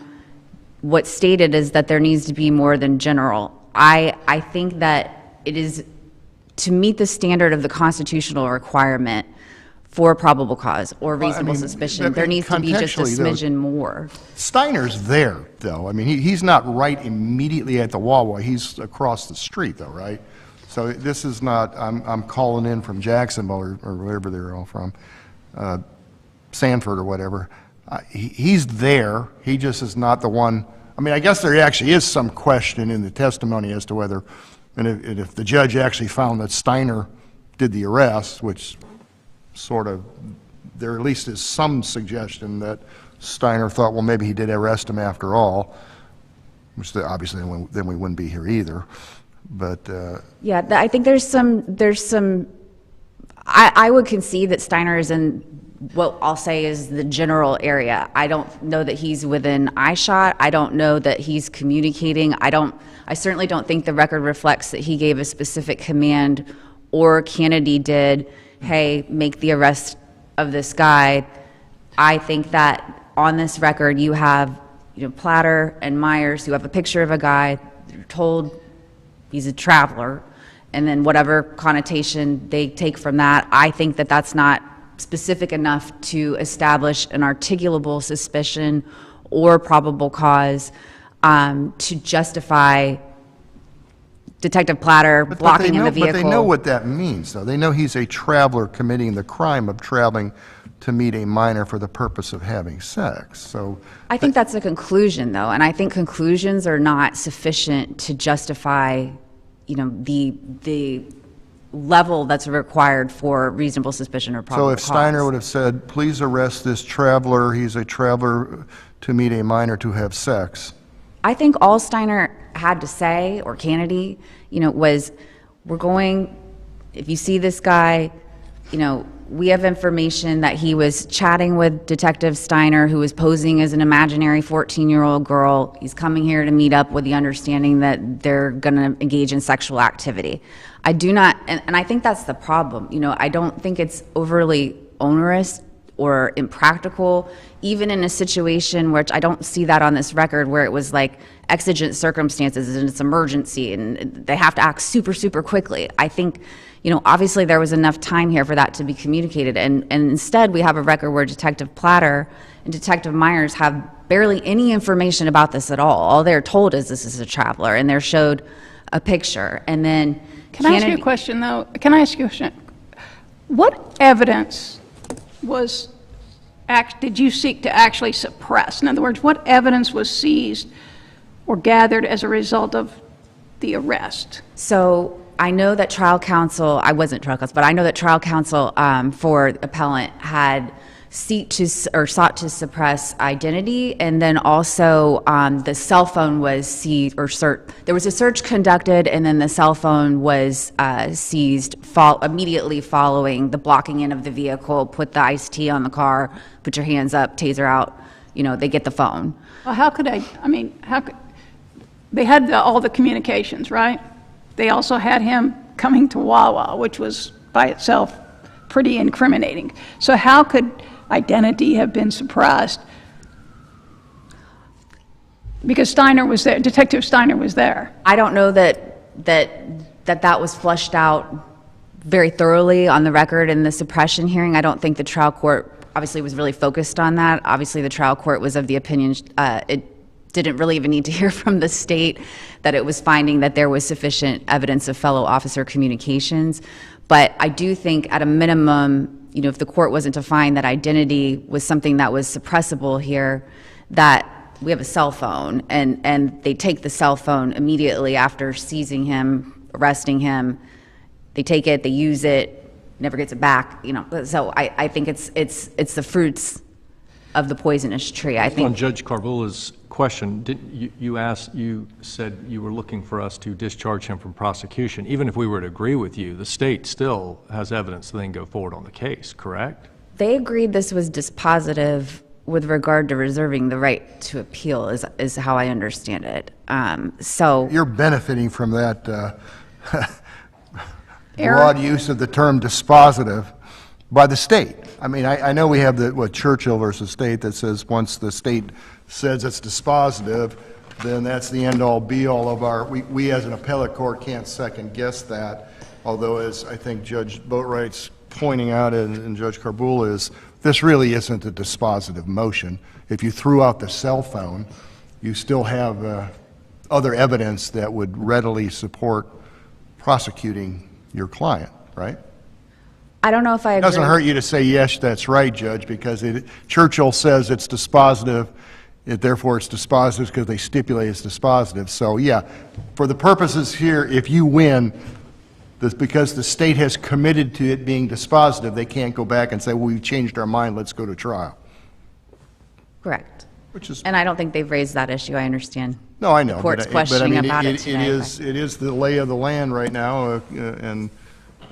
what's stated is that there needs to be more than general. I think that it is, to meet the standard of the constitutional requirement for probable cause or reasonable suspicion, there needs to be just a smidgen more. Steiner's there, though. I mean, he's not right immediately at the Wawa. He's across the street, though, right? So this is not, I'm calling in from Jacksonville or wherever they're all from, Sanford or whatever. He's there, he just is not the one. I mean, I guess there actually is some question in the testimony as to whether, and if the judge actually found that Steiner did the arrest, which sort of, there at least is some suggestion that Steiner thought, well, maybe he did arrest him after all, which obviously then we wouldn't be here either. But Yeah, I think there's some, I would concede that Steiner is in what I'll say is the general area. I don't know that he's within eyeshot. I don't know that he's communicating. I certainly don't think the record reflects that he gave a specific command or Kennedy did, hey, make the arrest of this guy. I think that on this record you have, Platter and Myers who have a picture of a guy, they're told he's a traveler, and then whatever connotation they take from that, I think that that's not specific enough to establish an articulable suspicion or probable cause to justify Detective Platter blocking in the vehicle. But they know what that means, though. They know he's a traveler committing the crime of traveling to meet a minor for the purpose of having sex. So I think that's a conclusion, though, and I think conclusions are not sufficient to justify, the level that's required for reasonable suspicion or probable So if cause. Steiner would have said, please arrest this traveler, he's a traveler to meet a minor to have sex. I think all Steiner had to say, or Kennedy, was, if you see this guy, we have information that he was chatting with Detective Steiner, who was posing as an imaginary 14-year-old girl. He's coming here to meet up with the understanding that they're going to engage in sexual activity. I do not, and I think that's the problem. I don't think it's overly onerous or impractical, even in a situation which I don't see that on this record, where it was like exigent circumstances and it's emergency and they have to act super, super quickly. I think, obviously there was enough time here for that to be communicated, and instead we have a record where Detective Platter and Detective Myers have barely any information about this at all. All they're told is this is a traveler, and they're showed a picture, and then Can I ask you a question, though? Can I ask you a question? What evidence did you seek to actually suppress? In other words, what evidence was seized or gathered as a result of the arrest? So I know that trial counsel, I wasn't trial counsel, but I know that trial counsel for appellant had sought to suppress identity, and then also the cell phone was seized, there was a search conducted, and then the cell phone was seized immediately following the blocking in of the vehicle. Put the iced tea on the car, put your hands up, taser out, they get the phone. Well, they had all the communications, right? They also had him coming to Wawa, which was by itself pretty incriminating. So how could identity have been suppressed? Because Steiner was there, Detective Steiner was there. I don't know that was fleshed out very thoroughly on the record in the suppression hearing. I don't think the trial court obviously was really focused on that. Obviously the trial court was of the opinion it didn't really even need to hear from the state that it was finding that there was sufficient evidence of fellow officer communications. But I do think at a minimum, if the court wasn't to find that identity was something that was suppressible here, that we have a cell phone, and they take the cell phone immediately after seizing him, arresting him. They take it, they use it, never gets it back. So I think it's the fruits of the poisonous tree. I think on Judge Carvula's question, you said you were looking for us to discharge him from prosecution. Even if we were to agree with you, the state still has evidence to then go forward on the case, correct? They agreed this was dispositive with regard to reserving the right to appeal, is how I understand it. So you're benefiting from that broad use of the term dispositive by the state. I mean, I know we have Churchill versus State that says once the state says it's dispositive, then that's the end-all be-all of our, we as an appellate court can't second-guess that, although as I think Judge Boatwright's pointing out and Judge Carbula is, this really isn't a dispositive motion. If you threw out the cell phone, you still have other evidence that would readily support prosecuting your client, right? I don't know if I It agree. doesn't hurt you to say, yes, that's right, Judge, because Churchill says it's dispositive, therefore it's dispositive because they stipulate it's dispositive. So, yeah, for the purposes here, if you win, because the state has committed to it being dispositive, they can't go back and say, well, we've changed our mind, let's go to trial. Correct. Which is, And I don't think they've raised that issue. I understand. no, I know. The court's but I questioning mean, about it it today. is the lay of the land right now, and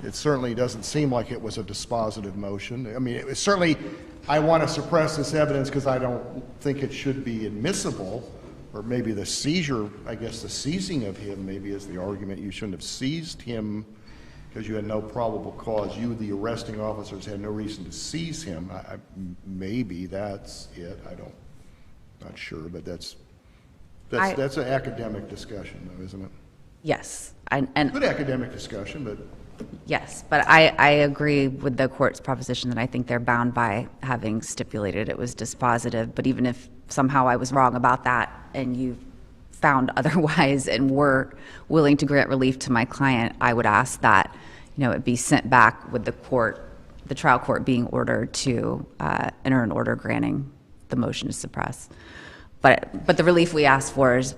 it certainly doesn't seem like it was a dispositive motion. I mean, it was certainly, I want to suppress this evidence because I don't think it should be admissible, or maybe the seizure, I guess the seizing of him maybe is the argument. You shouldn't have seized him because you had no probable cause. You, the arresting officers, had no reason to seize him. Maybe that's it. Not sure, but that's an academic discussion, though, isn't it? Yes. And Good academic discussion, but yes, but I agree with the court's proposition that I think they're bound by having stipulated it was dispositive. But even if somehow I was wrong about that and you found otherwise and were willing to grant relief to my client, I would ask that, it be sent back with the trial court being ordered to enter an order granting the motion to suppress. But the relief we asked for is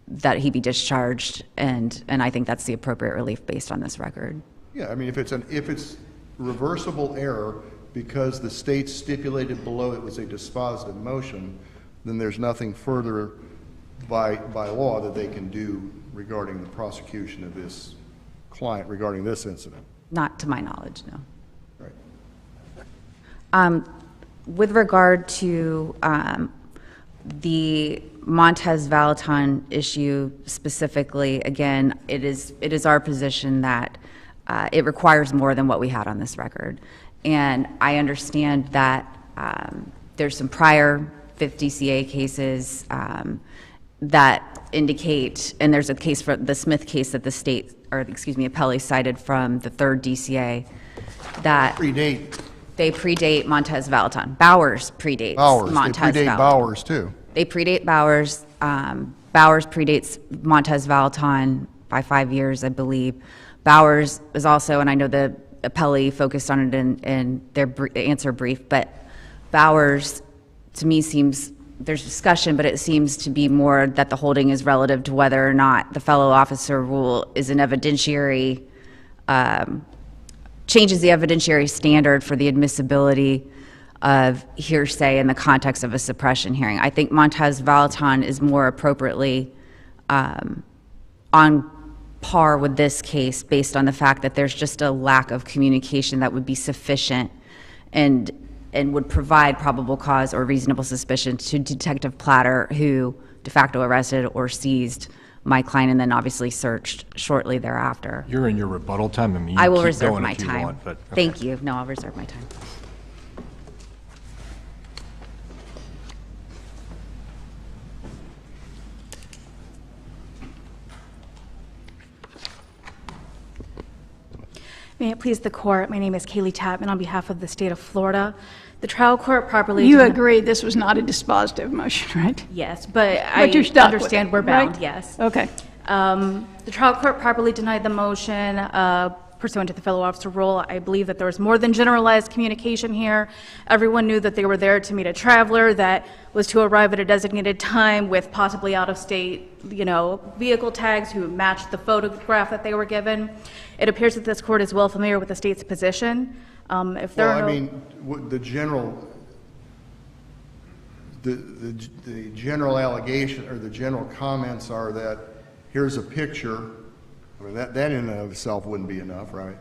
that he be discharged, and I think that's the appropriate relief based on this record. yeah, I mean, if it's reversible error because the state stipulated below it was a dispositive motion, then there's nothing further by law that they can do regarding the prosecution of this client regarding this incident. Not to my knowledge, no. Right. With regard to the Montez Valaton issue specifically, again, it is our position that it requires more than what we had on this record. And I understand that there's some prior 5th DCA cases that indicate, and there's a case for the Smith case that the state, or excuse me, appellee cited from the 3rd DCA that they predate Montez Valaton. Bowers predates Montez They predate Valaton. Bowers, too. They predate Bowers. Bowers predates Montez Valaton by 5 years, I believe. Bowers is also, and I know the appellee focused on it in their answer brief, but Bowers, to me, seems, there's discussion, but it seems to be more that the holding is relative to whether or not the fellow officer rule is an evidentiary, changes the evidentiary standard for the admissibility of hearsay in the context of a suppression hearing. I think Montez Valaton is more appropriately on par with this case based on the fact that there's just a lack of communication that would be sufficient and would provide probable cause or reasonable suspicion to Detective Platter, who de facto arrested or seized my client and then obviously searched shortly thereafter. You're in your rebuttal time. I mean, you I will keep reserve going my if you time. want, but, okay. Thank you. No, I'll reserve my time. May it please the court, my name is Kaylee Tapman on behalf of the state of Florida. The trial court properly... You agree this was not a dispositive motion, right? Yes, but I you're stuck with understand it, we're bound, right? yes. Okay. The trial court properly denied the motion pursuant to the fellow officer rule. I believe that there was more than generalized communication here. Everyone knew that they were there to meet a traveler that was to arrive at a designated time with possibly out-of-state, vehicle tags who matched the photograph that they were given. It appears that this court is well familiar with the state's position. If there are no... I mean, the general allegation or the general comments are that here's a picture. I mean, that in and of itself wouldn't be enough, right?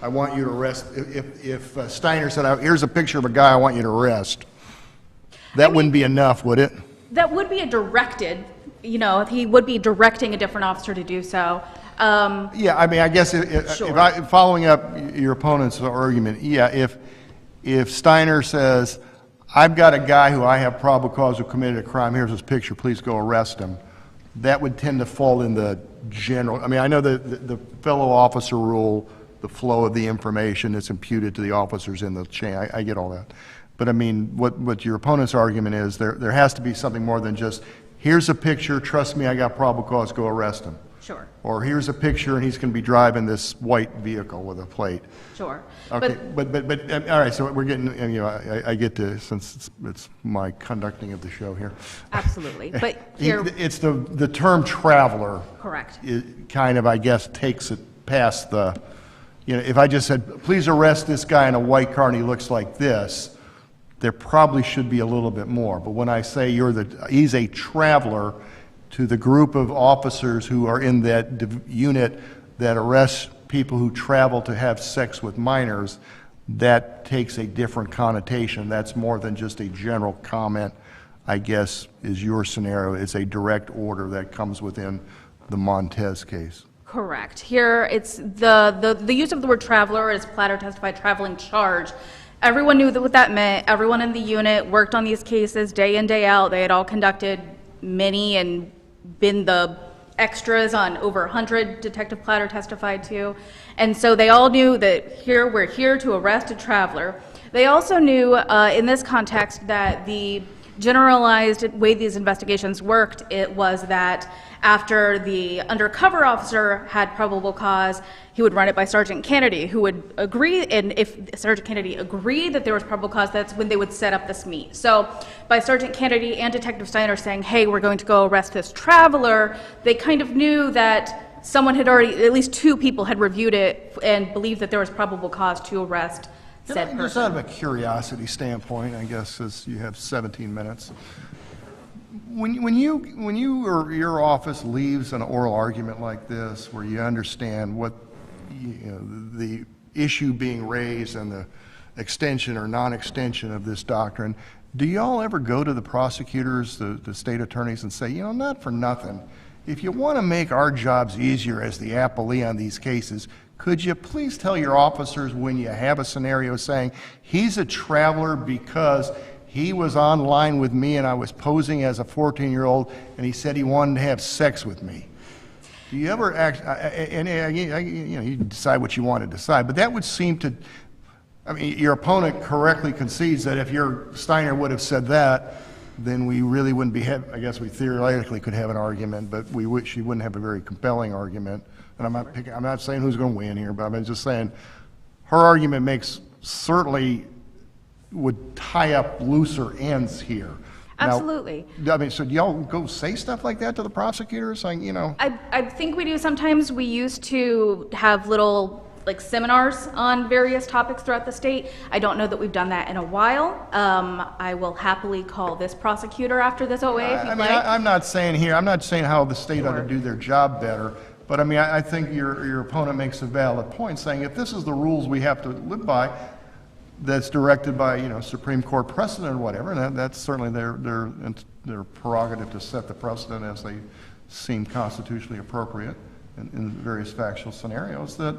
I want you to arrest. If Steiner said, here's a picture of a guy I want you to arrest, that wouldn't be enough, would it? That would be a directed, he would be directing a different officer to do so. Yeah, I mean, I guess Sure. Following up your opponent's argument, yeah, if Steiner says, I've got a guy who I have probable cause who committed a crime, here's his picture, please go arrest him, that would tend to fall in the general, I mean, I know the fellow officer rule, the flow of the information that's imputed to the officers in the chain, I get all that. But I mean, what your opponent's argument is, there has to be something more than just, here's a picture, trust me, I got probable cause, go arrest him. Sure, Or here's a picture and he's going to be driving this white vehicle with a plate. sure. Okay, but, all right, so we're getting, you know, I get to, since it's my conducting of the show here. Absolutely, but here, It's the term traveler. correct. It kind of, I guess, takes it past the, you know, if I just said, please arrest this guy in a white car and he looks like this, there probably should be a little bit more. But when I say he's a traveler to the group of officers who are in that unit that arrests people who travel to have sex with minors, that takes a different connotation. That's more than just a general comment, I guess, is your scenario. It's a direct order that comes within the Montez case. Correct. Here, it's the use of the word traveler, as Platter testified, traveling charge. Everyone knew what that meant. Everyone in the unit worked on these cases day in, day out. They had all conducted many and been the extras on over 100, Detective Platter testified to. And so they all knew that we're here to arrest a traveler. They also knew in this context that the generalized way these investigations worked, it was that after the undercover officer had probable cause, he would run it by Sergeant Kennedy, who would agree, and if Sergeant Kennedy agreed that there was probable cause, that's when they would set up this meet. So by Sergeant Kennedy and Detective Steiner saying, hey, we're going to go arrest this traveler, they kind of knew that someone had already, at least 2 people had reviewed it and believed that there was probable cause to arrest said person. Just out of a curiosity standpoint, I guess, as you have 17 minutes, when you or your office leaves an oral argument like this, where you understand what the issue being raised and the extension or non-extension of this doctrine, do y'all ever go to the prosecutors, the state attorneys, and say, you know, not for nothing, if you want to make our jobs easier as the appellee on these cases, could you please tell your officers when you have a scenario saying, he's a traveler because he was online with me and I was posing as a 14-year-old and he said he wanted to have sex with me? Do you ever act, you decide what you want to decide, but that would seem to, I mean, your opponent correctly concedes that if your Steiner would have said that, then we really wouldn't be, I guess we theoretically could have an argument, but she wouldn't have a very compelling argument. And I'm not saying who's going to win here, but I'm just saying her argument certainly would tie up looser ends here. Absolutely. Now, I mean, so do y'all go say stuff like that to the prosecutors? Like, you know. I think we do sometimes. We used to have little seminars on various topics throughout the state. I don't know that we've done that in a while. I will happily call this prosecutor after this OA if you'd like. I'm not saying how the state ought to do their job better, but I mean, I think your opponent makes a valid point, saying if this is the rules we have to live by, that's directed by, you know, Supreme Court precedent or whatever, and that's certainly their prerogative to set the precedent as they seem constitutionally appropriate in various factual scenarios, that,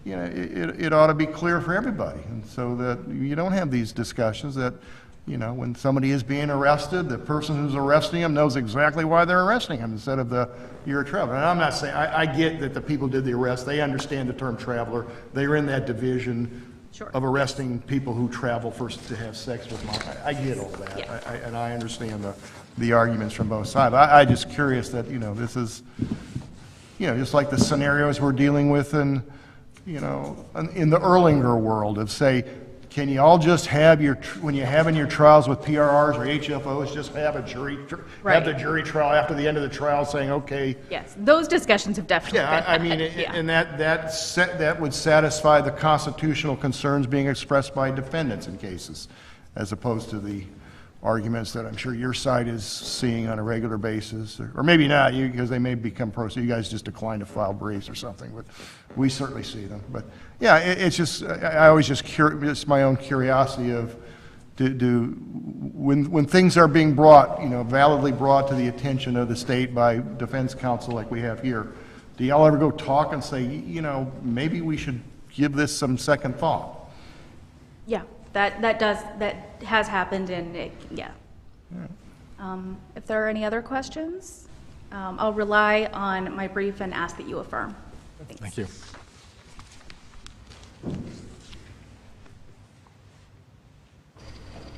you know, it ought to be clear for everybody, and so that you don't have these discussions that, you know, when somebody is being arrested, the person who's arresting them knows exactly why they're arresting him instead of you're a traveler. And I'm not saying, I get that the people did the arrest, they understand the term traveler, they're in that division of arresting people who travel first to have sex with mom. I get all that, and I understand the arguments from both sides. I'm just curious that, you know, this is, you know, just like the scenarios we're dealing with in, you know, in the Erlanger world of, say, can you all just have when you're having your trials with PRRs or HFOs, just have have the jury trial after the end of the trial saying, okay. Yes, those discussions have definitely been had. I mean, and that would satisfy the constitutional concerns being expressed by defendants in cases, as opposed to the arguments that I'm sure your side is seeing on a regular basis, or maybe not, because they may become pro, so you guys just decline to file briefs or something, but we certainly see them. But yeah, it's just, I always it's my own curiosity of, when things are being brought, you know, validly brought to the attention of the state by defense counsel like we have here, do y'all ever go talk and say, you know, maybe we should give this some second thought? Yeah. That has happened, and if there are any other questions, I'll rely on my brief and ask that you affirm. Thanks. Thank you.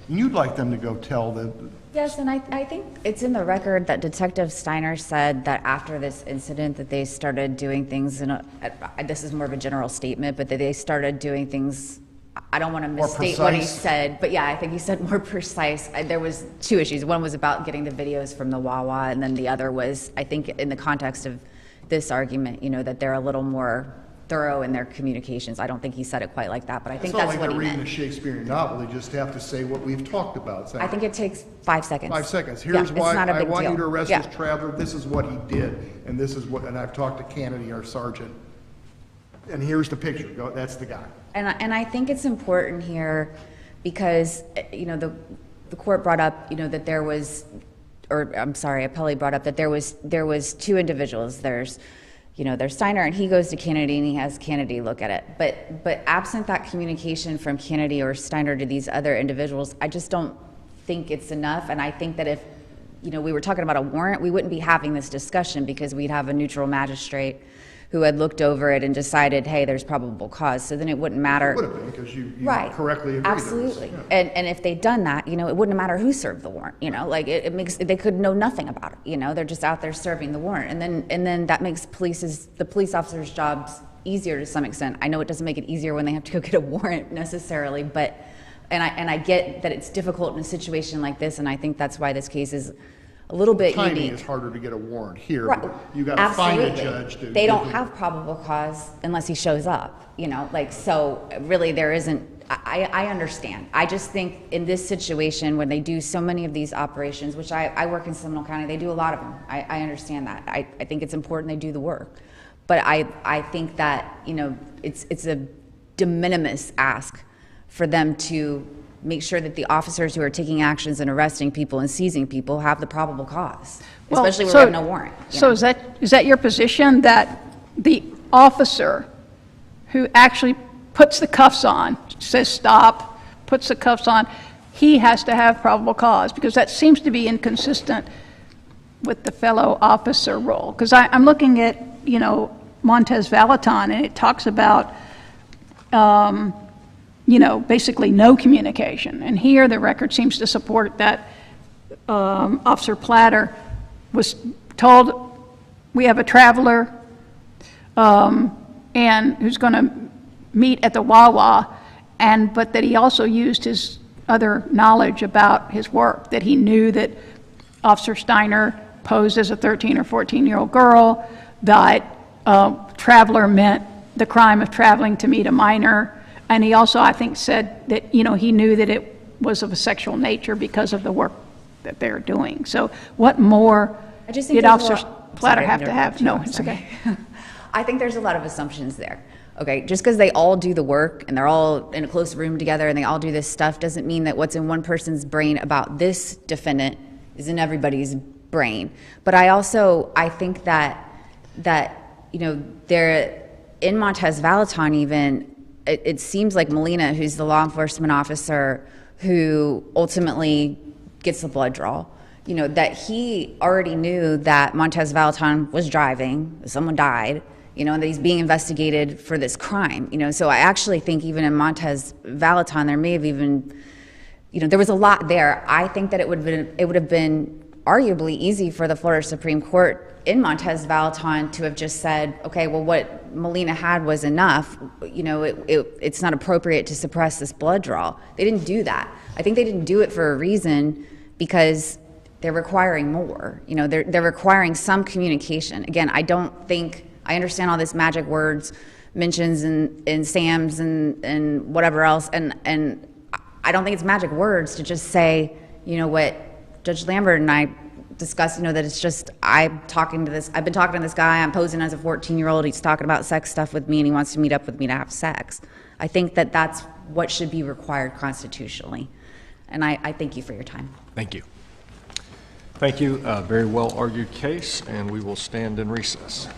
And you'd like them to go tell the, Yes, and I think it's in the record that Detective Steiner said that after this incident that they started doing things this is more of a general statement, but that they started doing things, I don't want to misstate what he said, but yeah, I think he said more precise. There was two issues. One was about getting the videos from the Wawa, and then the other was, I think in the context of this argument, that they're a little more thorough in their communications. I don't think he said it quite like that, but I think that's what he It's not like they're meant. reading a Shakespearean novel, they just have to say what we've talked about. I think it takes 5 seconds. 5 seconds. Yeah, Here's it's why not a I big want you deal. to arrest Yeah. this traveler, this is what he did, and this is what, and I've talked to Kennedy, our sergeant, and here's the picture, go, that's the guy. And I think it's important here because, the court brought up, that there was, or I'm sorry, Appelli brought up that there was two individuals. There's Steiner, and he goes to Kennedy and he has Kennedy look at it. But absent that communication from Kennedy or Steiner to these other individuals, I just don't think it's enough. And I think that if, we were talking about a warrant, we wouldn't be having this discussion because we'd have a neutral magistrate who had looked over it and decided, hey, there's probable cause. So then it wouldn't matter. It would have been, because you Right. correctly agreed. there was- Absolutely. yeah. And if they'd done that, it wouldn't matter who served the warrant, it makes, they could know nothing about it, they're just out there serving the warrant. And then that makes the police officers' jobs easier to some extent. I know it doesn't make it easier when they have to go get a warrant necessarily, but, and I get that it's difficult in a situation like this, and I think that's why this case is a little bit Timing unique. is harder to get a warrant here. Right. You got to find a Absolutely. judge to. They don't have probable cause unless he shows up, so really there isn't, I understand. I just think in this situation, when they do so many of these operations, which I work in Seminole County, they do a lot of them. I understand that. I think it's important they do the work. But I think that, it's a de minimis ask for them to make sure that the officers who are taking actions and arresting people and seizing people have the probable cause, especially when we have no warrant. So is that your position, that the officer who actually puts the cuffs on, says stop, puts the cuffs on, he has to have probable cause? Because that seems to be inconsistent with the fellow officer role. Because I'm looking at, Montez Valaton, and it talks about basically no communication. And here the record seems to support that Officer Platter was told, we have a traveler and who's going to meet at the Wawa, but that he also used his other knowledge about his work, that he knew that Officer Steiner posed as a 13 or 14-year-old girl, that traveler meant the crime of traveling to meet a minor. And he also, I think, said that, he knew that it was of a sexual nature because of the work that they're doing. So what more I just think did there's a Officer lot- Platter Sorry, have to have? interrupted you. No, I'm it's sorry. okay. I think there's a lot of assumptions there. Okay, just because they all do the work and they're all in a close room together and they all do this stuff doesn't mean that what's in one person's brain about this defendant is in everybody's brain. But I think that there, in Montez Valaton even, it seems like Molina, who's the law enforcement officer who ultimately gets the blood draw, that he already knew that Montez Valaton was driving, someone died, and that he's being investigated for this crime, So I actually think even in Montez Valaton, there may have even, there was a lot there. I think that it would have been arguably easy for the Florida Supreme Court in Montez Valaton to have just said, okay, well, what Molina had was enough. It's not appropriate to suppress this blood draw. They didn't do that. I think they didn't do it for a reason, because they're requiring more. They're requiring some communication. Again, I understand all this magic words, mentions in SAMs and whatever else, and I don't think it's magic words to just say, what Judge Lambert and I discussed, that it's just, I've been talking to this guy, I'm posing as a 14-year-old, he's talking about sex stuff with me, and he wants to meet up with me to have sex. I think that that's what should be required constitutionally. And I thank you for your time. Thank you. Thank you. Very well argued case, and we will stand in recess.